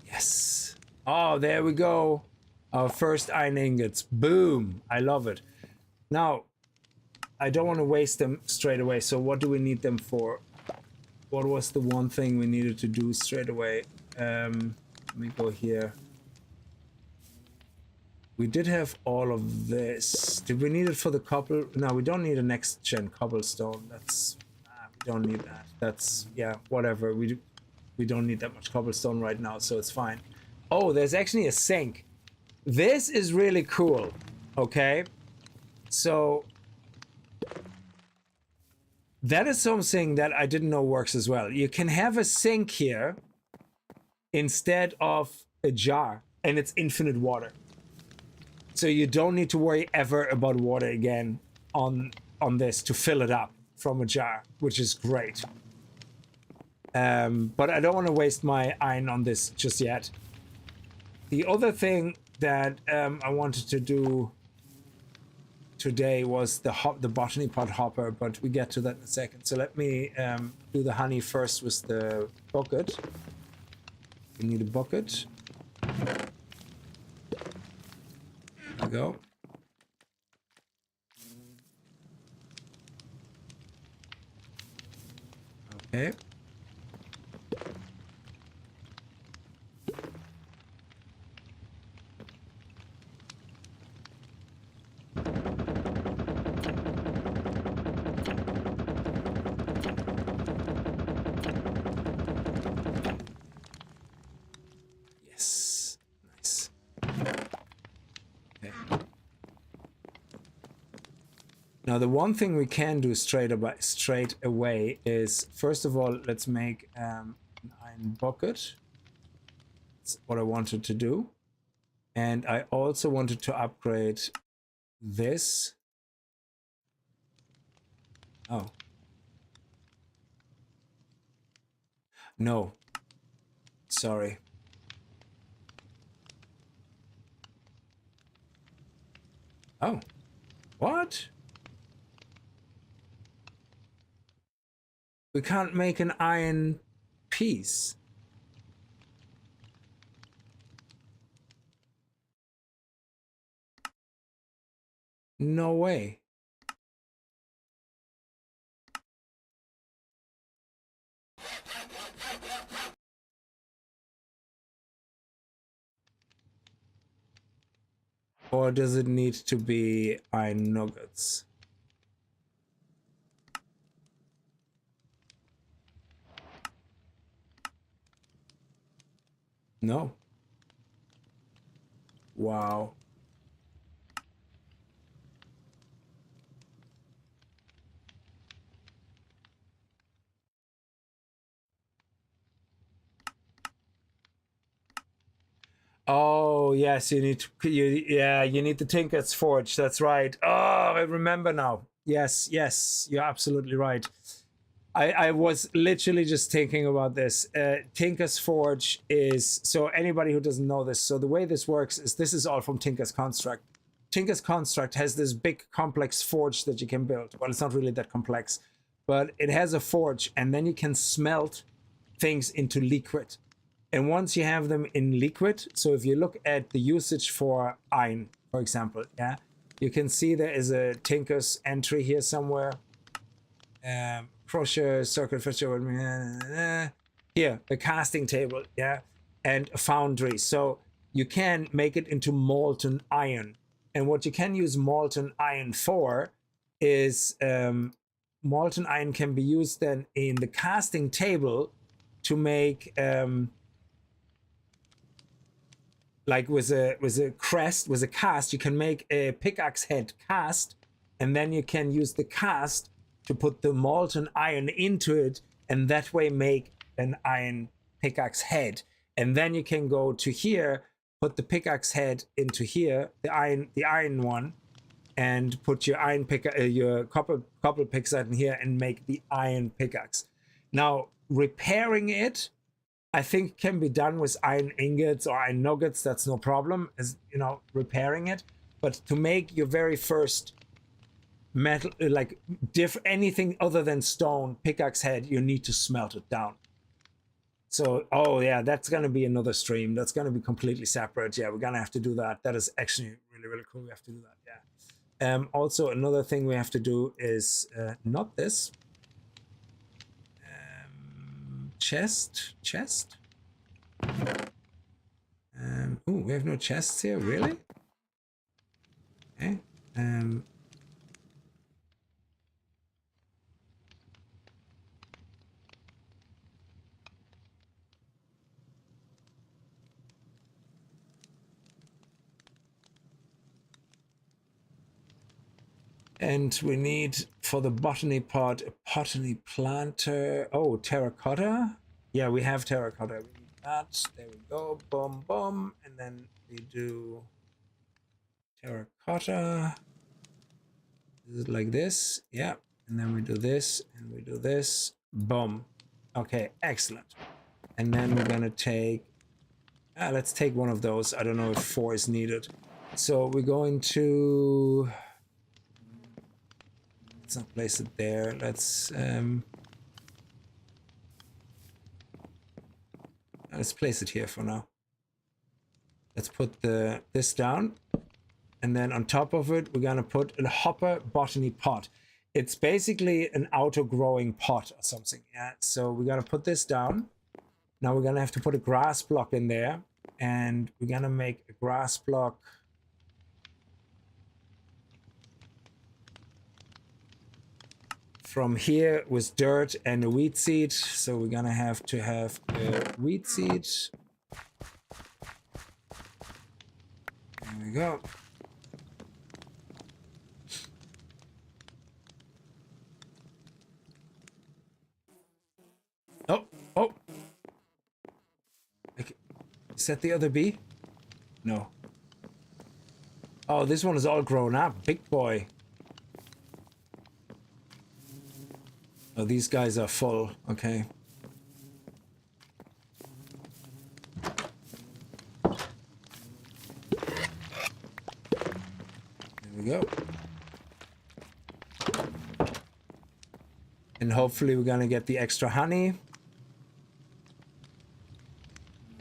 Yes. Oh, there we go. Our first iron ingots. Boom. I love it. Now, I don't want to waste them straight away. So what do we need them for? What was the one thing we needed to do straight away? Let me go here. We did have all of this. Did we need it for the cobble? No, we don't need a next gen cobblestone. That's we don't need that. That's, yeah, whatever. We don't need that much cobblestone right now, so it's fine. Oh, there's actually a sink. This is really cool. Okay, so that is something that I didn't know works as well. You can have a sink here instead of a jar, and it's infinite water. So you don't need to worry ever about water again on this to fill it up from a jar, which is great. But I don't want to waste my iron on this just yet. The other thing that I wanted to do today was the botany pot hopper, but we get to that in a second. So let me do the honey first with the bucket. We need a bucket. There we go. Okay. Yes. Nice. Okay. Now the one thing we can do straight away is, first of all, let's make an iron bucket. That's what I wanted to do. And I also wanted to upgrade this. Oh. No. Sorry. Oh. What? We can't make an iron piece. No way. Or does it need to be iron nuggets? No. Wow. Oh, yes, you need to, you need the Tinker's Forge. That's right. Oh, I remember now. Yes, yes, you're absolutely right. I was literally just thinking about this. Tinker's Forge is, so anybody who doesn't know this, so the way this works is, this is all from Tinker's Construct. Tinker's Construct has this big complex forge that you can build. Well, it's not really that complex, but it has a forge, and then you can smelt things into liquid. And once you have them in liquid, so if you look at the usage for iron, for example, yeah, you can see there is a Tinker's entry here somewhere. Crusher, circuit fisher, here, the casting table, yeah, and a foundry. So you can make it into molten iron. And what you can use molten iron for is, molten iron can be used then in the casting table to make, like with a cast, you can make a pickaxe head cast, and then you can use the cast to put the molten iron into it, and that way make an iron pickaxe head. And then you can go to here, put the pickaxe head into here, the iron one, and put your iron your copper pickaxe in here and make the iron pickaxe. Now repairing it, I think can be done with iron ingots or iron nuggets. That's no problem, as you know, repairing it. But to make your very first metal, like anything other than stone pickaxe head, you need to smelt it down. So, oh yeah, that's gonna be another stream. That's gonna be completely separate. Yeah, we're gonna have to do that. That is actually really, really cool. We have to do that. Yeah. Also, another thing we have to do is not this. Chest. Oh, we have no chests here, really? Okay. And we need, for the botany pod, a botany planter. Oh, terracotta? Yeah, we have terracotta. We need that. There we go. Boom, boom. And then we do terracotta. Is it like this? Yeah. And then we do this, and we do this. Boom. Okay, excellent. And then we're gonna take... let's take one of those. I don't know if 4 is needed. So we're going to... Let's not place it there. Let's place it here for now. Let's put this down, and then on top of it, we're gonna put a hopper botany pot. It's basically an auto-growing pot or something. Yeah. So we're gonna put this down. Now we're gonna have to put a grass block in there, and we're gonna make a grass block. From here with dirt and a wheat seed. So we're gonna have to have a wheat seed. There we go. Oh. Okay. Is that the other bee? No. Oh, this one is all grown up. Big boy. Oh, these guys are full. Okay. There we go. And hopefully we're gonna get the extra honey.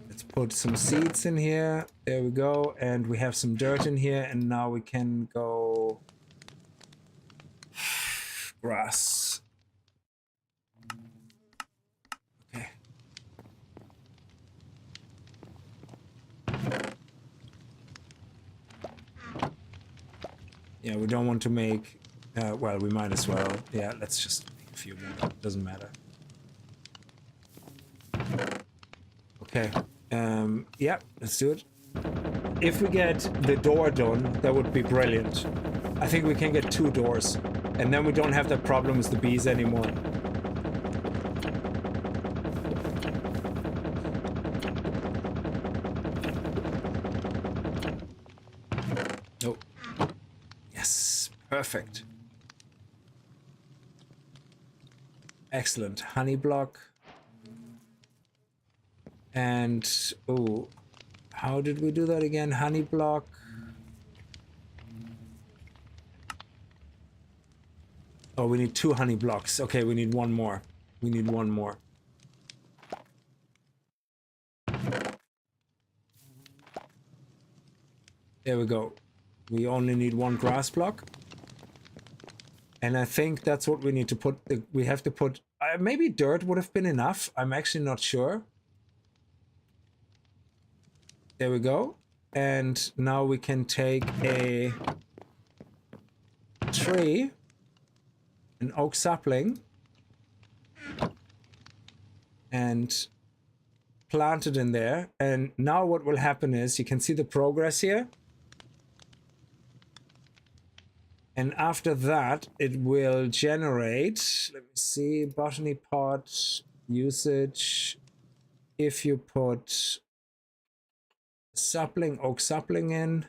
Let's put some seeds in here. There we go. And we have some dirt in here. And now we can go... grass. Yeah, we don't want to make... well, we might as well. Yeah, let's just make a few more. Doesn't matter. Okay. Yeah, let's do it. If we get the door done, that would be brilliant. I think we can get 2 doors. And then we don't have that problem with the bees anymore. Nope. Yes, perfect. Excellent. Honey block. And, oh, how did we do that again? Honey block. Oh, we need 2 honey blocks. Okay, we need 1 more. We need 1 more. There we go. We only need 1 grass block. And I think that's what we need to put. We have to put... maybe dirt would have been enough. I'm actually not sure. There we go. And now we can take a tree, an oak sapling, and plant it in there. And now what will happen is you can see the progress here. And after that, it will generate, let me see, botany pot usage. If you put sapling, oak sapling in,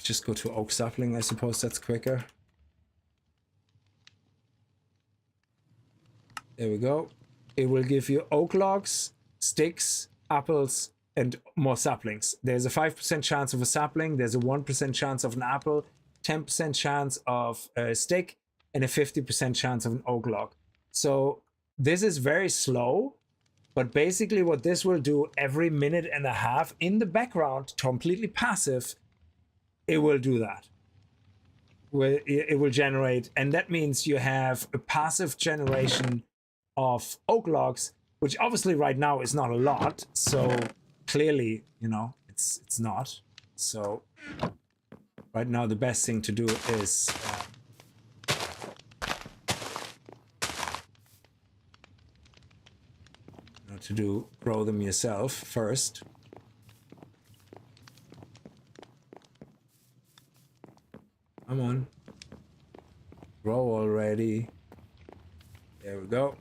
just go to oak sapling, I suppose that's quicker. There we go. It will give you oak logs, sticks, apples, and more saplings. There's a 5% chance of a sapling, there's a 1% chance of an apple, 10% chance of a stick, and a 50% chance of an oak log. So this is very slow, but basically what this will do every minute and a half in the background, completely passive, it will do that. It will generate, and that means you have a passive generation of oak logs, which obviously right now is not a lot. So clearly, you know, it's not. So right now the best thing to do is grow them yourself first. Come on. Grow already. There we go.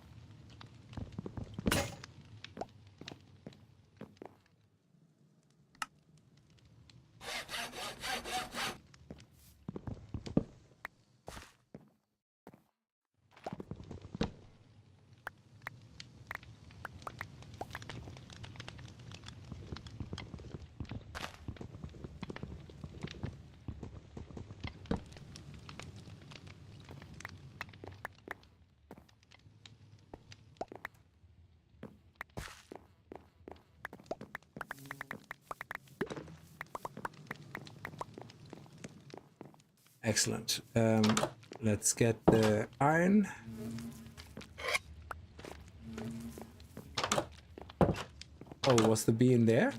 Excellent. Let's get the iron. Oh, was the bee in there?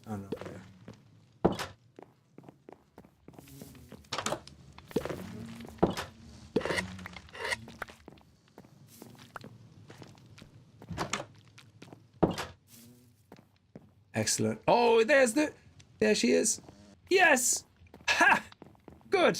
Oh no. Excellent. Oh, there she is. Yes! Ha! Good.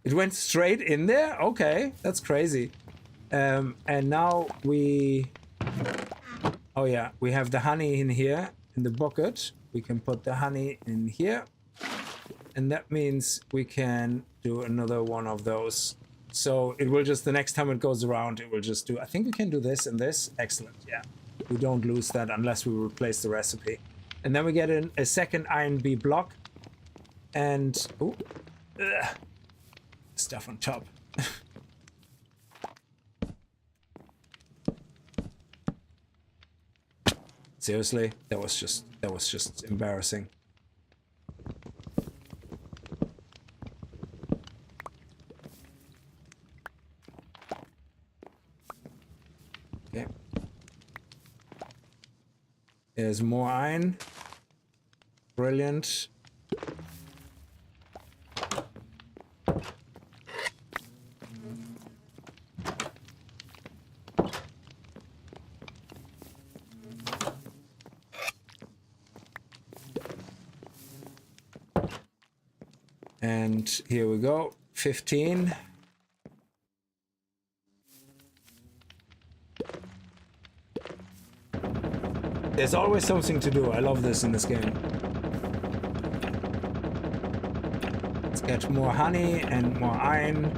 It went straight in there? Okay, that's crazy. And now oh yeah, we have the honey in here in the bucket. We can put the honey in here. And that means we can do another one of those. So it will just, the next time it goes around, it will just do, I think we can do this and this. Excellent, yeah. We don't lose that unless we replace the recipe. And then we get a second iron bee block. And, ooh, stuff on top. Seriously, that was just embarrassing. Okay. There's more iron. Brilliant. And here we go, 15. There's always something to do. I love this in this game. Let's get more honey and more iron.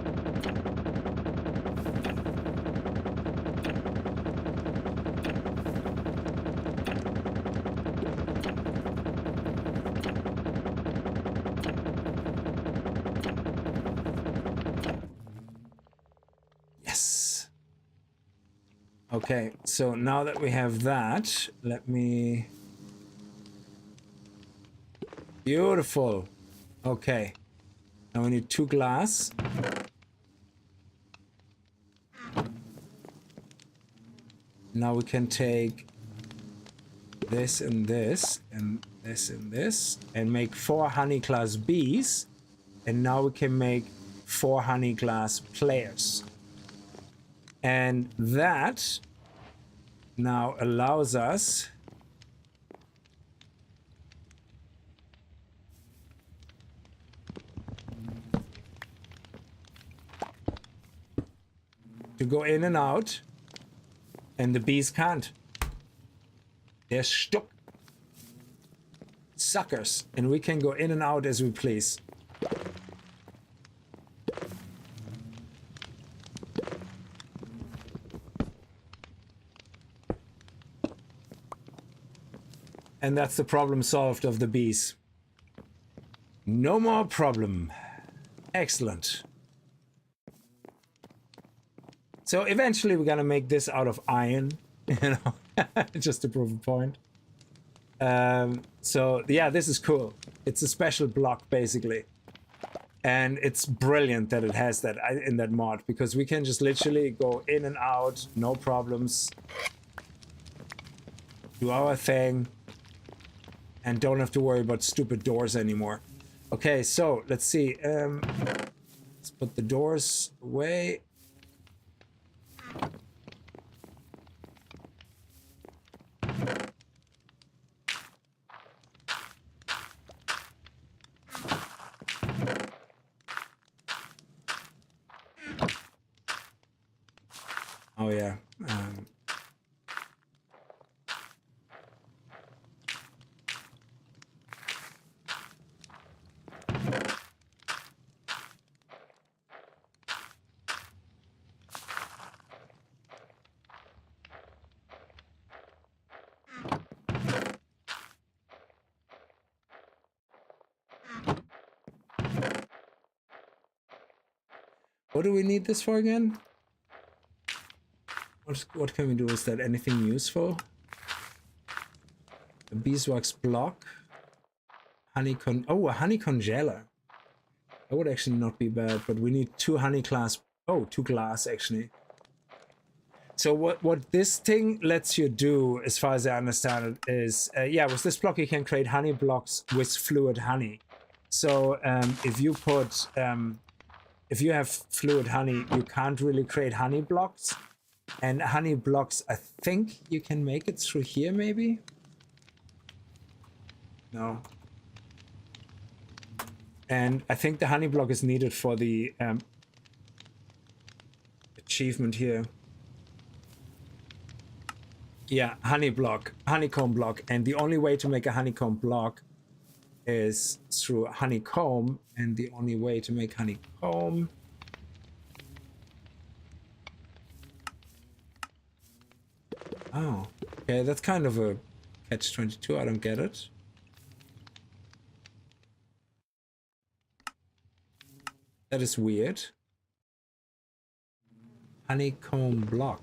Okay, so now that we have that, let me... Beautiful. Okay. Now we need 2 glass. Now we can take this and this and this and this and make 4 honey class bees. And now we can make 4 honey glass players. And that now allows us to go in and out, and the bees can't. They're stuck. Suckers. And we can go in and out as we please. And that's the problem solved of the bees. No more problem. Excellent. So eventually we're gonna make this out of iron, you know, just to prove a point. So yeah, this is cool. It's a special block basically. And it's brilliant that it has that in that mod, because we can just literally go in and out, no problems. Do our thing. And don't have to worry about stupid doors anymore. Okay, so let's see. Let's put the doors away. Oh yeah. What do we need this for again? What can we do? Is that anything useful? A beeswax block. A honey congealer. That would actually not be bad, but we need 2 honey glass. Oh, 2 glass actually. So what this thing lets you do, as far as I understand it, is yeah, with this block you can create honey blocks with fluid honey. So if you put if you have fluid honey, you can't really create honey blocks. And honey blocks, I think you can make it through here, maybe? No. And I think the honey block is needed for the achievement here. Yeah, honeycomb block. And the only way to make a honeycomb block is through honeycomb. And the only way to make honeycomb... Oh, okay, that's kind of a catch-22. I don't get it. That is weird. Honeycomb block.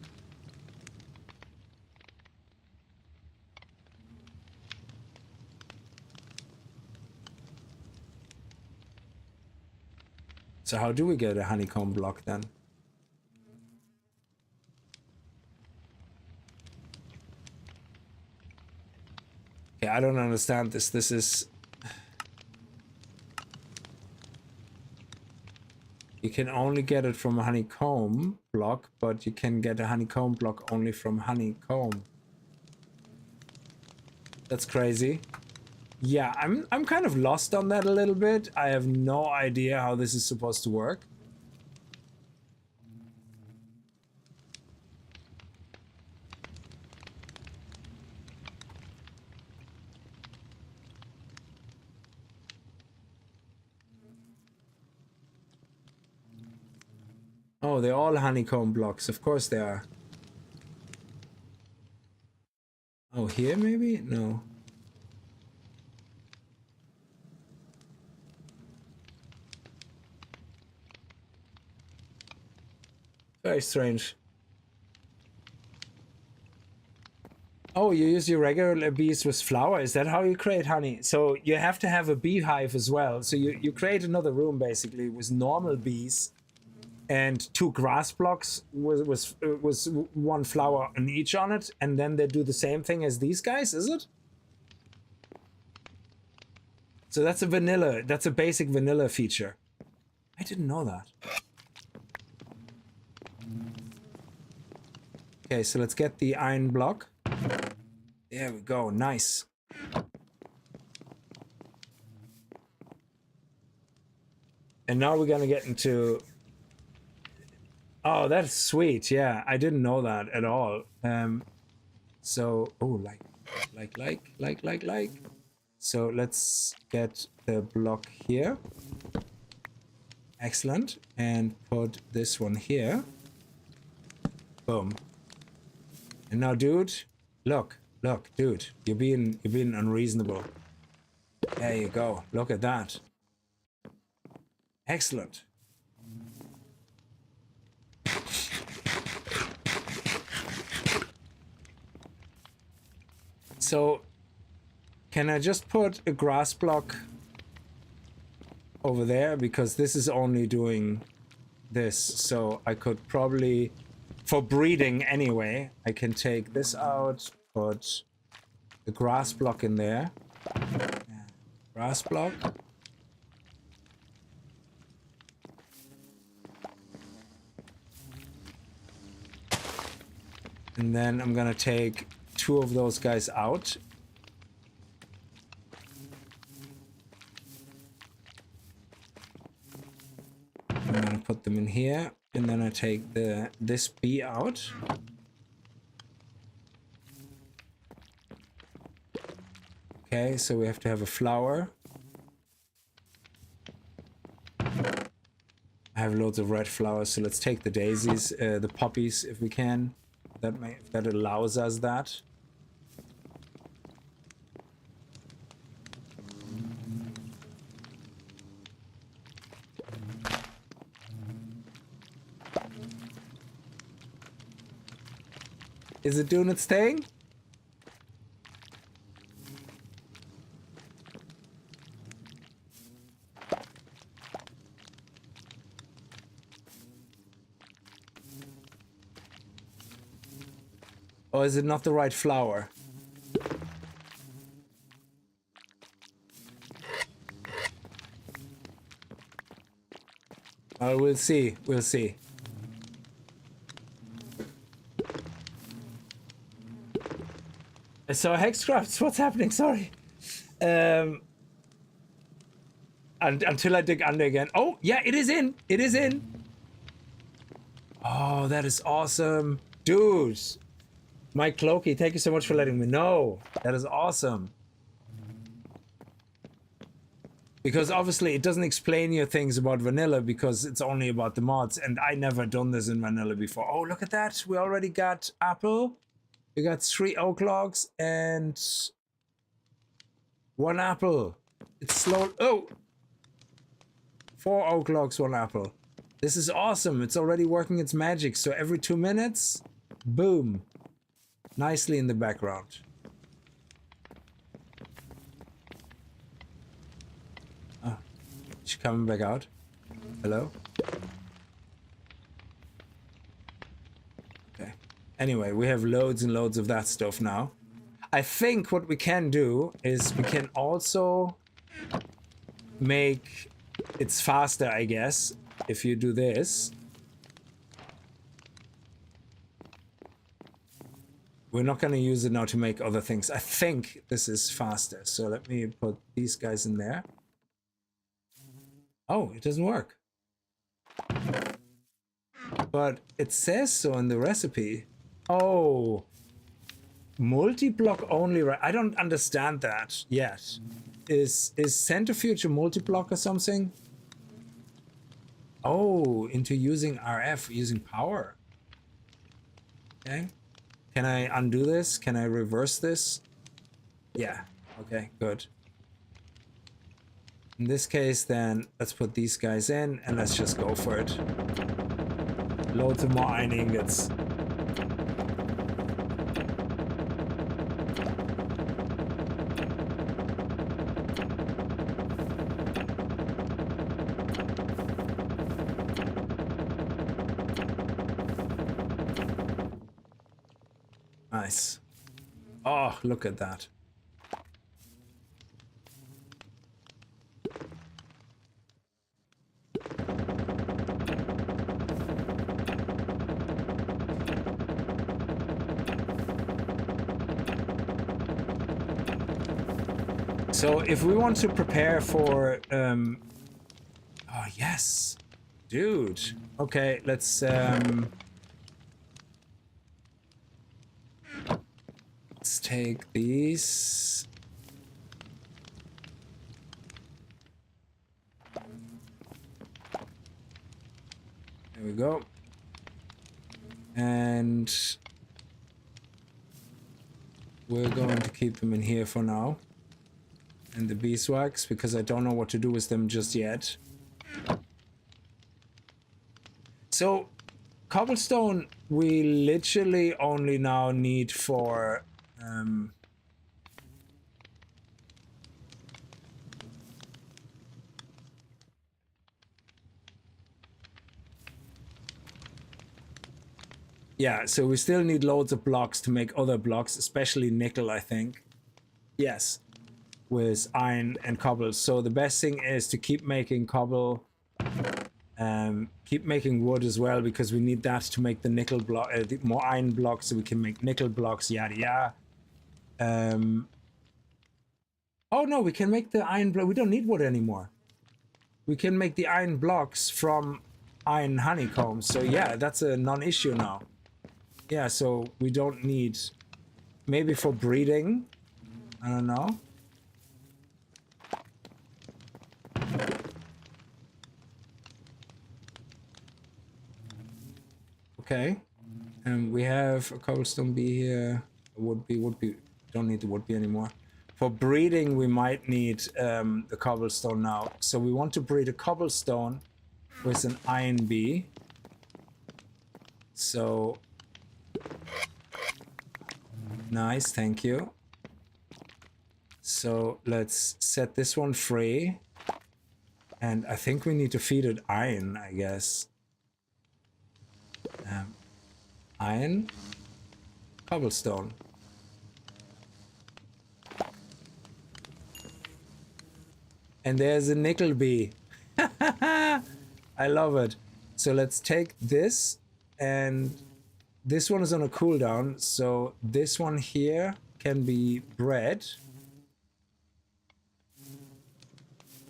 So how do we get a honeycomb block then? Okay, I don't understand this. This is... You can only get it from a honeycomb block, but you can get a honeycomb block only from honeycomb. That's crazy. Yeah, I'm kind of lost on that a little bit. I have no idea how this is supposed to work. Oh, they're all honeycomb blocks. Of course they are. Oh, here maybe? No. Very strange. Oh, you use your regular bees with flour? Is that how you create honey? So you have to have a beehive as well. So you create another room basically with normal bees and 2 grass blocks was 1 flower on each on it, and then they do the same thing as these guys, is it? So that's a basic vanilla feature. I didn't know that. Okay, so let's get the iron block. There we go, nice. And now we're gonna get into... Oh, that's sweet, yeah. I didn't know that at all. So, oh, like. So let's get the block here. Excellent. And put this one here. Boom. And now, dude, look, dude, you're being unreasonable. There you go. Look at that. Excellent. So, can I just put a grass block over there? Because this is only doing this. So I could probably, for breeding anyway, I can take this out, put the grass block in there. Grass block. And then I'm gonna take 2 of those guys out. I'm gonna put them in here, and then I take this bee out. Okay, so we have to have a flower. I have loads of red flowers, so let's take the daisies, the poppies if we can. That allows us that. Is it doing its thing? Or is it not the right flower? Oh, we'll see. We'll see. So Hexcrafts, what's happening? Sorry. And until I dig under again. Oh, yeah, it is in. It is in. Oh, that is awesome. Dude. Mike Clokey, thank you so much for letting me know. That is awesome. Because obviously it doesn't explain you things about vanilla because it's only about the mods. And I never done this in vanilla before. Oh, look at that. We already got apple. We got 3 oak logs and 1 apple. It's slow. Oh, 4 oak logs, 1 apple. This is awesome. It's already working its magic. So every 2 minutes, boom. Nicely in the background. Oh, she's coming back out. Hello? Okay. Anyway, we have loads and loads of that stuff now. I think what we can do is we can also make it faster, I guess, if you do this. We're not going to use it now to make other things. I think this is faster. So let me put these guys in there. Oh, it doesn't work. But it says so in the recipe. Oh, multi-block only. I don't understand that yet. Is centrifuge a multi-block or something? Oh, into using RF, using power. Okay. Can I undo this? Can I reverse this? Yeah. Okay, good. In this case, then, let's put these guys in, and let's just go for it. Loads of more iron ingots. Nice. Oh, look at that. So if we want to prepare for oh yes, dude. Okay, let's take these. There we go. And we're going to keep them in here for now. And the beeswax, because I don't know what to do with them just yet. So, cobblestone, we literally only now need for... yeah, so we still need loads of blocks to make other blocks, especially nickel, I think. Yes, with iron and cobble. So the best thing is to keep making cobble, keep making wood as well, because we need that to make the nickel block, the more iron blocks, so we can make nickel blocks, yada yada. Oh no, we can make the iron block. We don't need wood anymore. We can make the iron blocks from iron honeycombs. So yeah, that's a non-issue now. Yeah, so we don't need, maybe for breeding, I don't know. Okay, and we have a cobblestone bee here. Would be, don't need the wood bee anymore. For breeding, we might need the cobblestone now. So we want to breed a cobblestone with an iron bee. So nice, thank you. So let's set this one free. And I think we need to feed it iron, I guess. Iron, cobblestone. And there's a nickel bee. I love it. So let's take this, and this one is on a cooldown. So this one here can be bred.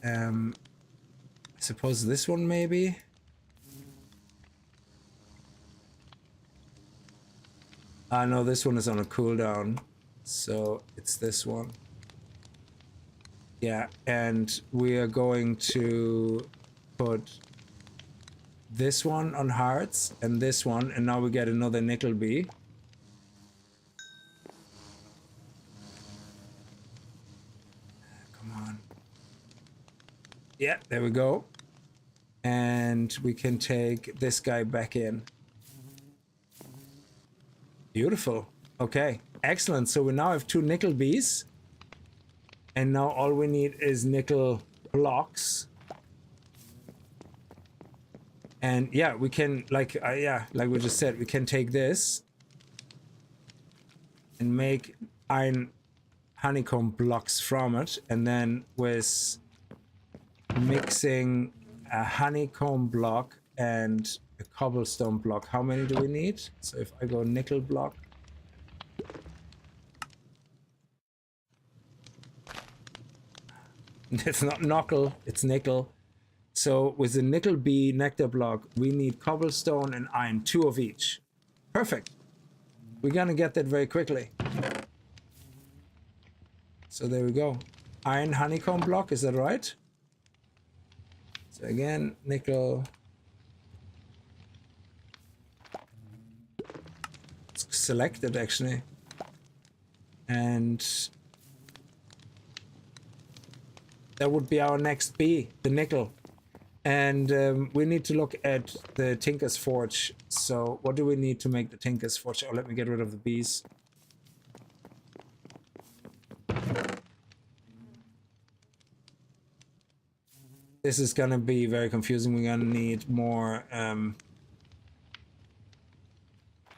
I suppose this one maybe. No, this one is on a cooldown. So it's this one. Yeah, and we are going to put this one on hearts and this one, and now we get another nickel bee. Come on. Yeah, there we go. And we can take this guy back in. Beautiful. Okay, excellent. So we now have 2 nickel bees. And now all we need is nickel blocks. And yeah, we can, like, like we just said, we can take this and make iron honeycomb blocks from it. And then with mixing a honeycomb block and a cobblestone block, how many do we need? So if I go nickel block, it's not knuckle, it's nickel. So with the nickel bee nectar block, we need cobblestone and iron, 2 of each. Perfect. We're gonna get that very quickly. So there we go. Iron honeycomb block, is that right? So again, nickel. It's selected actually. And that would be our next bee, the nickel. And we need to look at the Tinker's Forge. So what do we need to make the Tinker's Forge? Oh, let me get rid of the bees. This is gonna be very confusing. We're gonna need more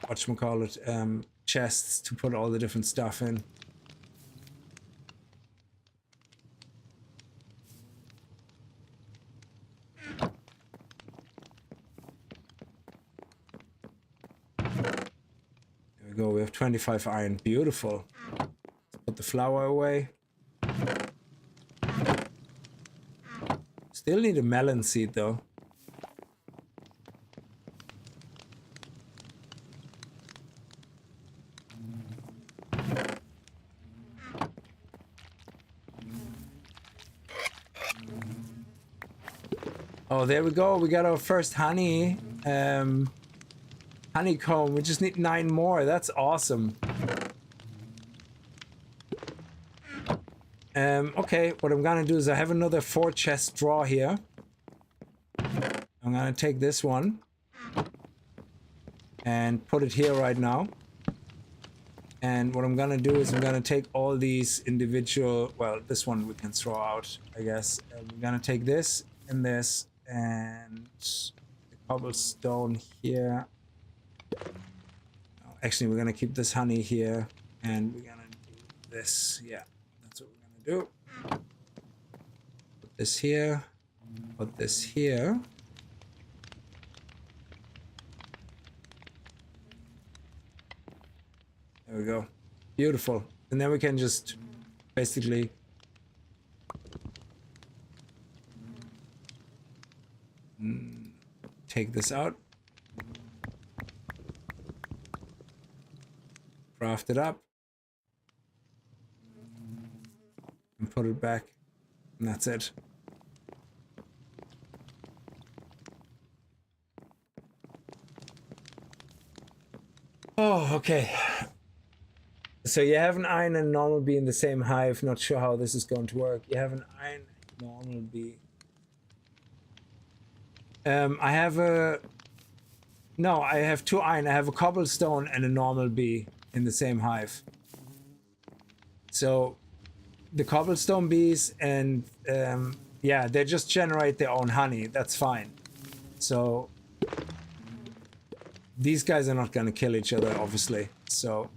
whatchamacallit, chests to put all the different stuff in. We have 25 iron. Beautiful. Let's put the flour away. Still need a melon seed though. Oh, there we go. We got our first honey. Honeycomb. We just need 9 more. That's awesome. Okay, what I'm gonna do is I have another 4 chest draw here. I'm gonna take this one and put it here right now. And what I'm gonna do is I'm gonna take all these individual, well, this one we can throw out, I guess. We're gonna take this and this and the cobblestone here. Oh, actually, we're gonna keep this honey here and we're gonna do this. Yeah, that's what we're gonna do. Put this here, put this here. There we go. Beautiful. And then we can just basically take this out. Craft it up. And put it back. And that's it. Oh, okay. So you have an iron and normal bee in the same hive. Not sure how this is going to work. You have an iron and normal bee. I have a... No, I have 2 iron. I have a cobblestone and a normal bee in the same hive. So the cobblestone bees and... yeah, they just generate their own honey. That's fine. So... These guys are not going to kill each other, obviously. So...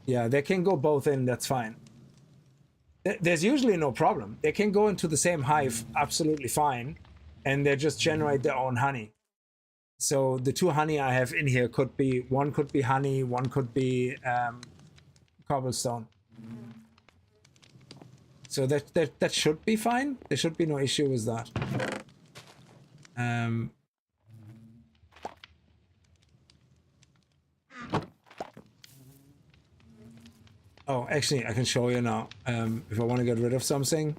Yeah, they can go both in, that's fine. There's usually no problem. They can go into the same hive absolutely fine, and they just generate their own honey. So the 2 honey I have in here could be, one could be honey, one could be cobblestone. So that should be fine. There should be no issue with that. Oh, actually, I can show you now. If I want to get rid of something,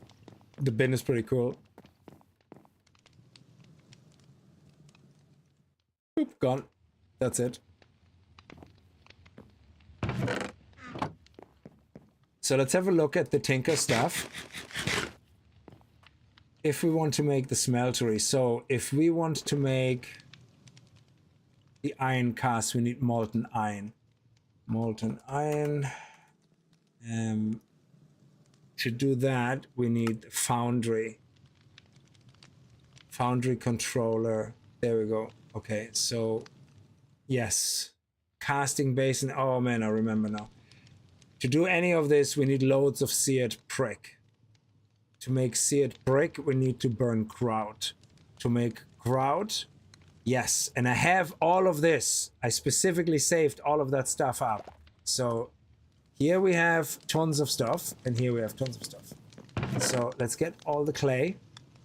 the bin is pretty cool. Oop, gone. That's it. So let's have a look at the tinker stuff. If we want to make the smeltery, so if we want to make the iron cast, we need molten iron. Molten iron. To do that, we need foundry. Foundry controller. There we go. Okay, so yes. Casting basin. Oh man, I remember now. To do any of this, we need loads of seared brick. To make seared brick, we need to burn grout. To make grout, yes. And I have all of this. I specifically saved all of that stuff up. So here we have tons of stuff, and here we have tons of stuff. So let's get all the clay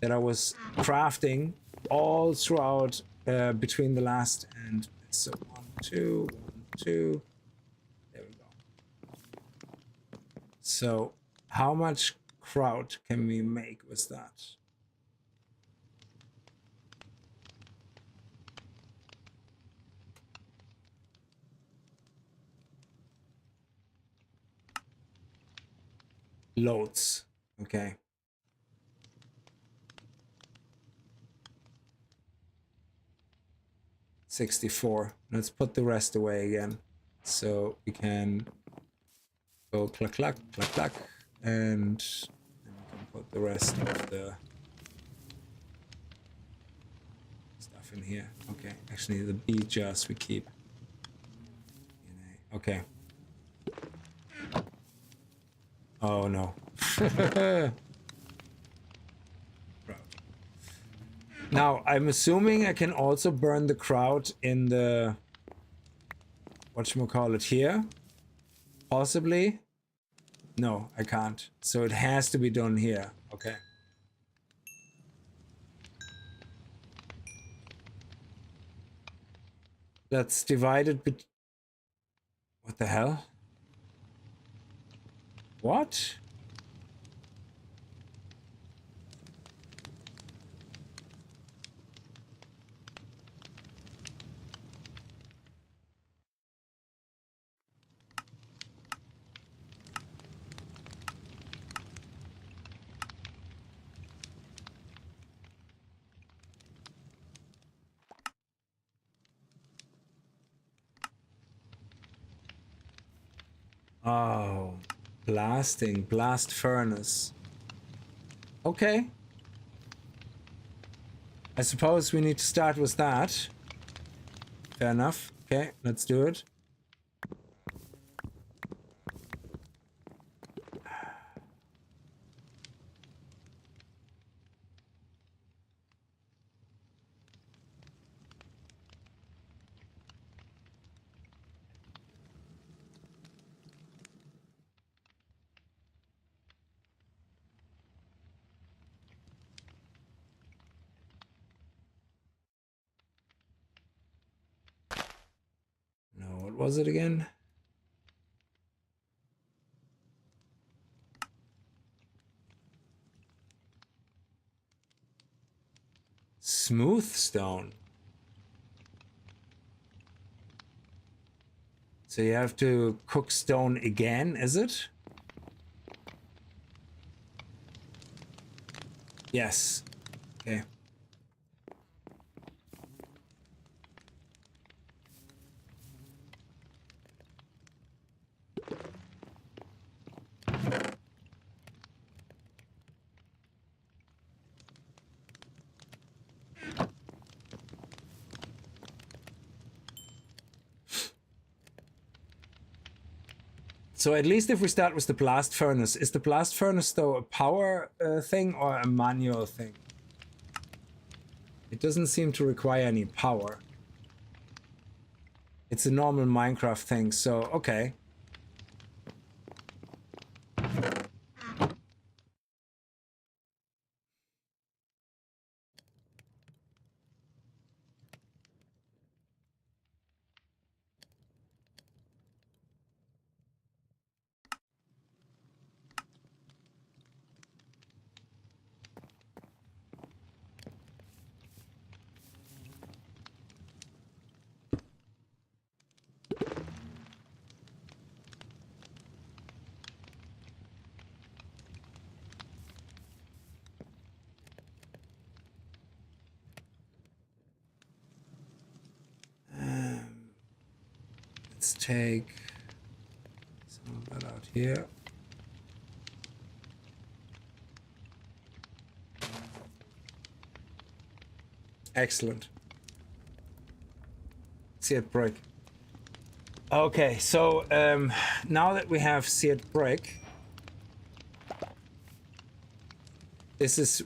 that I was crafting all throughout between the last and so 1, 2, 1, 2. There we go. So how much grout can we make with that? Loads. Okay. $64. Let's put the rest away again. So we can go cluck, cluck, cluck, cluck, and then we can put the rest of the stuff in here. Okay. Actually, the bee jars we keep. Okay. Oh no. Now, I'm assuming I can also burn the crowd in the... whatchamacallit here? Possibly? No, I can't. So it has to be done here. Okay. Let's divide it. What the hell? What? Oh, blasting, blast furnace. Okay. I suppose we need to start with that. Fair enough. Okay, let's do it. No, what was it again? Smooth stone. So you have to cook stone again, is it? Yes. Okay. So at least if we start with the blast furnace, is the blast furnace though a power thing or a manual thing? It doesn't seem to require any power. It's a normal Minecraft thing, so okay. Let's take some of that out here. Excellent. Seared brick. Okay, so now that we have seared brick,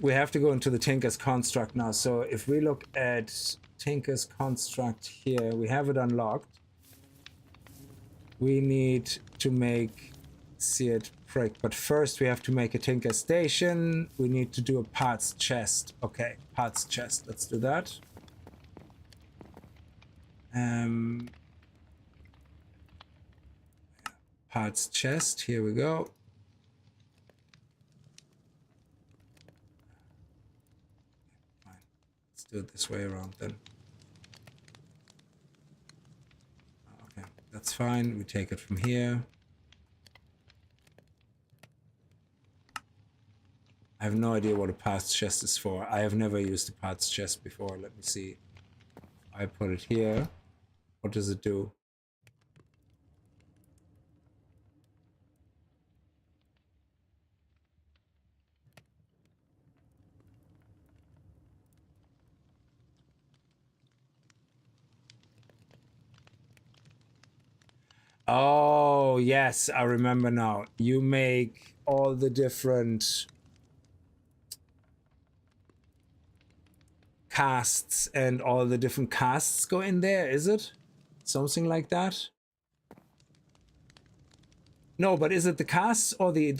we have to go into the Tinker's construct now. So if we look at Tinker's construct here, we have it unlocked. We need to make seared brick, but first we have to make a Tinker station. We need to do a parts chest. Okay, parts chest. Let's do that. Parts chest. Here we go. Fine. Let's do it this way around then. Okay, that's fine. We take it from here. I have no idea what a parts chest is for. I have never used a parts chest before. Let me see. I put it here. What does it do? Oh, yes, I remember now. You make all the different casts and all the different casts go in there, is it? Something like that? No, but is it the casts or the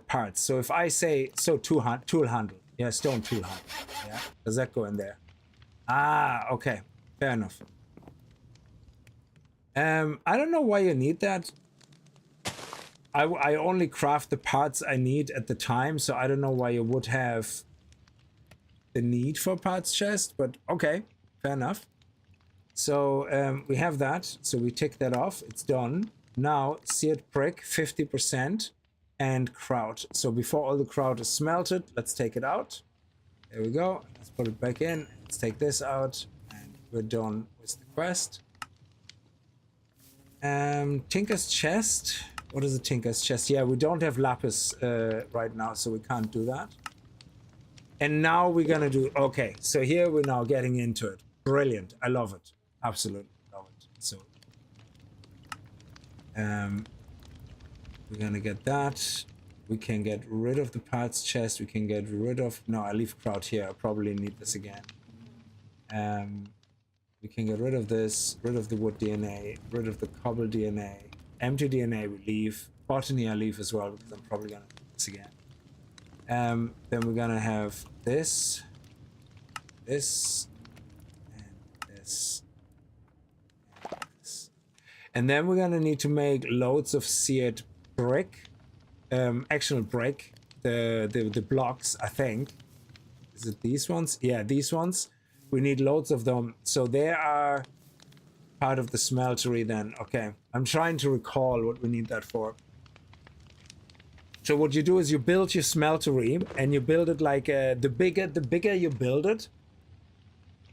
parts? So if I say, so tool handle. Yeah, stone tool handle. Yeah, does that go in there? Ah, okay. Fair enough. I don't know why you need that. I only craft the parts I need at the time, so I don't know why you would have the need for parts chest, but okay, fair enough. So we have that, so we tick that off, it's done. Now seared brick 50% and kraut. So before all the kraut is smelted, let's take it out. There we go. Let's put it back in. Let's take this out and we're done with the quest. Tinker's chest. What is a Tinker's chest? Yeah, we don't have lapis right now, so we can't do that. And now we're gonna do, okay, so here we're now getting into it. Brilliant. I love it. Absolutely love it. So we're gonna get that. We can get rid of the parts chest. We can get rid of, no, I leave kraut here. I probably need this again. We can get rid of this, rid of the wood DNA, rid of the cobble DNA. Empty DNA we leave. Botany I leave as well because I'm probably gonna do this again. Then we're gonna have this, this, and this, and this. And then we're gonna need to make loads of seared brick, actual brick, the blocks, I think. Is it these ones? Yeah, these ones. We need loads of them. So they are part of the smeltery then. Okay, I'm trying to recall what we need that for. So what you do is you build your smeltery and you build it like the bigger you build it,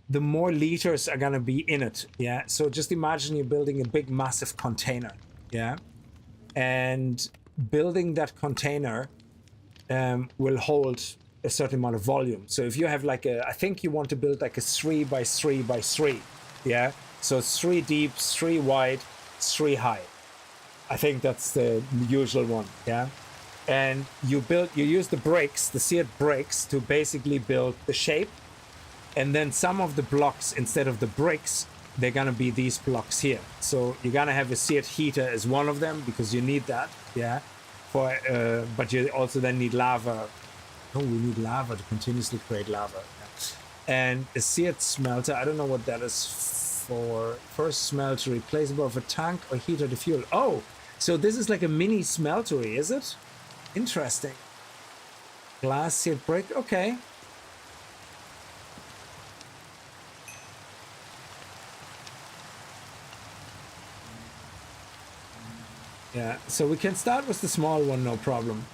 the more liters are gonna be in it. Yeah. So just imagine you're building a big massive container. Yeah. And building that container will hold a certain amount of volume. So if you have like I think you want to build like a 3 by 3 by 3. Yeah. So 3 deep, 3 wide, 3 high. I think that's the usual one. Yeah. And you use the bricks, the seared bricks, to basically build the shape. And then some of the blocks, instead of the bricks, they're gonna be these blocks here. So you're gonna have a seared heater as one of them because you need that, yeah. For but you also then need lava. Oh, we need lava to continuously create lava. Yeah. And a seared smelter. I don't know what that is for. First smeltery, place above a tank or heater to fuel. Oh, so this is like a mini smeltery, is it? Interesting. Glass seared brick. Okay. Yeah, so we can start with the small one, no problem.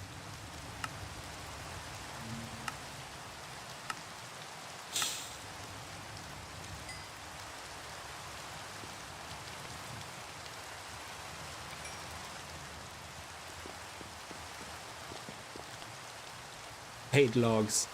Hate logs.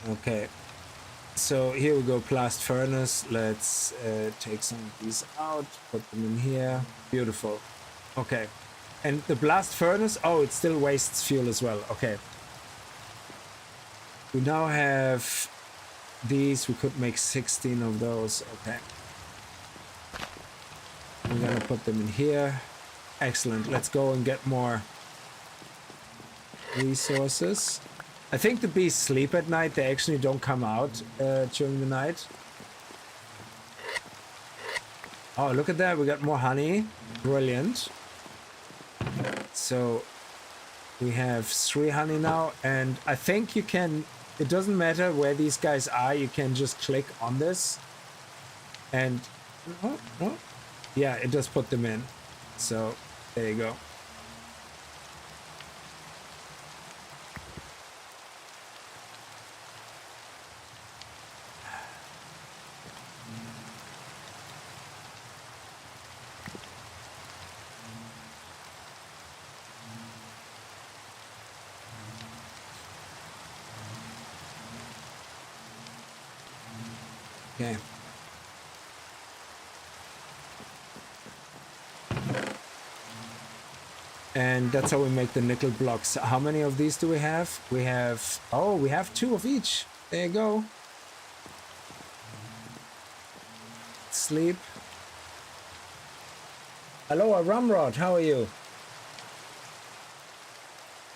Okay, so here we go, blast furnace. Let's take some of these out, put them in here. Beautiful. Okay, and the blast furnace, oh, it still wastes fuel as well. Okay, we now have these. We could make 16 of those. Okay, we're gonna put them in here. Excellent. Let's go and get more resources. I think the bees sleep at night. They actually don't come out during the night. Oh, look at that. We got more honey. Brilliant. So we have 3 honey now. And I think you can... It doesn't matter where these guys are. You can just click on this. And... Oh, no. Yeah, it does put them in. So there you go. Okay. And that's how we make the nickel blocks. How many of these do we have? We have, oh, we have 2 of each. There you go. Sleep. Hello, Ramrod, how are you?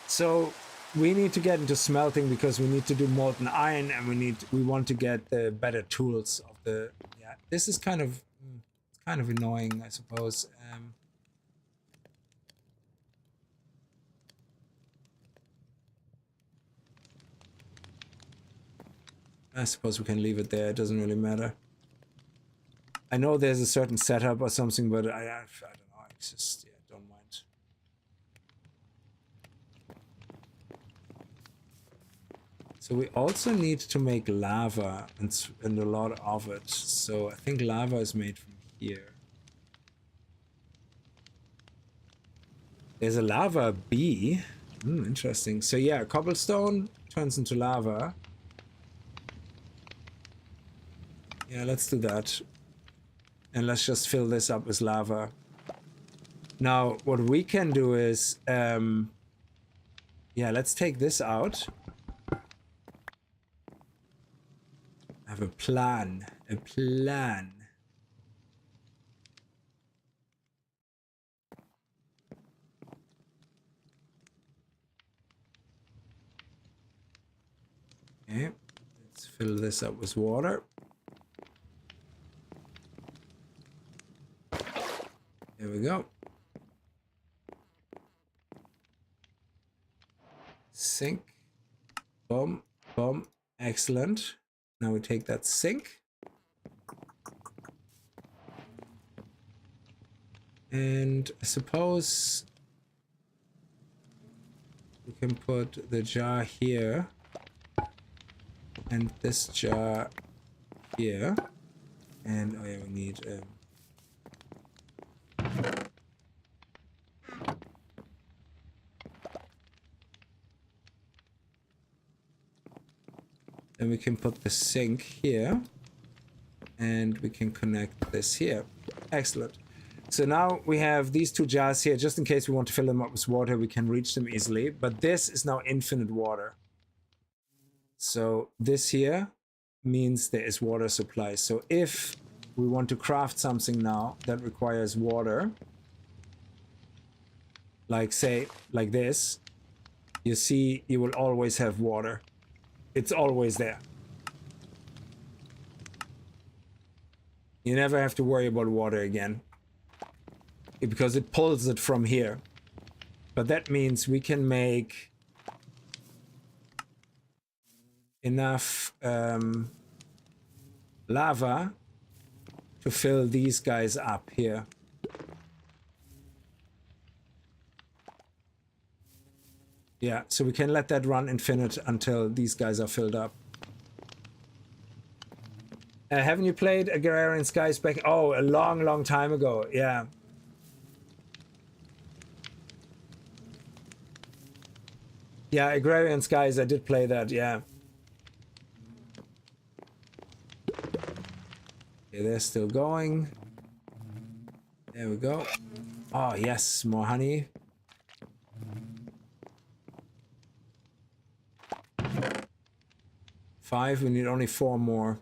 So we need to get into smelting because we need to do molten iron, and we want to get the better tools of the, yeah, this is kind of annoying, I suppose. I suppose we can leave it there, it doesn't really matter. I know there's a certain setup or something, but I don't know, it's just, yeah, don't mind. So we also need to make lava and a lot of it. So I think lava is made from here. There's a lava bee. Interesting. So yeah, cobblestone turns into lava. Yeah, let's do that. And let's just fill this up with lava. Now, what we can do is, yeah, let's take this out. I have a plan. A plan. Okay, let's fill this up with water. There we go. Sink. Boom. Boom. Excellent. Now we take that sink. And I suppose we can put the jar here. And this jar here. And oh yeah, we need then we can put the sink here, and we can connect this here. Excellent. So now we have these 2 jars here, just in case we want to fill them up with water, we can reach them easily. But this is now infinite water. So this here means there is water supply. So if we want to craft something now that requires water, like say, like this, you see, you will always have water. It's always there. You never have to worry about water again, because it pulls it from here. But that means we can make enough lava to fill these guys up here. Yeah, so we can let that run infinite until these guys are filled up. Haven't you played Agrarian Skies back? Oh, a long time ago. Yeah. Yeah, Agrarian Skies, I did play that, yeah. Okay, they're still going. There we go. Oh, yes, more honey. Five, we need only 4 more.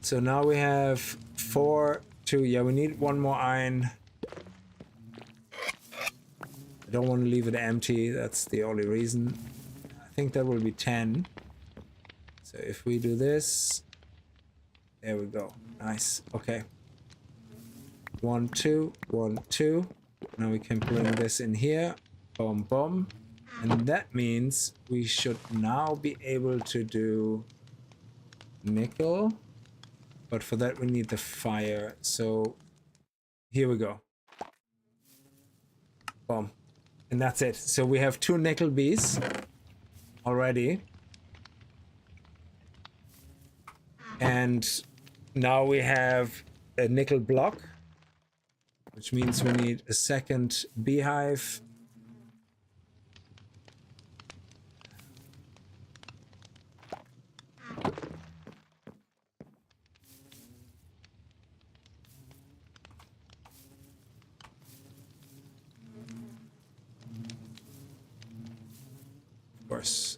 So now we have 4, 2. Yeah, we need 1 more iron. I don't want to leave it empty. That's the only reason. I think that will be 10. So if we do this, there we go. Nice. Okay. 1, 2, 1, 2. Now we can bring this in here. Boom, boom. And that means we should now be able to do nickel. But for that we need the fire. So here we go. Boom. And that's it. So we have 2 nickel bees already. And now we have a nickel block, which means we need a second beehive. Of course.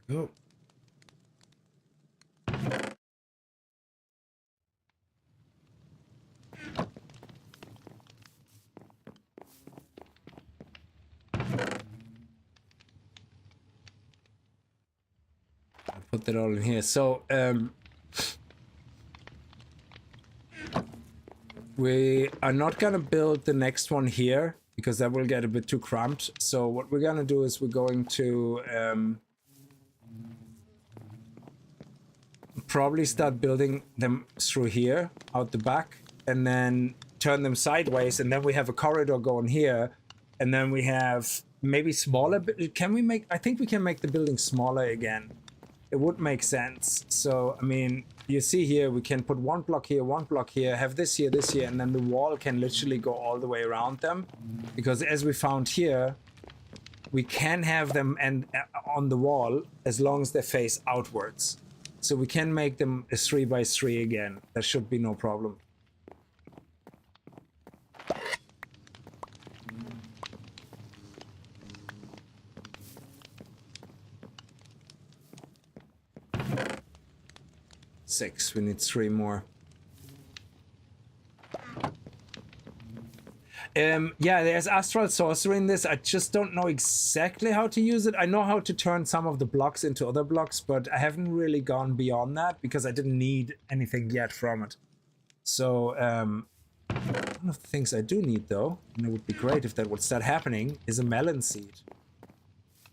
Go. I'll put that all in here. So we are not gonna build the next one here because that will get a bit too cramped. So what we're gonna do is we're going to probably start building them through here out the back and then turn them sideways, and then we have a corridor going here, and then we have maybe smaller. Can we make, I think we can make the building smaller again. It would make sense. So I mean, you see here we can put one block here, one block here, have this here, and then the wall can literally go all the way around them, because as we found here, we can have them and on the wall as long as they face outwards. So we can make them a 3x3 again. That should be no problem. Six. We need 3 more. Yeah, there's astral sorcery in this. I just don't know exactly how to use it. I know how to turn some of the blocks into other blocks, but I haven't really gone beyond that because I didn't need anything yet from it. So one of the things I do need, though, and it would be great if that would start happening, is a melon seed.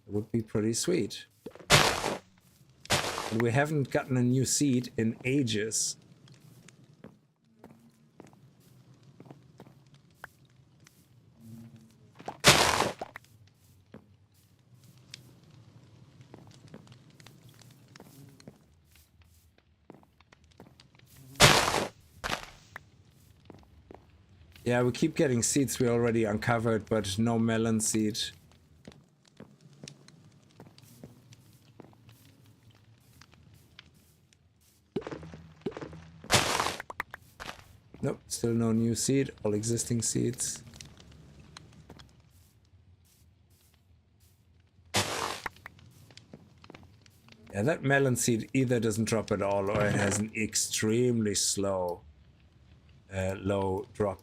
It would be pretty sweet. But we haven't gotten a new seed in ages. Yeah, we keep getting seeds we already uncovered, but no melon seed. Nope, still no new seed, all existing seeds. Yeah, that melon seed either doesn't drop at all or it has an extremely slow low drop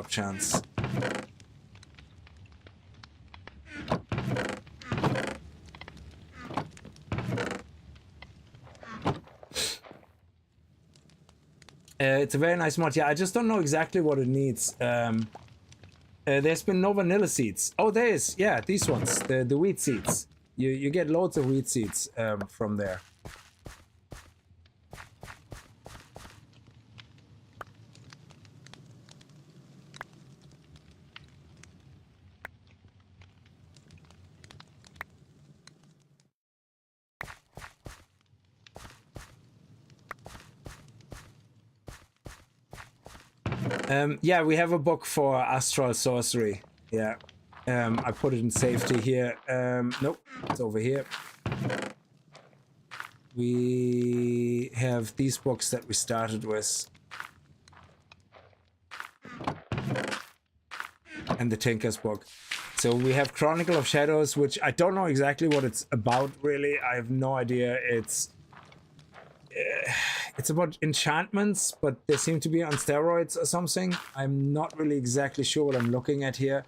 chance. It's a very nice mod. Yeah, I just don't know exactly what it needs. There's been no vanilla seeds. Oh, there is. Yeah, these ones, the wheat seeds. You get loads of wheat seeds from there. Yeah, we have a book for astral sorcery. Yeah. I put it in safety here. Nope, it's over here. We have these books that we started with. And the Tinker's book. So we have Chronicle of Shadows, which I don't know exactly what it's about, really. I have no idea. It's about enchantments, but they seem to be on steroids or something. I'm not really exactly sure what I'm looking at here.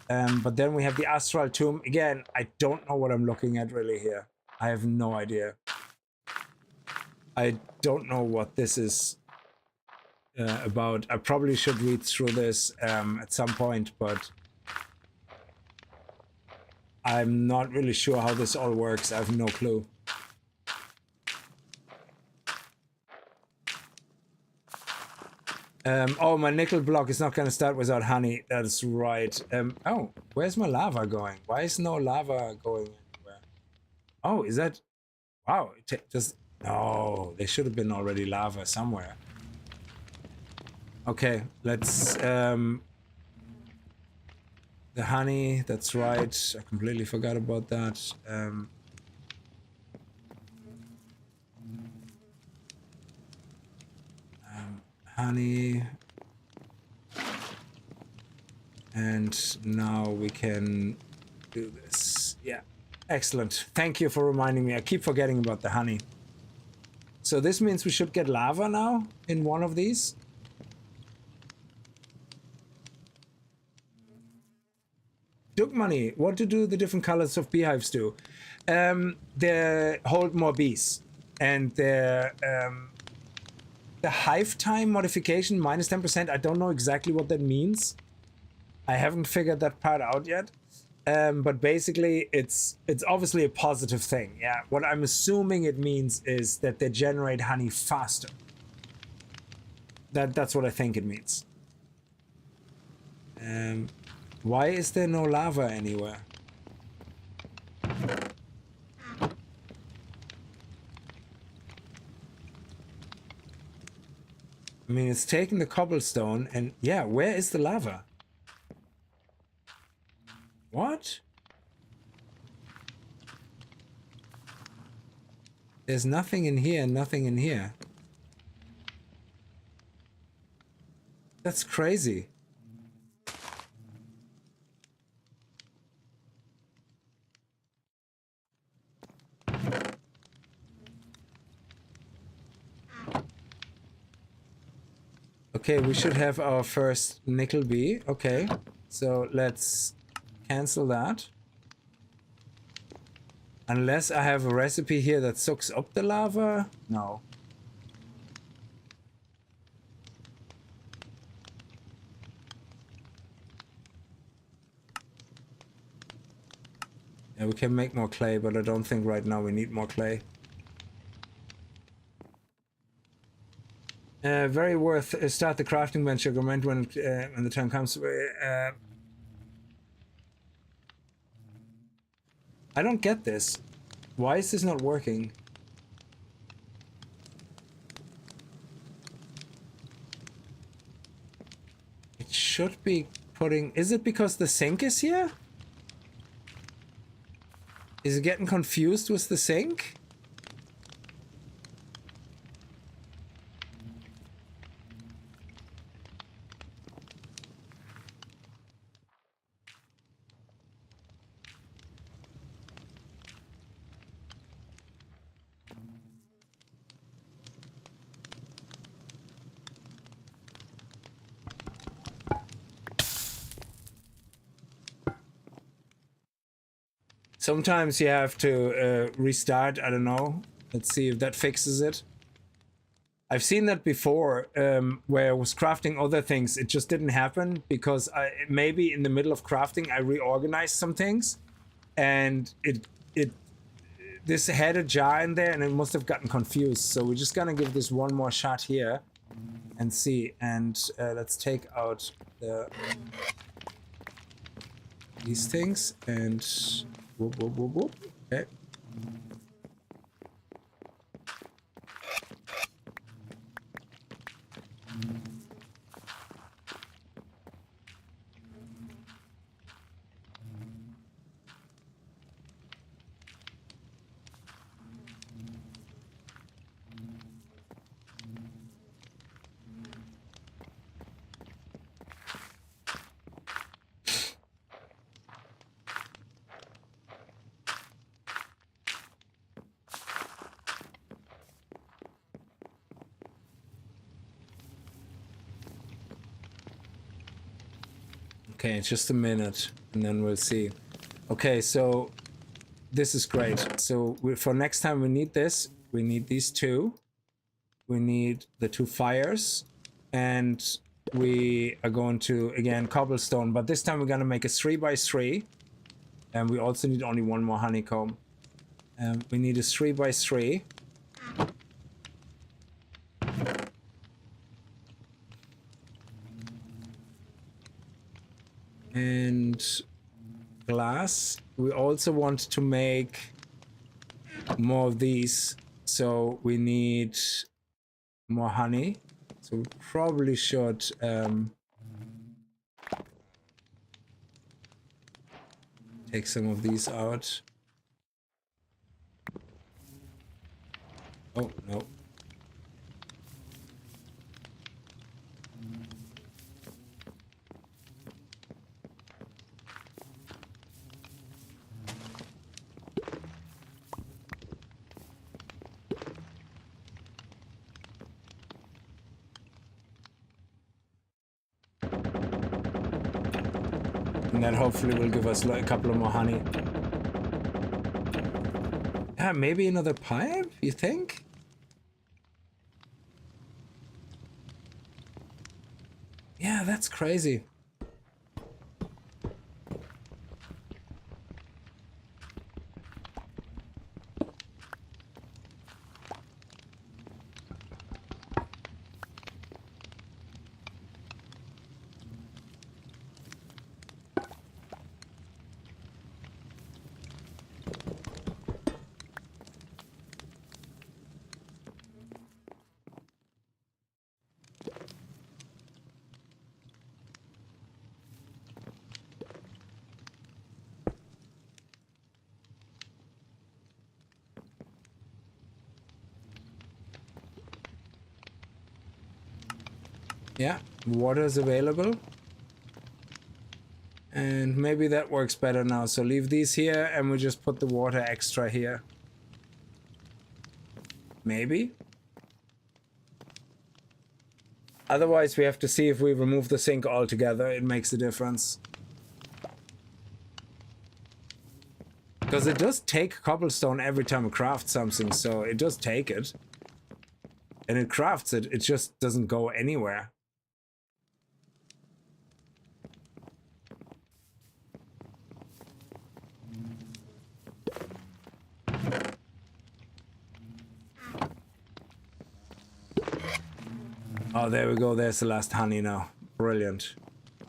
But then we have the Astral Tomb. Again, I don't know what I'm looking at really here. I have no idea. I don't know what this is about. I probably should read through this at some point, but I'm not really sure how this all works. I have no clue. Oh, my nickel block is not going to start without honey. That's right. Oh, where's my lava going? Why is no lava going anywhere? Oh, is that... Wow. No, there should have been already lava somewhere. Okay, let's... the honey, that's right. I completely forgot about that. Honey, and now we can do this. Yeah, excellent. Thank you for reminding me. I keep forgetting about the honey. So this means we should get lava now in one of these. Duke money. What do the different colors of beehives do? They hold more bees, and they're the hive time modification minus 10%. I don't know exactly what that means. I haven't figured that part out yet. But basically, it's obviously a positive thing. Yeah. What I'm assuming it means is that they generate honey faster. That's what I think it means. Why is there no lava anywhere? I mean, it's taking the cobblestone and yeah, where is the lava? What? There's nothing in here, nothing in here. That's crazy. Okay, we should have our first nickel bee. Okay, so let's cancel that. Unless I have a recipe here that soaks up the lava? No. Yeah, we can make more clay, but I don't think right now we need more clay. Very worth start the crafting venture. Comment when the time comes. I don't get this. Why is this not working? It should be putting... Is it because the sink is here? Is it getting confused with the sink? Sometimes you have to restart, I don't know. Let's see if that fixes it. I've seen that before, where I was crafting other things. It just didn't happen because maybe in the middle of crafting I reorganized some things, and this had a jar in there and it must have gotten confused. So we're just gonna give this one more shot here and see. And let's take out these things and whoop, whoop, whoop, whoop. Okay. Okay, just a minute, and then we'll see. Okay, so this is great. So for next time we need this. We need these two. We need the 2 fires, and we are going to, again, cobblestone, but this time we're going to make a 3x3, and we also need only 1 more honeycomb. We need a 3x3. And glass. We also want to make more of these, so we need more honey. So we probably should take some of these out. Oh, no. And that hopefully will give us like a couple of more honey. Yeah, maybe another pipe, you think? Yeah, that's crazy. Yeah, water is available. And maybe that works better now. So leave these here and we just put the water extra here. Maybe. Otherwise we have to see if we remove the sink altogether. It makes a difference. Because it does take cobblestone every time we craft something. So it does take it. And it crafts it. It just doesn't go anywhere. Oh, there we go. There's the last honey now. Brilliant.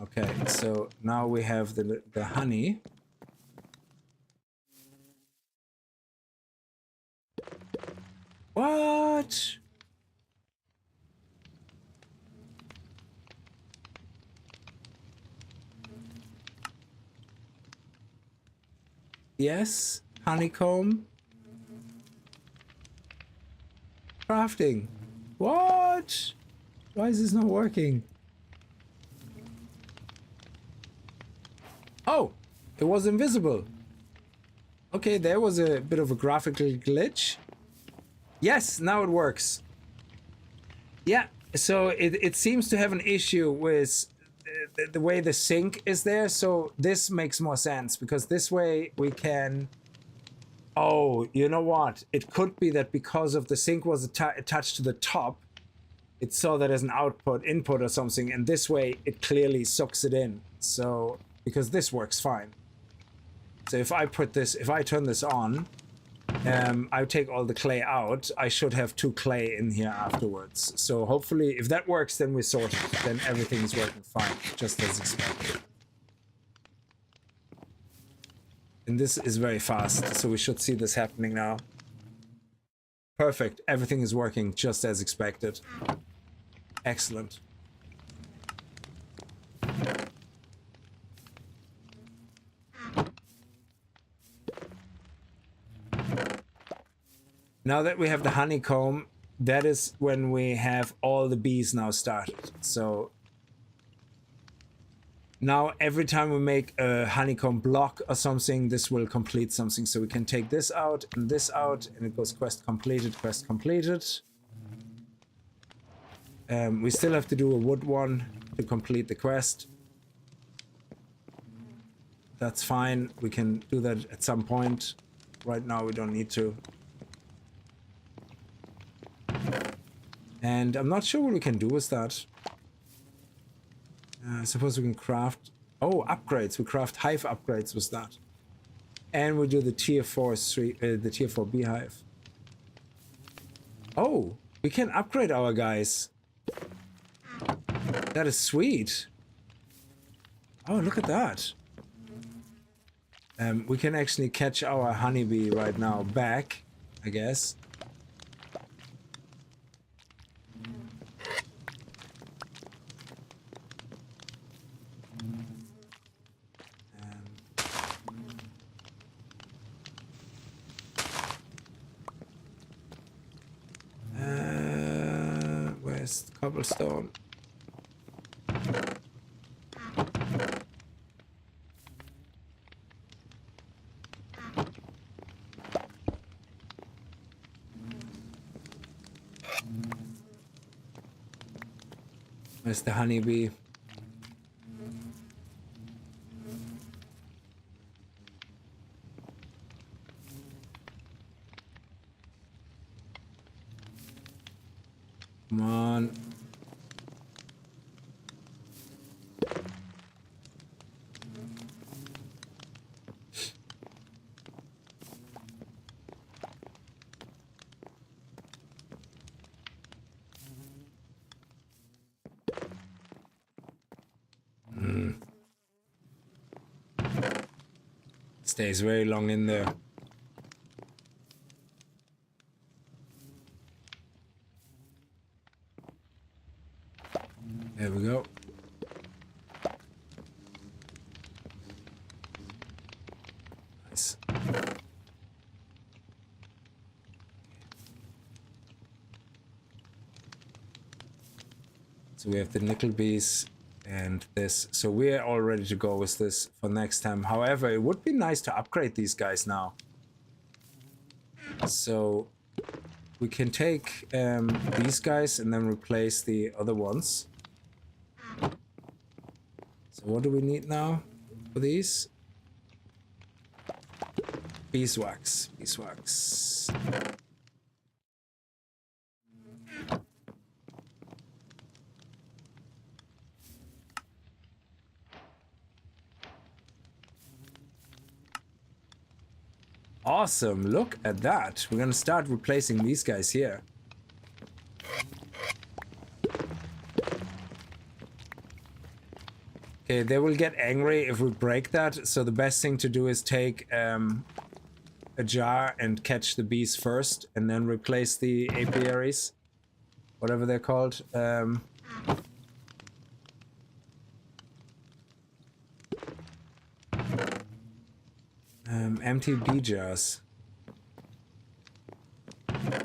Okay, so now we have the honey. What? Yes, honeycomb. Crafting. What? Why is this not working? Oh, it was invisible. Okay, there was a bit of a graphical glitch. Yes, now it works. Yeah, so it seems to have an issue with the way the sink is there. So this makes more sense because this way we can... Oh, you know what? It could be that because of the sink was attached to the top, it saw that as an input or something, and this way it clearly sucks it in. So, because this works fine. So if I turn this on, I take all the clay out, I should have 2 clay in here afterwards. So hopefully, if that works, then we're sorted. Then everything is working fine, just as expected. And this is very fast, so we should see this happening now. Perfect, everything is working just as expected. Excellent. Now that we have the honeycomb, that is when we have all the bees now started. So now every time we make a honeycomb block or something, this will complete something. So we can take this out, and it goes quest completed, quest completed. We still have to do a wood one to complete the quest. that's fine. We can do that at some point. Right now we don't need to. And I'm not sure what we can do with that. I suppose we can craft... Oh, upgrades. We craft hive upgrades with that. And we do the tier 4 beehive. Oh, we can upgrade our guys. That is sweet. Oh, look at that. We can actually catch our honeybee right now back, I guess. Where's cobblestone? Where's the honeybee? Come on. Stays very long in there. There we go. Nice. So we have the nickel bees and this. So we're all ready to go with this for next time. However, it would be nice to upgrade these guys now. So we can take these guys and then replace the other ones. So what do we need now for these? Beeswax. Beeswax. Awesome, look at that. We're gonna start replacing these guys here. Okay, they will get angry if we break that, so the best thing to do is take a jar and catch the bees first, and then replace the apiaries, whatever they're called. Empty bee jars.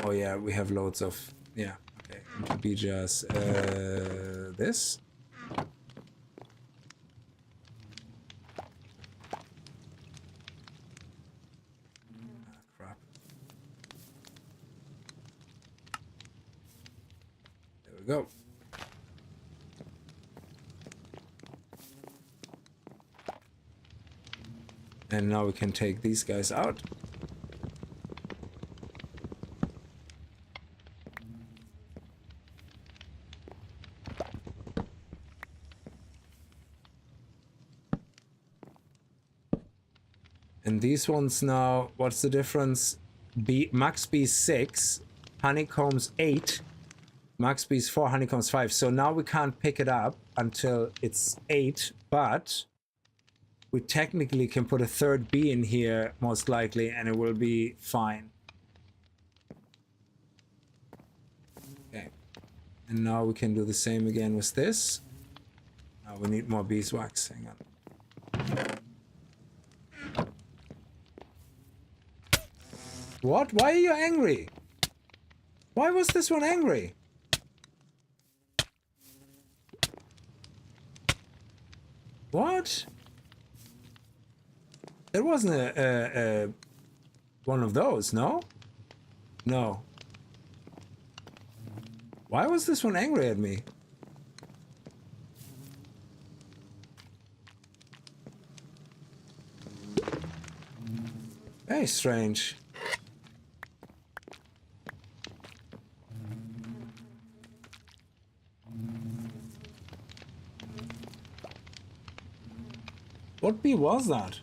Oh yeah, we have loads of... Yeah, okay. Empty bee jars. This? Crap. There we go. And now we can take these guys out. And these ones now, what's the difference? Max bees 6, honeycombs 8, max bees 4, honeycombs 5. So now we can't pick it up until it's 8, but we technically can put a third bee in here, most likely, and it will be fine. Okay. And now we can do the same again with this. Now we need more beeswax. Hang on. What? Why are you angry? Why was this one angry? What? There wasn't a one of those, no? No. Why was this one angry at me? Very strange. What bee was that?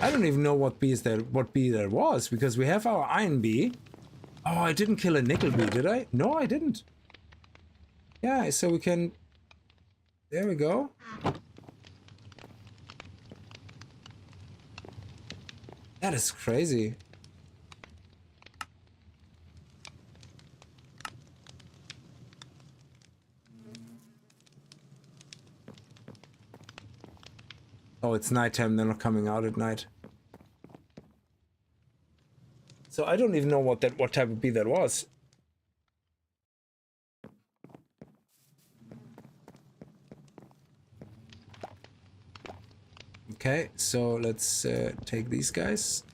I don't even know what bee there was, because we have our iron bee. Oh, I didn't kill a nickel bee, did I? No, I didn't. Yeah, so we can... There we go. That is crazy. Oh, it's nighttime. They're not coming out at night. So I don't even know what type of bee that was. Okay, so let's take these guys.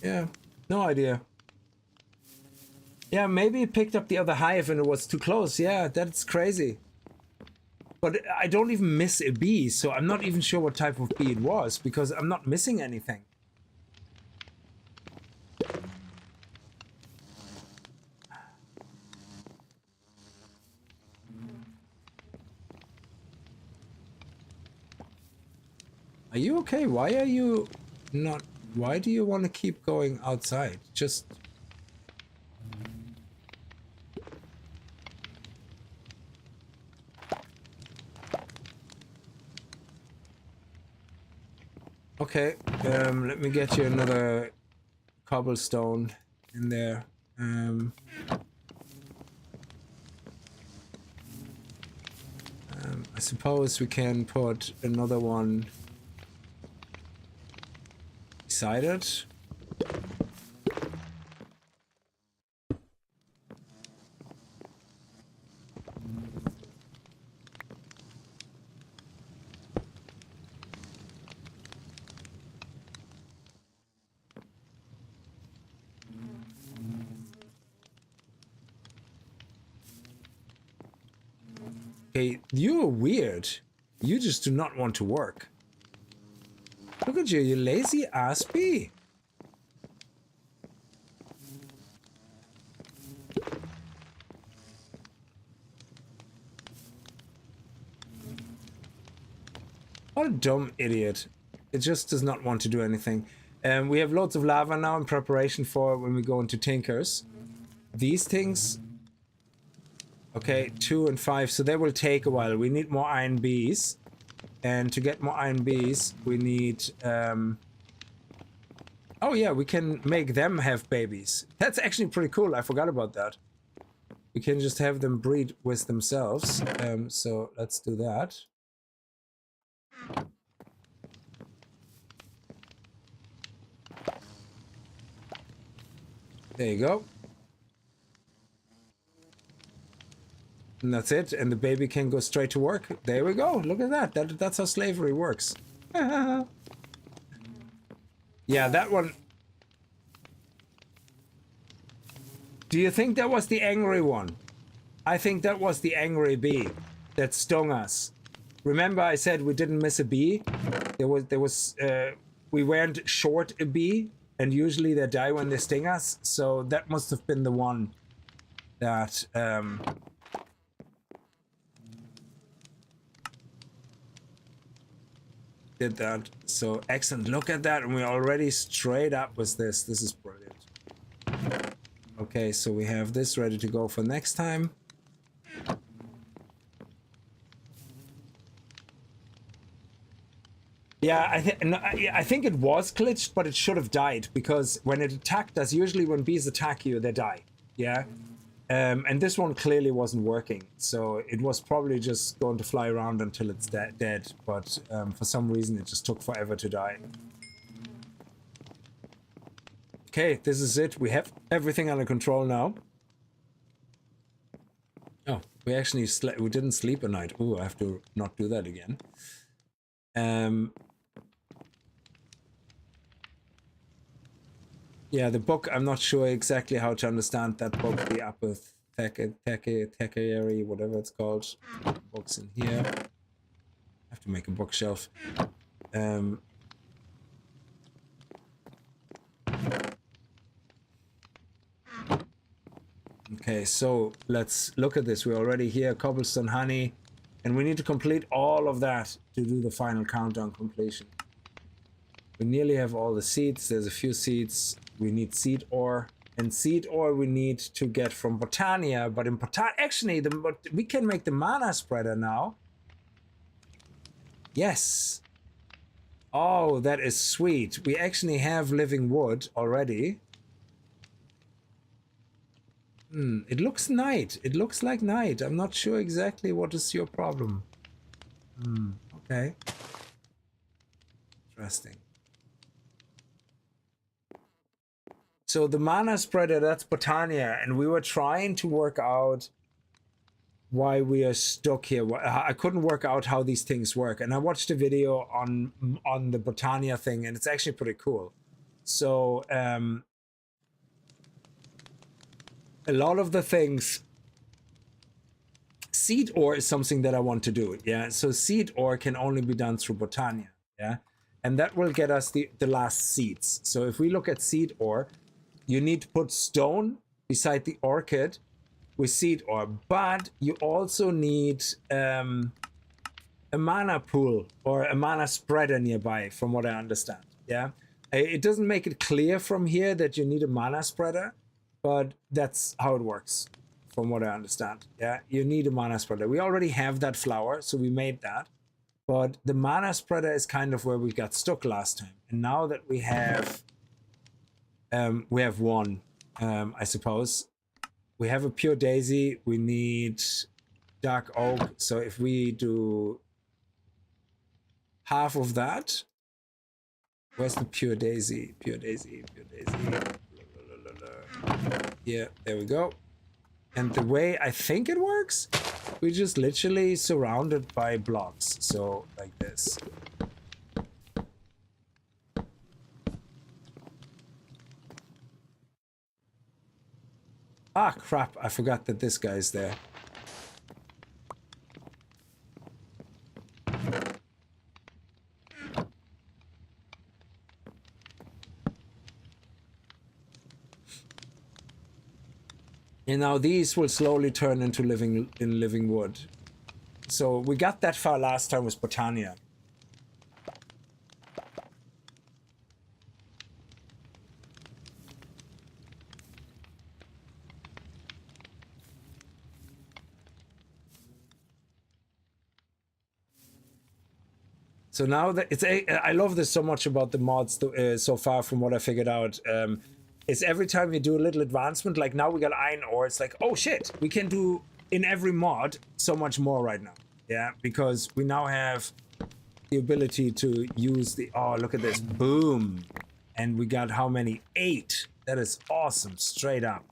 Yeah, no idea. Yeah, maybe it picked up the other hive and it was too close. Yeah, that's crazy. But I don't even miss a bee, so I'm not even sure what type of bee it was, because I'm not missing anything. Are you okay? Why are you not... Why do you want to keep going outside? Just... Okay, let me get you another cobblestone in there. I suppose we can put another one beside it. Okay, you're weird. You just do not want to work. Look at you, you lazy ass bee. What a dumb idiot. It just does not want to do anything. We have loads of lava now in preparation for when we go into Tinkers. These things... Okay, 2 and 5, so they will take a while. We need more iron bees. And to get more iron bees, we need... Oh yeah, we can make them have babies. That's actually pretty cool. I forgot about that. We can just have them breed with themselves. So let's do that. There you go. And that's it. And the baby can go straight to work. There we go. Look at that. That's how slavery works. Yeah, that one. Do you think that was the angry one? I think that was the angry bee that stung us. Remember I said we didn't miss a bee? We weren't short a bee, and usually they die when they sting us. So that must have been the one that, did that. So excellent. Look at that. And we're already straight up with this. This is brilliant. Okay, so we have this ready to go for next time. Yeah, I think it was glitched, but it should have died, because when it attacked us, usually when bees attack you, they die. Yeah. And this one clearly wasn't working, so it was probably just going to fly around until it's dead, but for some reason it just took forever to die. Okay, this is it. We have everything under control now. Oh, we actually we didn't sleep at night. Oh, I have to not do that again. Yeah, the book, I'm not sure exactly how to understand that book, the apothecary, whatever it's called. Books in here. I have to make a bookshelf. Okay, so let's look at this. We're already here, cobblestone honey, and we need to complete all of that to do the final countdown completion. We nearly have all the seeds. There's a few seeds. We need seed ore, and seed ore we need to get from Botania, but in actually we can make the mana spreader now. Yes. Oh, that is sweet. We actually have living wood already. It looks night. It looks like night. I'm not sure exactly what is your problem. Okay. Interesting. So the mana spreader, that's Botania, and we were trying to work out why we are stuck here. I couldn't work out how these things work, and I watched a video on the Botania thing, and it's actually pretty cool. So a lot of the things, seed ore is something that I want to do. Yeah, so seed ore can only be done through Botania. Yeah, and that will get us the last seeds. So if we look at seed ore, you need to put stone beside the orchid with seed ore, but you also need a mana pool or a mana spreader nearby, from what I understand. Yeah, it doesn't make it clear from here that you need a mana spreader, but that's how it works, from what I understand. Yeah, you need a mana spreader. We already have that flower, so we made that. But the mana spreader is kind of where we got stuck last time. And now that we have one, I suppose. We have a pure daisy. We need dark oak. So if we do half of that, where's the pure daisy? Pure daisy, pure daisy. Yeah, there we go. And the way I think it works, we just literally surround it by blocks. So like this. Ah, crap. I forgot that this guy's there. And now these will slowly turn into living wood. So we got that far last time with Botania. So now that I love this so much about the mods so far, from what I figured out. Is every time you do a little advancement, like now we got iron ore, it's like, oh shit, we can do in every mod so much more right now. Yeah, because we now have the ability to use the, oh, look at this, boom. And we got how many? 8. That is awesome, straight up.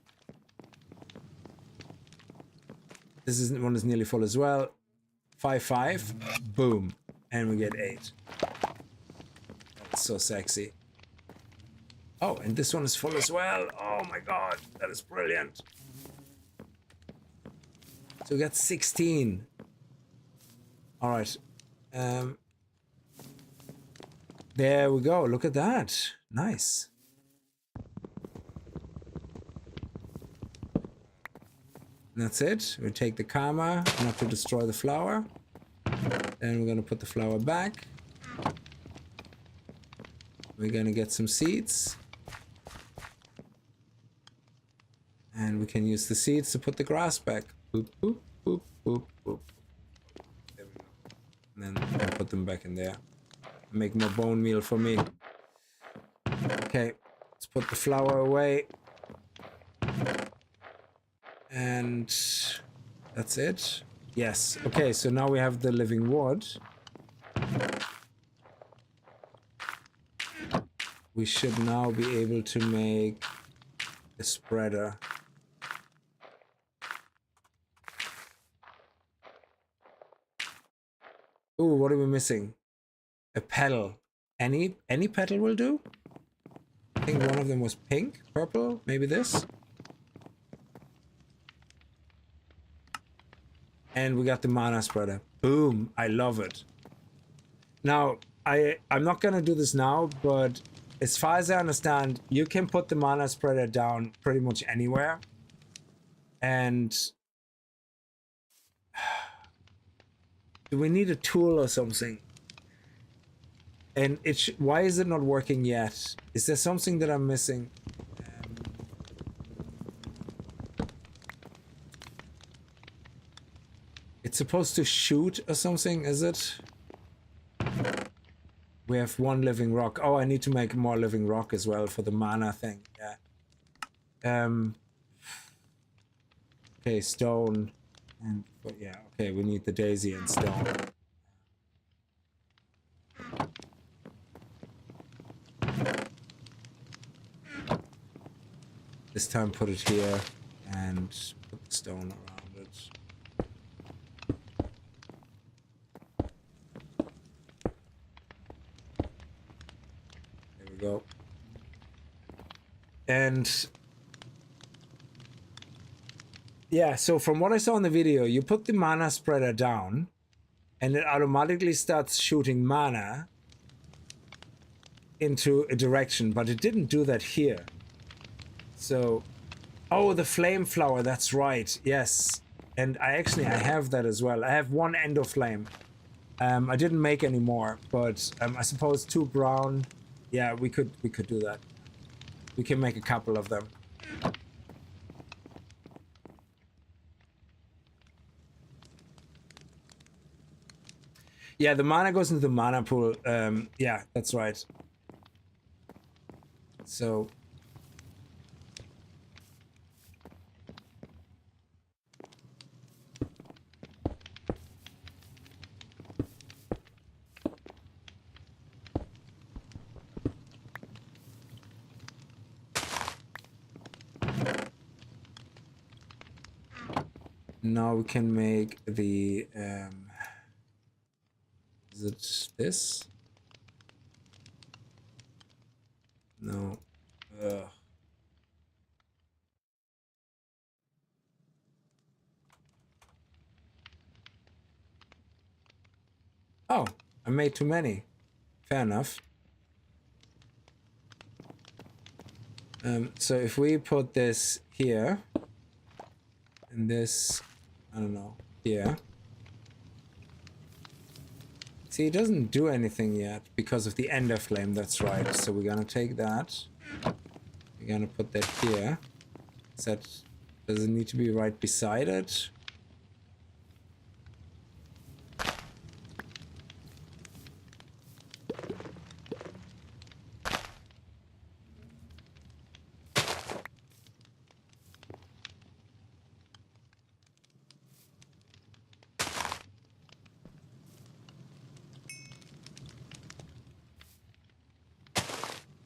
This one is nearly full as well. 5, boom. And we get 8. That's so sexy. Oh, and this one is full as well. Oh my god, that is brilliant. So we got 16. All right. There we go. Look at that. Nice. And that's it. We take the karma, not to destroy the flower. Then we're gonna put the flower back. We're gonna get some seeds. And we can use the seeds to put the grass back. Boop, boop, boop, boop, boop. There we go. And then I'll put them back in there. Make more bone meal for me. Okay, let's put the flower away. And that's it. Yes. Okay, so now we have the living wood. We should now be able to make a spreader. Ooh, what are we missing? A petal. Any petal will do? I think one of them was pink, purple, maybe this. And we got the mana spreader. Boom, I love it. Now, I'm not gonna do this now, but as far as I understand, you can put the mana spreader down pretty much anywhere. And do we need a tool or something? And why is it not working yet? Is there something that I'm missing? It's supposed to shoot or something, is it? We have one living rock. Oh, I need to make more living rock as well for the mana thing. Yeah. Okay, stone. And yeah, okay, we need the daisy and stone. This time put it here and put the stone around it. There we go. And yeah, so from what I saw in the video, you put the mana spreader down and it automatically starts shooting mana into a direction, but it didn't do that here. So, oh, the flame flower, that's right, yes. And I have that as well. I have one endo flame. I didn't make any more, but I suppose 2 brown. Yeah, we could do that. We can make a couple of them. Yeah, the mana goes into the mana pool. Yeah, that's right. So now we can make the is it this? No. Ugh. Oh, I made too many. Fair enough. So if we put this here and this, I don't know, here. See, it doesn't do anything yet because of the ender flame, that's right. So we're gonna take that. We're gonna put that here. Does it need to be right beside it?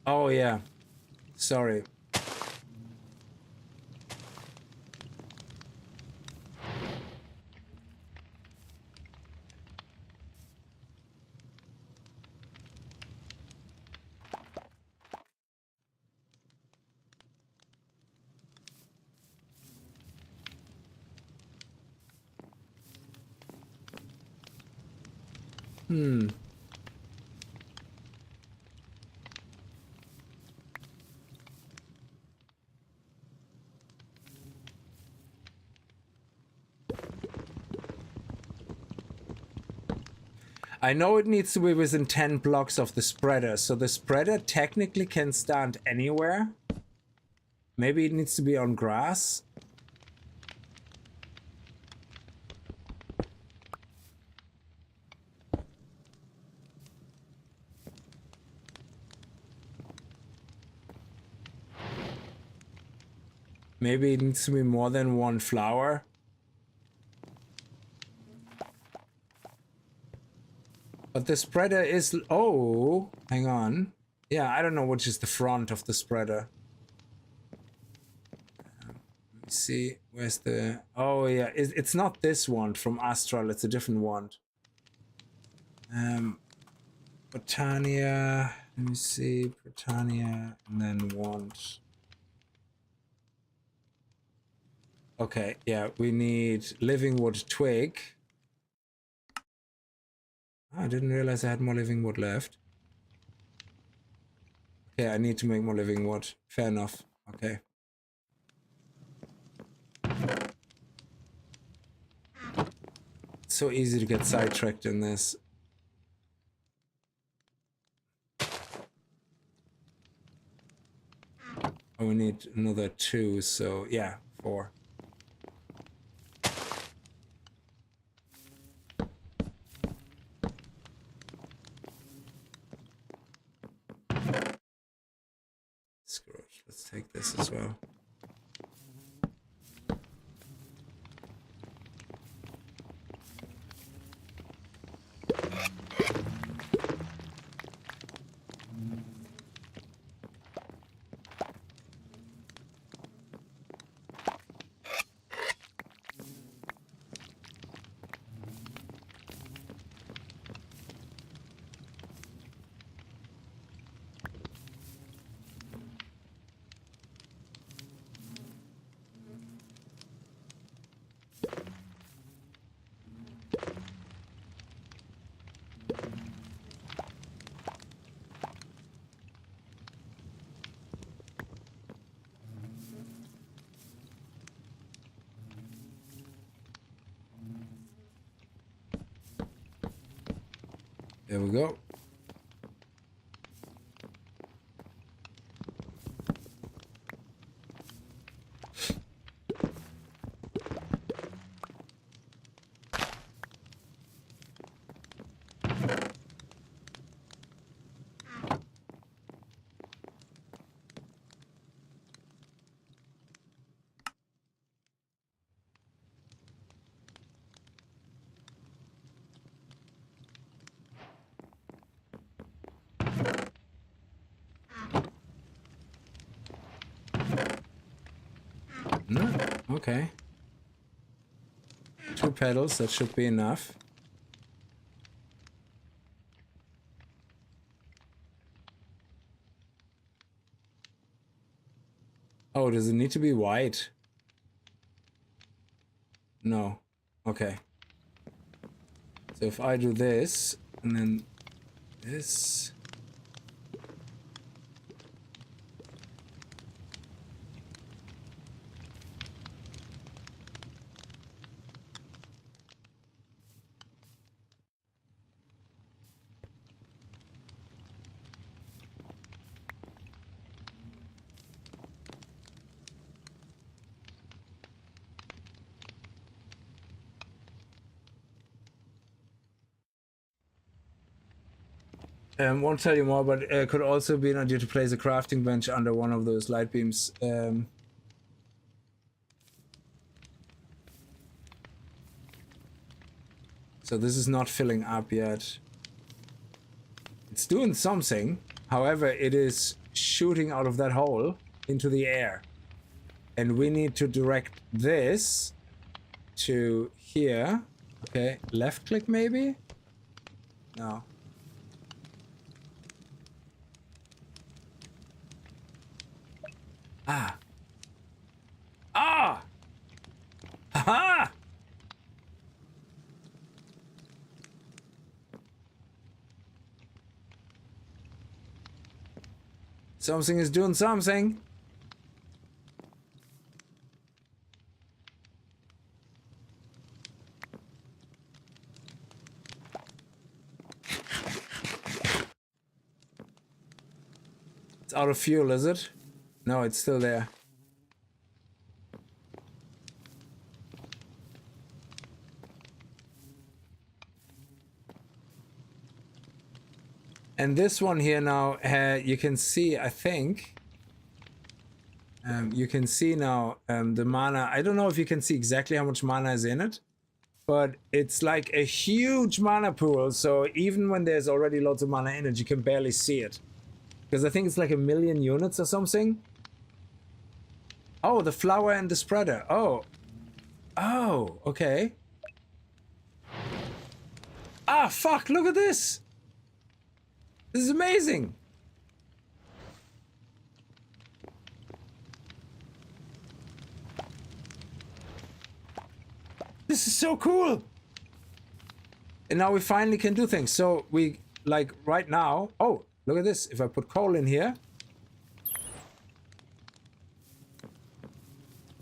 Oh yeah, sorry. I know it needs to be within 10 blocks of the spreader, so the spreader technically can stand anywhere. Maybe it needs to be on grass. Maybe it needs to be more than one flower. But the spreader is... Oh, hang on. Yeah, I don't know which is the front of the spreader. Let me see. Where's the... Oh, yeah. It's not this wand from Astral. It's a different wand. Britannia. Let me see. Britannia. And then wand. Okay, yeah. We need living wood twig. Oh, I didn't realize I had more living wood left. Okay, I need to make more living wood. Fair enough. Okay. It's so easy to get sidetracked in this. Oh, we need another 2, so yeah, 4. Screw it. Let's take this as well. There we go. No, okay. 2 petals, that should be enough. Oh, does it need to be white? No. Okay. So if I do this, and then this... won't tell you more, but it could also be an idea to place a crafting bench under one of those light beams. So this is not filling up yet. It's doing something. However, it is shooting out of that hole into the air. And we need to direct this to here. Okay, left click maybe? No. Ah. Ah! Ha-ha! Something is doing something. It's out of fuel, is it? No, it's still there. And this one here now, you can see, I think, You can see now the mana. I don't know if you can see exactly how much mana is in it, but it's like a huge mana pool. So even when there's already lots of mana in it, you can barely see it. Because I think it's like 1,000,000 units or something. Oh, the flower and the spreader. Oh. Oh, okay. Ah, fuck, look at this. This is amazing. This is so cool. And now we finally can do things. So we, like, right now... Oh, look at this. If I put coal in here...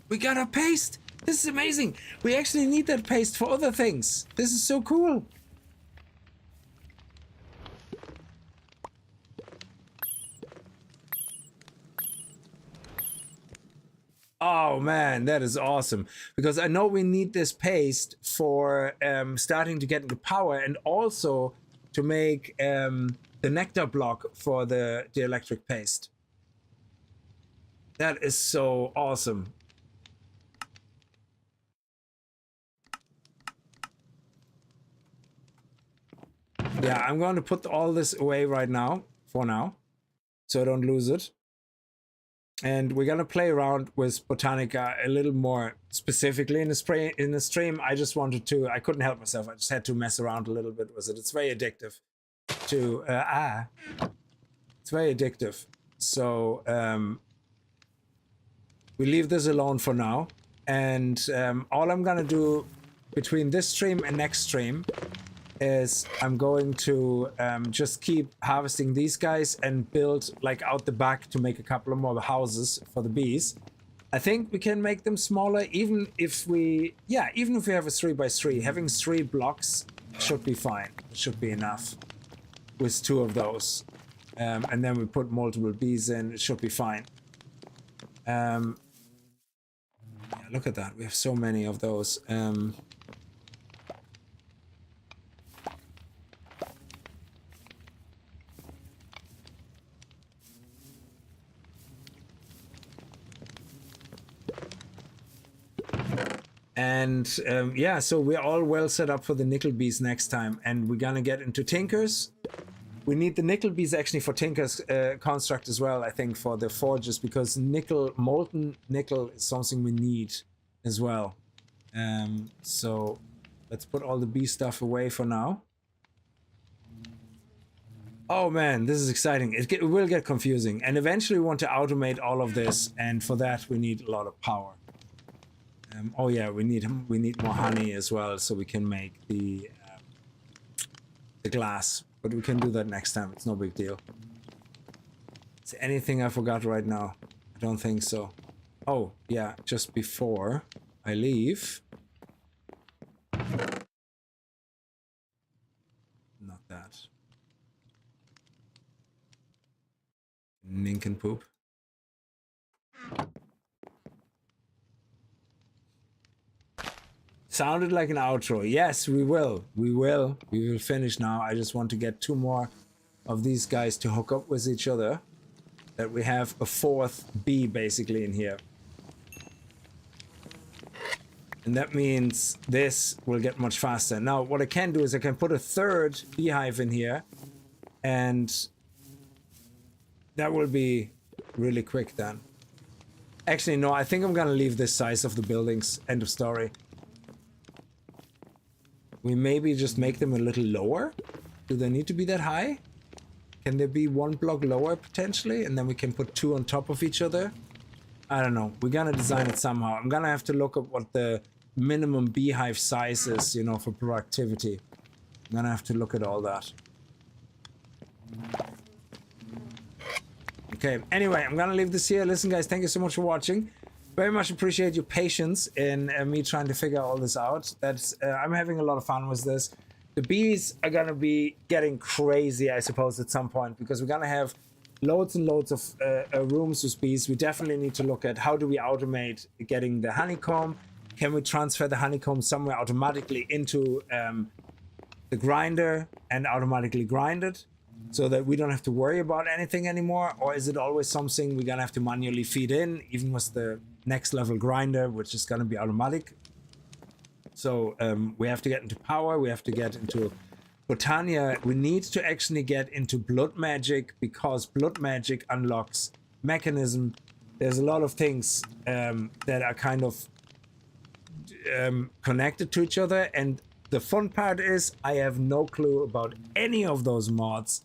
We got a paste. This is amazing. We actually need that paste for other things. This is so cool. Oh man, that is awesome. Because I know we need this paste for starting to get into power and also to make the nectar block for the electric paste. That is so awesome. Yeah, I'm going to put all this away right now, for now, so I don't lose it. And we're going to play around with Botanica a little more specifically in the stream. I just wanted to, I couldn't help myself. I just had to mess around a little bit with it. It's very addictive to, it's very addictive. So we leave this alone for now. And all I'm going to do between this stream and next stream is I'm going to just keep harvesting these guys and build like out the back to make a couple of more houses for the bees. I think we can make them smaller even if we, yeah, even if we have a 3x3, having 3 blocks should be fine. It should be enough with 2 of those. And then we put multiple bees in, it should be fine. Yeah, look at that, we have so many of those. And yeah, so we're all well set up for the nickel bees next time, and we're gonna get into tinkers. We need the nickel bees actually for tinkers construct as well, I think, for the forges, because nickel, molten nickel is something we need as well. So let's put all the bee stuff away for now. Oh man, this is exciting. It will get confusing, and eventually we want to automate all of this, and for that we need a lot of power. Oh yeah, we need more honey as well, so we can make the glass. But we can do that next time. It's no big deal. Is there anything I forgot right now? I don't think so. Oh yeah, just before I leave. Not that. Nincompoop. Sounded like an outro. Yes, we will. We will finish now. I just want to get 2 more of these guys to hook up with each other. That we have a 4th bee basically in here. And that means this will get much faster. Now, what I can do is I can put a 3rd beehive in here. And that will be really quick then. Actually, no, I think I'm gonna leave this size of the buildings. End of story. We maybe just make them a little lower. Do they need to be that high? Can they be 1 block lower potentially? And then we can put 2 on top of each other? I don't know. We're gonna design it somehow. I'm gonna have to look at what the minimum beehive size is, you know, for productivity. I'm gonna have to look at all that. Okay, anyway, I'm gonna leave this here. Listen, guys, thank you so much for watching. Very much appreciate your patience in me trying to figure all this out. I'm having a lot of fun with this. The bees are gonna be getting crazy, I suppose, at some point, because we're gonna have loads and loads of rooms with bees. We definitely need to look at how do we automate getting the honeycomb. Can we transfer the honeycomb somewhere automatically into the grinder and automatically grind it? so that we don't have to worry about anything anymore? Or is it always something we're gonna have to manually feed in, even with the next level grinder, which is gonna be automatic? So we have to get into power, we have to get into Botania. We need to actually get into blood magic, because blood magic unlocks mechanism. There's a lot of things that are kind of connected to each other, and the fun part is I have no clue about any of those mods,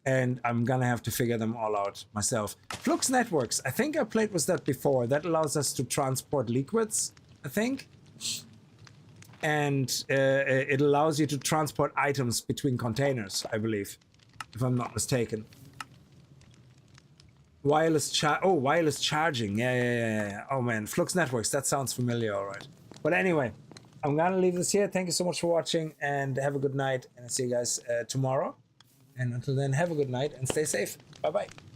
and I'm gonna have to figure them all out myself. Flux networks, I think I played with that before. That allows us to transport liquids, I think, and it allows you to transport items between containers, I believe, if I'm not mistaken. Wireless charging. Yeah. Oh man, Flux networks, that sounds familiar. All right, but anyway, I'm gonna leave this here. Thank you so much for watching, and have a good night, and I'll see you guys tomorrow. And until then, have a good night and stay safe. Bye bye.